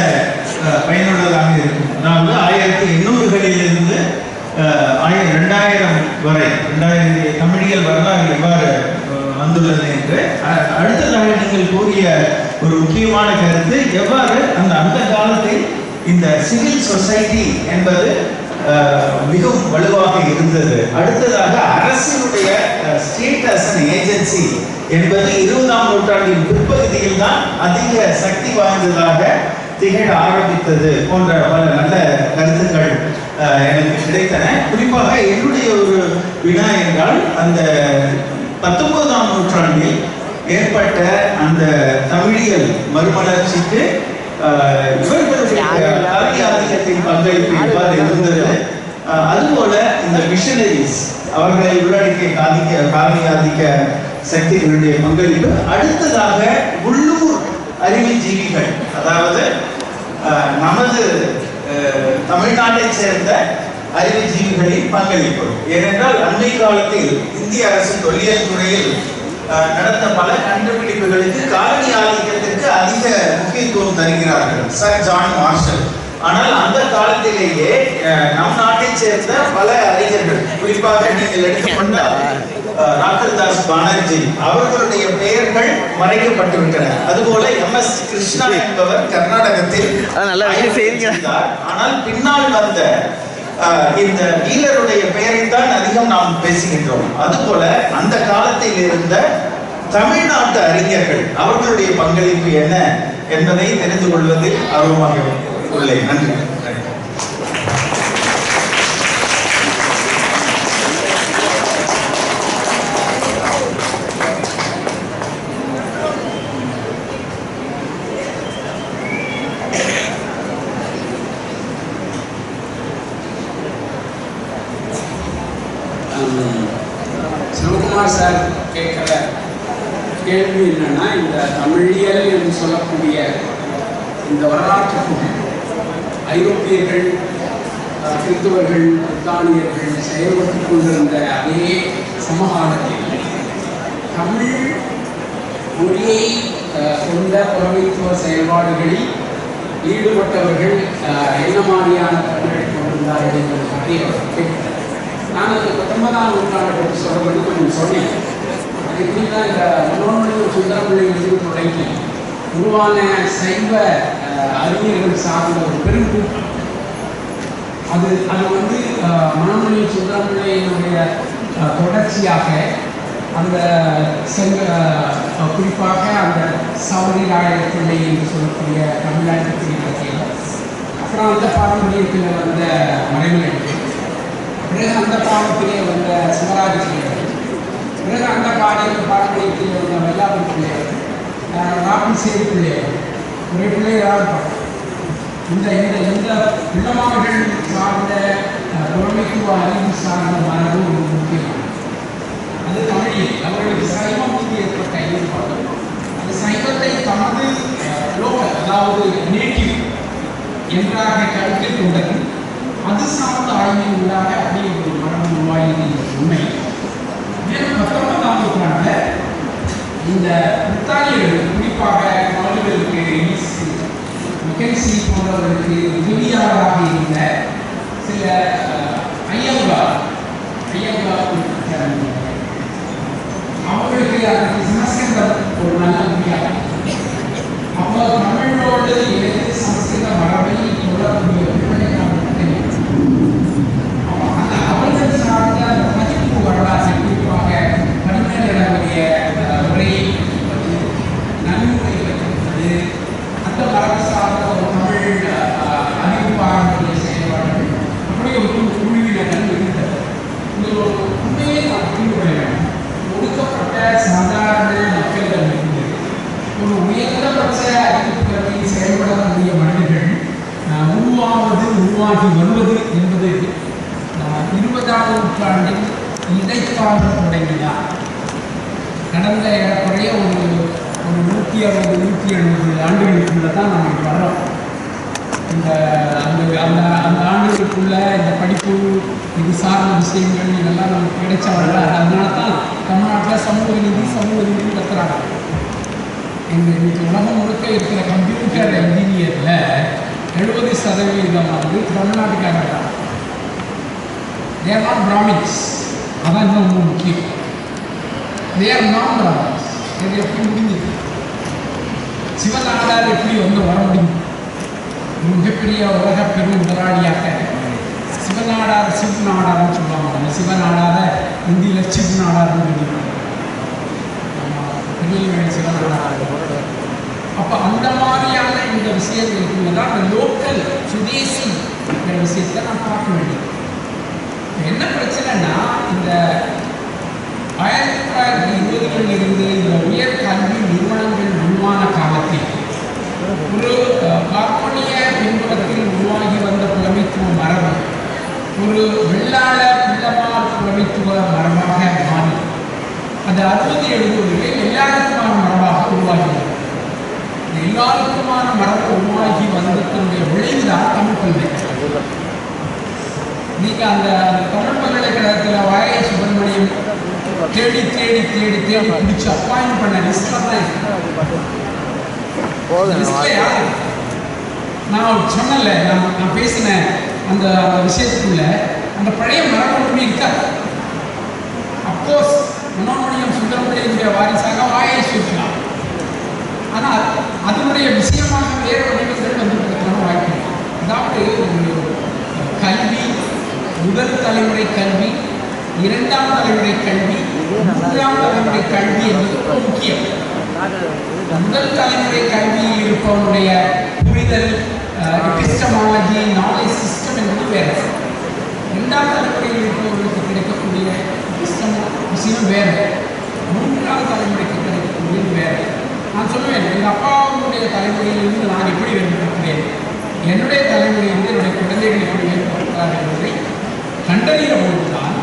பயனுள்ளதாக இருக்கும். அதாவது 1800களிலிருந்து 2000 வரை 2000 தமிழியல் வரலாறு எவ்வாறு வந்துள்ளது என்று அடுத்ததாக நீங்கள் கூறிய ஒரு முக்கியமான கருத்து, எவ்வாறு அந்த காலத்தில் இந்த சிவில் சொசைட்டி என்பது மிகவும் வலுவாக இருந்தது. அடுத்ததாக அரசினுடைய ஸ்டேட் அஸ் அன் ஏஜென்சி என்பது 20ஆம் நூற்றாண்டின் பிற்பகுதியில் தான் அதிக சக்தி வாய்ந்ததாக திகழ ஆரம்பித்தது போன்ற பல நல்ல கருத்துக்கள் எனக்கு கிடைத்தன. குறிப்பாக என்னுடைய ஒரு வினா என்றால், அந்த 19ஆம் நூற்றாண்டில் ஏற்பட்ட அந்த தமிழியல் மறுமலர்ச்சிக்கு இவர்களுடைய கல்வி ஆதிக்கத்தின் பங்களிப்பு எவ்வாறு இருந்தது, அதுபோல இந்த மிஷனரிஸ் அவர்களை உள்ளடக்கிய காலனி ஆதிக்க சக்திகளுடைய பங்களிப்பு, அடுத்ததாக உள்ளூர் அறிவுஜீவிகள், அதாவது நமது தமிழ்நாட்டை சேர்ந்த அறிவுஜீவிகளின் பங்களிப்பு. ஏனென்றால் அண்மை காலத்தில் இந்திய அரசு தொல்லியல் துறையில் நடந்த பல கண்டுபிடிப்புகளுக்கு காலனி ஆதிக்கத்திற்கு அதிக முக்கியத்துவம் தருகிறார்கள், சர் ஜான் மார்ஷல். ஆனால் அந்த காலத்திலேயே நம் நாட்டை சேர்ந்த பல அறிஞர்கள், குறிப்பாக நீங்கள் எடுத்துக்கொண்டால் டாக்டர் தாஸ் பானர்ஜி அவர்களுடைய பெயர்கள் மறைக்கப்பட்டு விட்டன. அதுபோல MS கிருஷ்ணா என்பவர் கர்நாடகத்தில் ஆனால் பின்னால் வந்த இந்த வீரருடைய பெயரைத்தான் அதிகம் நாம் பேசுகின்றோம். அதுபோல அந்த காலத்தில் இருந்த தமிழ்நாட்டு அறிஞர்கள் அவர்களுடைய பங்களிப்பு என்ன என்பதை தெரிந்து கொள்வதில் ஆர்வமாக உள்ளேன். நன்றி. சிவகுமார் சார் கேட்குற கேள்வி என்னன்னா, இந்த தமிழியல் என்று சொல்லக்கூடிய இந்த வரலாற்றுக்கும் ஐரோப்பியர்கள், கிறிஸ்தவர்கள், பிரித்தானியர்கள் செயல்பட்டு கொண்டிருந்த அதே சமகாலத்தில் தமிழ் மொழியை கொண்ட புறமைத்துவ செயல்பாடுகளில் ஈடுபட்டவர்கள் என்ன மாதிரியான தமிழை கொண்டிருந்தார்கள் என்பதை பற்றி கேட்கிறேன். நான் அந்த 19ஆம் நூற்றாண்டை பற்றி சொல்ல கொஞ்சம் சொன்னேன். அது எப்படின்னா, இந்த மனோன்மணி சுந்தரம்பிள்ளை எழுதி தொடங்கி உருவான சைவ அறிஞர்கள் சார்ந்த ஒரு பெருங்கூட்டம். அது வந்து மனோன்மணி சுந்தரம்பிள்ளையினுடைய தொடர்ச்சியாக அந்த குறிப்பாக அந்த சௌரிராய பிள்ளை என்று சொல்லக்கூடிய தமிழ்நாட்டு பற்றியில், அப்புறம் அந்த பாரம்பரியத்தில் வந்த மறைமலைகள், பிறகு அந்த பாடத்திலே வந்த சிவராஜ பிள்ளைகள், பிறகு அந்த பாரம்பரியத்தில் வந்த வெள்ளாபுரி பிள்ளைகள், ராபிசேரி பிள்ளைகள், ஒரே பிள்ளைகளாக இருப்பாங்க. இந்த பிள்ளமார்கள் சார்ந்த புறமைத்துவ அறிவு சார்ந்த மரபு ஒரு முக்கியமானது. அது தமிழில் அவர்களுக்கு சைவம் மீது ஏற்பட்ட ஈடுபாடு, அந்த சைவத்தை தமது லோக்கல், அதாவது நேட்டிவ் என்றாக கருத்தில் கொண்டது. அது சார்ந்த ஆய்வின் உள்ளாக அப்படியே ஒரு மரபு உருவாகியது உண்மை. மேலும் 19ஆம் நூற்றாண்டில் இந்த பிரித்தானியர்கள், குறிப்பாக மாணவர்களுக்கு மெக்கன்சி போன்றவர்களுக்கு உதவியாளராக இருந்த சில ஐயங்கார் அவர்களுக்கு அதற்கு சமஸ்கிருதம் ஒரு நல்ல மொழியாக, அப்போ தமிழோடு இணைந்து சமஸ்கிருத மரபை தொடரக்கூடிய அவர்கள் சார்ந்த அந்த பதிப்பு வரலாற்றை, குறிப்பாக பரிமையினுடைய உரையை பற்றி, நன்முறை பற்றி, அந்த மரபு சார்ந்த ஒரு தமிழ் அறிவு பாரம்பரிய செயல்பாடுகள் அப்படி ஒரு குழுவினர்கள் இருந்தது. இந்த ஒரு உண்மையை நாம் புரிந்து கொள்ள வேண்டும். ஒடுக்கப்பட்ட சாதாரண மக்களிடம் இருந்து ஒரு உயர்ந்தபட்ச அறிவுத்துறையில் செயல்படக்கூடிய மனிதர்கள் உருவாகி வருவது என்பது 20ஆம் நூற்றாண்டில் இடைக்காலம் தொடங்கினார். கடந்த ஏறக்குறைய ஒரு 160-170 ஆண்டுகளுக்குள்ள தான் நம்ம வரோம். அந்த ஆண்டுகளுக்குள்ள இந்த படிப்பு, இது சார்ந்த விஷயங்கள் இதெல்லாம் நமக்கு கிடைச்சவங்க. அதனால தான் தமிழ்நாட்டில் சமூக நீதி கத்துறாங்க. எங்கள் இன்னைக்கு உலகம் முழுக்க இருக்கிற கம்ப்யூட்டர் இன்ஜினியரில் 70% தமிழ்நாட்டுக்காரங்க தான். They are not Brahmins. அதான் இன்னும் ரொம்ப முக்கியம். They are non-Brahmins. இது எப்படி முடிஞ்சது? சிவநாடார் எப்படி வர முடியும்? மிகப்பெரிய உலக பெரும் முதலாளியாக சிவநாடார் சிவ் நாடார்னு சொல்லுவாங்க. நம்ம சிவநாடார இந்தியில் சிவ் நாடார்னு சொல்லிடுவாங்க. சிவநாடார். அப்போ அந்த மாதிரியான இந்த விஷயங்களுக்கு தான் அந்த லோக்கல் சுதேசி விஷயத்தை நான் பார்க்க வேண்டியது. என்ன பிரச்சனைனா, இந்த 1920களில் இருந்து இந்த உயர்கல்வி நிறுவனங்கள் உருவான காலத்தில் ஒரு பார்ப்பனிய பின்புலத்தில் உருவாகி வந்த புலமைத்துவ மரபு ஒரு வெள்ளாள பிள்ளமார் புலமைத்துவ மரபாக மாறி அது 60-70களில் எல்லாருக்குமான மரபாக உருவாகியது. எல்லாருக்குமான மரபு உருவாகி வந்ததனுடைய விளைவுதான் தமிழ் பல்கலைக்கழகம். நீங்கள் அந்த தமிழ் பல்கலைக்கழகத்தில் வாய சுப்பிரமணியம் தேடி தேடி தேடி தேடி பிடிச்சி அப்பாயின்ட் பண்ண லிஸ்ட்டில் தான் யாரு நான் சொன்னல, நான் பேசின அந்த விஷயத்துக்குள்ள அந்த பழைய மரபு ஒன்று இருக்காது. அப்கோர்ஸ் மனோன்மணியம் சுந்தரமணியனுடைய வாரிசாக வாயை சுற்றலாம். ஆனால் அதனுடைய விஷயமாக வேறு வடிவங்கள் வந்து வாய்ப்பு. அதாவது கல்வி, முதல் தலைமுறை கல்வி, இரண்டாம் தலைமுறை கல்வி, மூன்றாம் தலைமுறை கல்வி என்பது ரொம்ப முக்கியம். முதல் தலைமுறை கல்வியில் இருப்பவனுடைய புரிதல், எபிஸ்டமாலஜி, நாலேஜ் சிஸ்டம் என்பது வேறு. இரண்டாம் தலைமுறையில் இருப்பவர்களுக்கு கிடைக்கக்கூடிய விஷயம் வேறு. மூன்றாம் தலைமுறைக்கு கிடைக்கக்கூடியது வேறு. நான் சொல்லுவேன், எங்கள் அப்பாவுடைய தலைமுறையிலிருந்து நான் எப்படி வேண்டியிருக்கிறேன், என்னுடைய தலைமுறையிலிருந்து என்னுடைய குழந்தைகள் எப்படி வேண்டியிருக்கிறார்கள் என்பதை கண்டறிய போதுதான்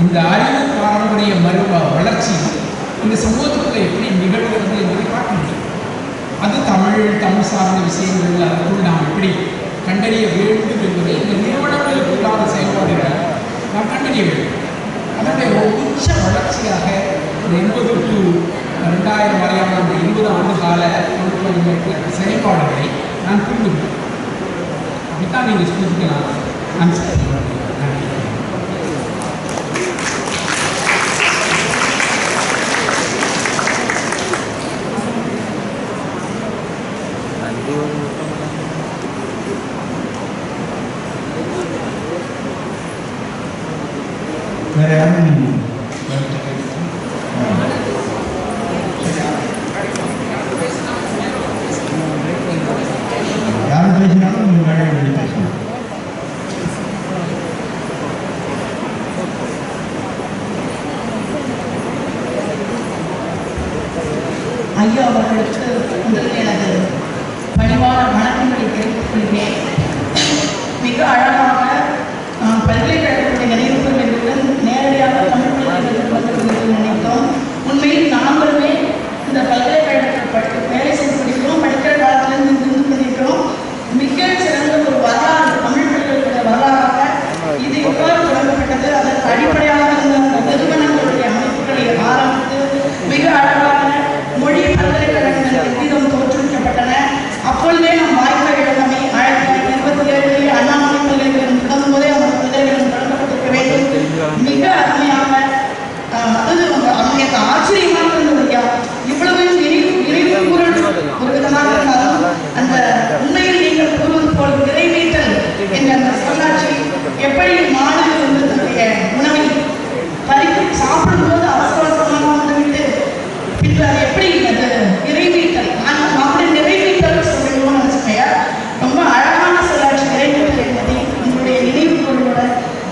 இந்த அறிவு பாரம்பரிய வளர்ச்சி இந்த சமூகத்துக்குள்ள எப்படி நிகழ்கிறது என்பதை பார்க்க முடியும். அது தமிழ் சார்ந்த விஷயங்கள் அதற்குள் நாம் எப்படி கண்டறிய வேண்டும் என்பதை இந்த நிறுவனங்களுக்குள்ளான செயல்பாடுகளை நாம் கண்டறிய வேண்டும். அதனுடைய உச்ச வளர்ச்சியாக இந்த 80 to 2000 வரையான அந்த 20 ஆண்டு கால செயல்பாடுகளை நான் புரிந்துள்ளேன். அப்படித்தான் நீங்கள் சொல்லிக்கலாம். வேற யாரும் பேசினாலும் நீங்கள் வேலை எழுதி பேசணும். ஐயா அவர்களுக்கு முதலில் எனது பணிவான வணக்கங்களை தெரிவித்துக் கொள்கிறேன். மிக அழகாக பல்கலைக்கழகத்துடைய நினைவுகளுடன் நேரடியாக தமிழ் பல்கலைக்கழகத்தில் வந்து நினைத்தோம். உண்மையில் நாங்களுமே இந்த பல்கலைக்கழகத்தில் வேலை செய்து கொண்டிருக்கிறோம். படிக்கிற காலத்திலிருந்து இருந்து கொண்டிருக்கிறோம். மிக சிறந்த ஒரு வரலாறு, தமிழ் பல்கலைக்கழக வரலாறாக இது எவ்வாறு தொடங்கப்பட்டது, அதற்கு அடிப்படையாக இருந்த நிறுவனங்களுடைய அமைப்புகளை ஆரம்பித்து மிக அழகான மொழி பல்கலைக்கழகங்கள் எவ்விதம் தோற்றுவிக்கப்பட்டன. அப்பொழுதே நம் வாய்ப்பை இழந்தமை 1927 அண்ணாமலை பல்கலைக்கழகம் தொடங்கும் போதே அந்த பல்கலைக்கழகம் தொடங்கப்பட்டிருக்க வேண்டும். மிக அருமையாக அது அவங்களுக்கு ஆச்சரியமாக இருந்தது. இவ்வளவு நிறைவு கூறல் ஒரு விதமாக இருந்தாலும் அந்த உண்மையில் நீங்கள் கூறுவது போல் நிறைவேற்றல் என்ற அந்த சொல்லாட்சி எப்படி மாணவர் வந்து தன்னுடைய உணவை பறித்து சாப்பிடும்போது அவசரமாக வந்துவிட்டு பின்பு அது எப்படி அது நிறைவேற்றல் அப்படி நிறைவேற்றல் சொல்லுவோம்னு வச்சுக்கையா ரொம்ப அழகான சொல்லாட்சி நிறைவேற்றல் என்பதை உங்களுடைய நினைவு பொருளோட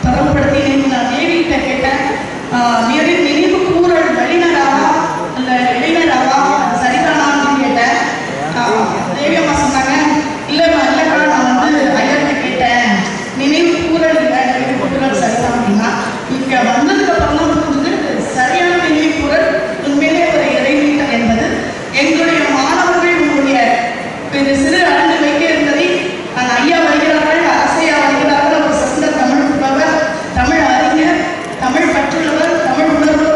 தொடர்புபடுத்தி நான் தேவிகிட்ட கேட்டேன், நினைவு கூறல் வல்லினராக அல்ல இளைஞராக சரிதானான்னு கேட்டேன். தேவி அம்மா சொன்னாங்க, இல்லைக்கா நான் வந்து ஐயர்கிட்ட கேட்டேன், நினைவு கூறல் இல்லை, நினைவு கூறல் சரிதான் அப்படின்னா. இங்கே வந்ததுக்கு அப்புறம் தான் புரிஞ்சுது சரியான நினைவு கூறல் உண்மையிலே ஒரு இறைவீட்டல் என்பது. எங்களுடைய மாணவர்கள் உங்களுடைய சிறு அழகு வைக்க இருந்ததை ஐயா வருகிறார்கள், அரசையா வருகிறார்கள், ஒரு சிறந்த தமிழ் புலவர், தமிழ் அறிஞர், தமிழ் பற்றுள்ளவர், தமிழ் உணர்வு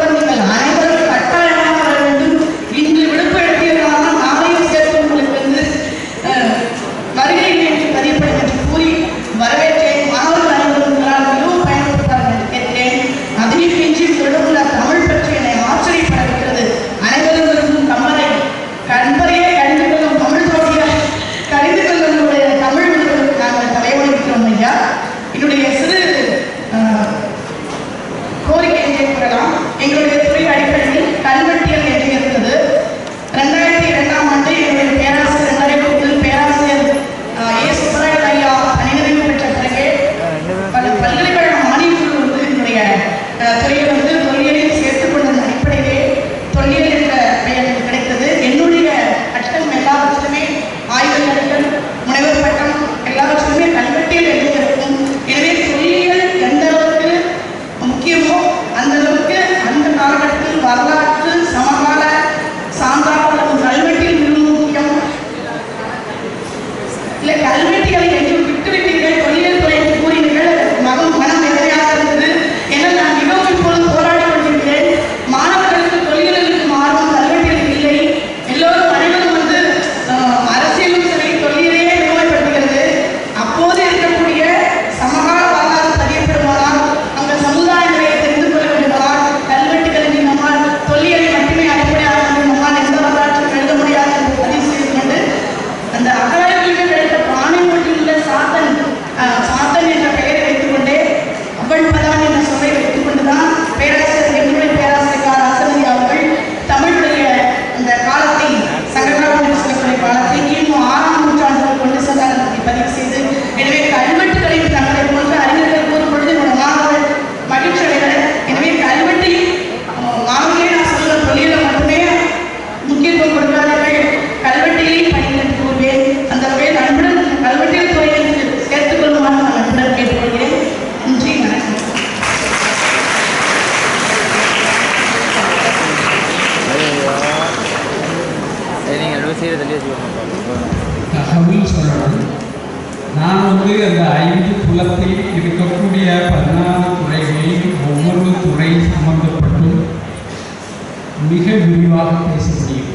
விரிவாக பேச முடியும்.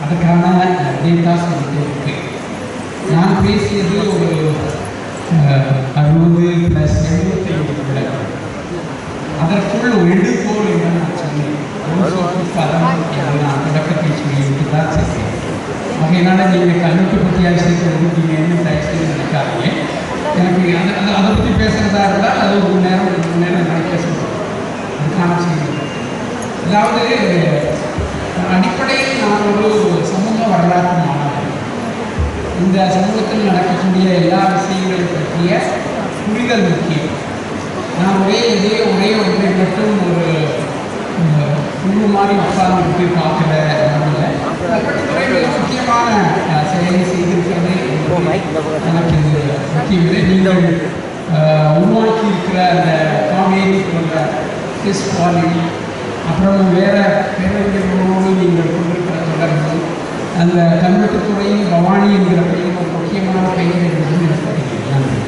அதுக்கான டேட்டா சொல்லிட்டு இருக்கு. நான் பேசியது ஒரு 60 + 75 விளக்கம். அதற்குள் எடுப்போல் என்று நான் சொன்னேன். பதம் என்று நான் தொடக்கத்தை சொல்லிவிட்டு தான் சேர்த்தேன். அதனால நீங்கள் கல்வெட்டு பற்றியாக சேர்த்து தயவுசெய்து நினைக்காதீங்க. எனக்கு அதை பற்றி பேசுகிறதா இருந்தால் அது ஒரு நேரம் நான் பேசணும். அதுக்கான செய்தி. அதாவது அடிப்படையில் நான் ஒரு சமூக வரலாற்று மாணவன். இந்த சமூகத்தில் நடக்கக்கூடிய எல்லா விஷயங்களை பற்றிய புரிதல் முக்கியம். நான் ஒரே ஒன்றை மட்டும் ஒரு குழு மாதிரி உட்கார்ந்து பார்க்கல. கல்வெட்டுத்துறை மிக முக்கியமான செயலை செய்திருக்கிறது. எனக்கு முக்கியமில்லை. நீங்கள் உருவாக்கி இருக்கிற அந்த காவேரி போன்ற குவாலிட்டி, அப்புறம் வேறு பேரறிஞர்களோடு நீங்கள் கொண்டிருக்கிற தொடர்பு, அந்த கல்வெட்டுத்துறையின் பவானி என்கிற பெயர் ஒரு முக்கியமான பெயர் என்று எனக்கு தெரிகிறது.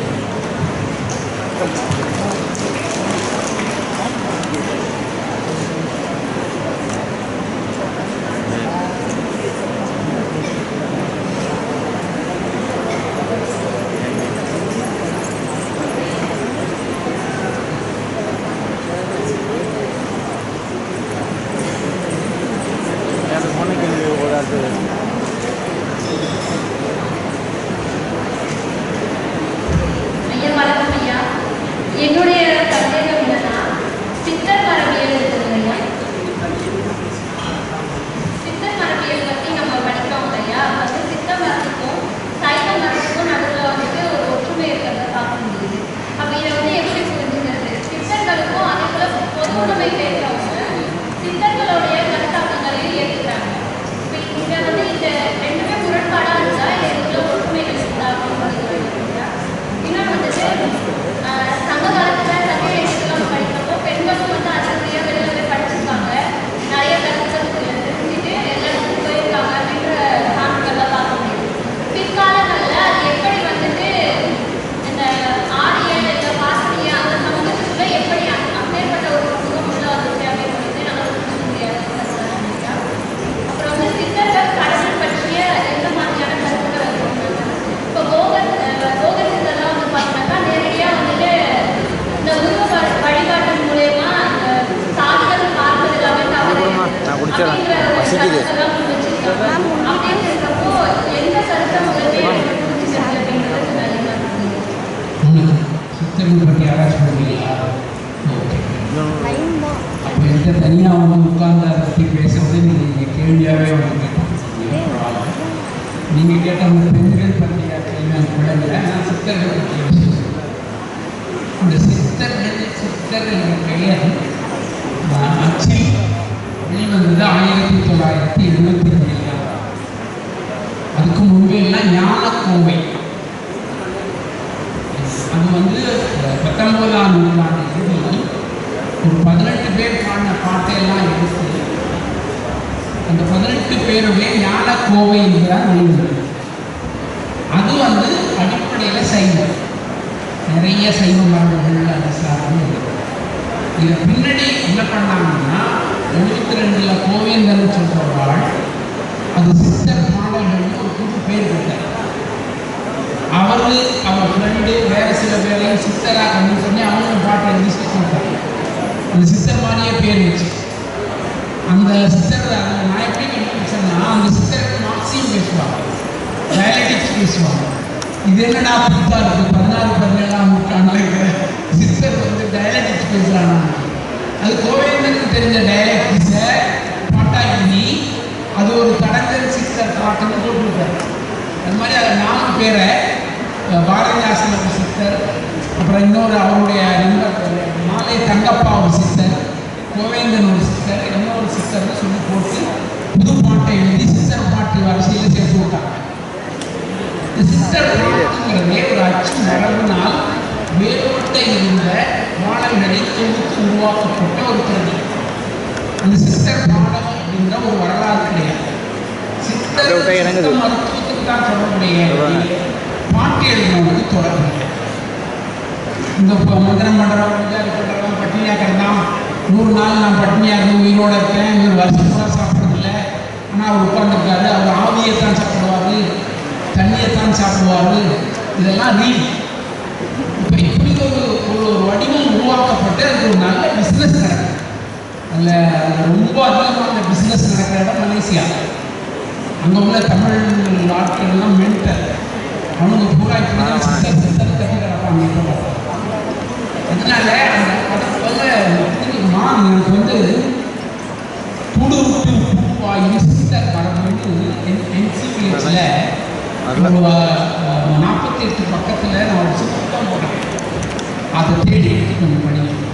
என்னுடைய சந்தேகம் என்னன்னா, சித்தர் மரபியல் இருக்குதுங்க. சித்தர் மரபியல் பற்றி நம்ம படிக்கிறோம் இல்லையா? வந்து சித்த மரத்துக்கும் சைவ மரத்துக்கும் நடுவில் வந்துட்டு ஒரு ஒற்றுமை இருக்கிறத பார்க்க முடியுது. அப்போ இதை வந்து எப்படி புரிஞ்சுக்கிறது? சித்தர்களுக்கும் அதே போல் பொதுவுடைமை பேசுகிறவங்க சித்தர்களுடைய கருத்தாக்கங்களையும் ஏற்றுக்கிறாங்க. இப்போ இங்கே வந்து இந்த ரெண்டுமே முரண்பாடாக இருந்தா இல்லை இதுக்குள்ள ஒற்றுமைகள் இருந்தா அப்படின்னு இன்னும் வந்துட்டு சங்க காலத்தில் தமிழ் எழுத்துக்கள் படிக்கிறப்போ பெண்களும் வந்து அதிகப்படியாக வெளியில் போய் படிச்சிருக்காங்க. நிறைய கருத்துக்கள் தெரிஞ்சுட்டு எல்லாத்துக்கும் போயிருக்காங்க அப்படின்ற சான்றுகள்லாம் பார்க்க முடியும். பிற்காலங்களில் அது எப்படி வந்துட்டு இந்த ஆரிய இல்லை பாசனிய அந்த சமூகத்துக்குள்ள எப்படி அப்பேற்பட்ட ஒரு சமூகம் உள்ள வந்துச்சு அப்படின்னு சொல்லிட்டு நல்லா புரிஞ்சுக்க முடியாது. அப்புறம் வந்து சித்தர்கள் கடவுள் பற்றிய எந்த மாதிரியான கருத்துக்கள் இருக்கும்? இப்போ போகர் சித்தர்லாம் வந்து பார்த்தீங்கன்னா நேரடியாக வந்துட்டு இந்த உருவ வழிபாட்டின் மூலயமா சாதிகள் பார்ப்பது எல்லாமே தவறு அப்படின்ற கருத்தெல்லாம் வச்சிருக்காங்க. அப்படின்னு இருக்கிறப்போ எந்த கருத்தை முதல்ல புரிஞ்சுக்கிறது அப்படின்றது அதிகமாக இருக்குது. சித்தர்கள் பற்றி யாராவது சொல்லுவீங்களா? அப்போ எந்த தனியாக வந்து உட்கார்ந்து அதை பற்றி பேசுறது நீங்கள் கேள்வியாகவே வந்து கேட்பாங்க. நீங்கள் கேட்ட அந்த பெண்கள் பற்றிய கேள்வி குழந்தை நான் சித்தர்கள் பற்றிய விஷயம். அந்த சித்தர் என்ற பெயர் அச்சில் வெளிவந்தது 1972. அதுக்கு முன்பே எல்லாம் ஞானக்கோவை, அது வந்து 19ஆம் நூற்றாண்டு இறுதியில் ஒரு 18 பேர் பாடின பாட்டையெல்லாம் எடுத்து அந்த 18 பேருமே ஞானக்கோவை என்கிறார் வெளிவந்தது. அது வந்து அடிப்படையில் சைவம், நிறைய சைவ மரபுகள் அது சார்ந்து இருக்கு. இதை பின்னாடி என்ன பண்ணாங்கன்னா 72 கோவேந்தன் சொல்றவாள் அது சித்தர் பாடல்கள் ஒரு புது பேர் கொடுத்தார். அவர் ஃப்ரெண்டு வேறு சில பேரையும் சித்தரா அப்படின்னு சொல்லி அவங்க பாட்டை எழுதி கொடுத்தாங்க. அந்த சித்தர் மாதிரியே பேர் வச்சு அந்த சித்தர் நான் எப்படி கண்டுபிடிச்சேன்னா அந்த சித்தருக்கு மார்க்சியம் பேசுவாங்க, டயலெக்டிக்ஸ் பேசுவாங்க. இது என்னடா புதுசா இருக்கு, 16-17ஆம் நூற்றாண்டுல இருக்கிற சித்தர் வந்து டயலெக்டிக்ஸ் பேசுறாங்க. அது கோவேந்தனுக்கு தெரிஞ்ச டயலெக்டிக்ஸை பாட்டாக்கி அது ஒரு கடந்தல் சித்தர் பாட்டுன்னு போட்டுருக்காரு. அது மாதிரி அதை 4 பேரை பாரதிதாசன் ஒரு சித்தர், அப்புறம் இன்னொரு அவருடைய நண்பர் மாலை தங்கப்பா ஒரு சித்தர், கோவேந்தன் ஒரு சித்தர், இன்னொரு சித்தர்னு சொல்லி போட்டு புது பாட்டை எழுதி சித்தர் பாட்டு வரிசையில் சேர்த்து விட்டாங்க. இந்த சித்தர் பாட்டுங்கிறதே ஒரு அச்சு மரபினால் வேறுபட்ட இருந்த பாடல்களை தொகுத்து உருவாக்கப்பட்ட ஒரு பிரதி. அந்த சித்தர் பாடல் அப்படின்ற ஒரு வரலாறு கிடையாது. சித்தர் மருத்துவத்துக்கு தான் தொடர்புடைய பாட்டு எழுதினவனுக்கு தொடர்பு. இந்த மந்திரம் பண்ணுறவங்க பட்டினியாக கிடந்தான், 100 நாள் நான் பட்டினியாக இருந்து உயிரோட இருக்கேன், 1 வருஷம் கூட சாப்பிட்றேன் ஆனால் அவர் உட்கார்ந்துருக்காரு, அவர் ஆவியைத்தான் சாப்பிடுவார், தண்ணியைத்தான் சாப்பிடுவார், இதெல்லாம் ரீல். இப்போ இப்படி ஒரு வடிவம் உருவாக்கப்பட்டு அது ஒரு நல்ல பிஸ்னஸ் நடக்குது. அதில் ரொம்ப அதிகமான பிஸ்னஸ் நடக்கிற இடம் மலேசியா. அங்கே உள்ள தமிழ் ஆட்கள் எல்லாம் மென்டல், அவங்க பூரா இப்படி சித்தர் கட்டி கிடப்பாங்க. அதனால அந்த மான் எனக்கு வந்து துடுட்டு பூவாயு சித்தர் மரபுன்னு என்சிபிஎஸ்ல 48 பக்கத்தில் நான் ஒரு சுத்தம் போட்டேன். அதை தேடி எடுத்து கொஞ்சம் படிக்கணும்.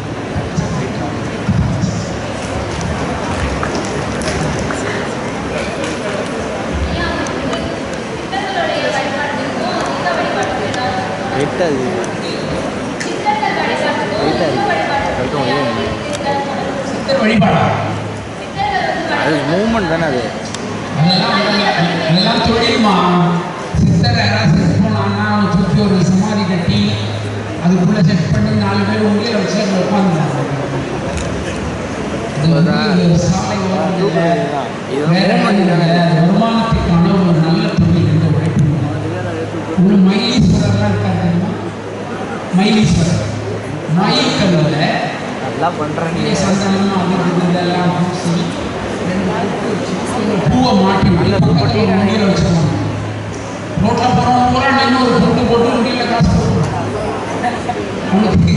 சித்தர் வழிபாடா? அது மூமெண்ட் தானே அது. அதெல்லாம் தொழிலுமா. சித்தர் யாராவது செட் போனாங்கன்னா அவனை சுற்றி ஒரு சமாதி கட்டி அதுக்குள்ளே செட் பண்ணி 4 பேர் உண்மையில வச்சு அதில் உட்காந்துருந்தாங்க. அது வந்து சாலை வருமானத்துக்கான ஒரு நல்ல தொழில் என்ற உழைப்பு. உள்ள மயிலீஸ்வரர்லாம் இருக்காரு தெரியுமா? மயிலீஸ்வரர் மயில்கல்லில் அதெல்லாம் பண்ணுறாங்க. சந்தனம் அது இதெல்லாம் பூசி பூவை மாட்டி பக்கத்தில் ஒரு முடியில் வச்சுருவாங்க. ரோட்டில் போகிறவங்க பூரா இன்னொரு பொட்டு போட்டு முடியல காசு போட்டு அவனுக்கு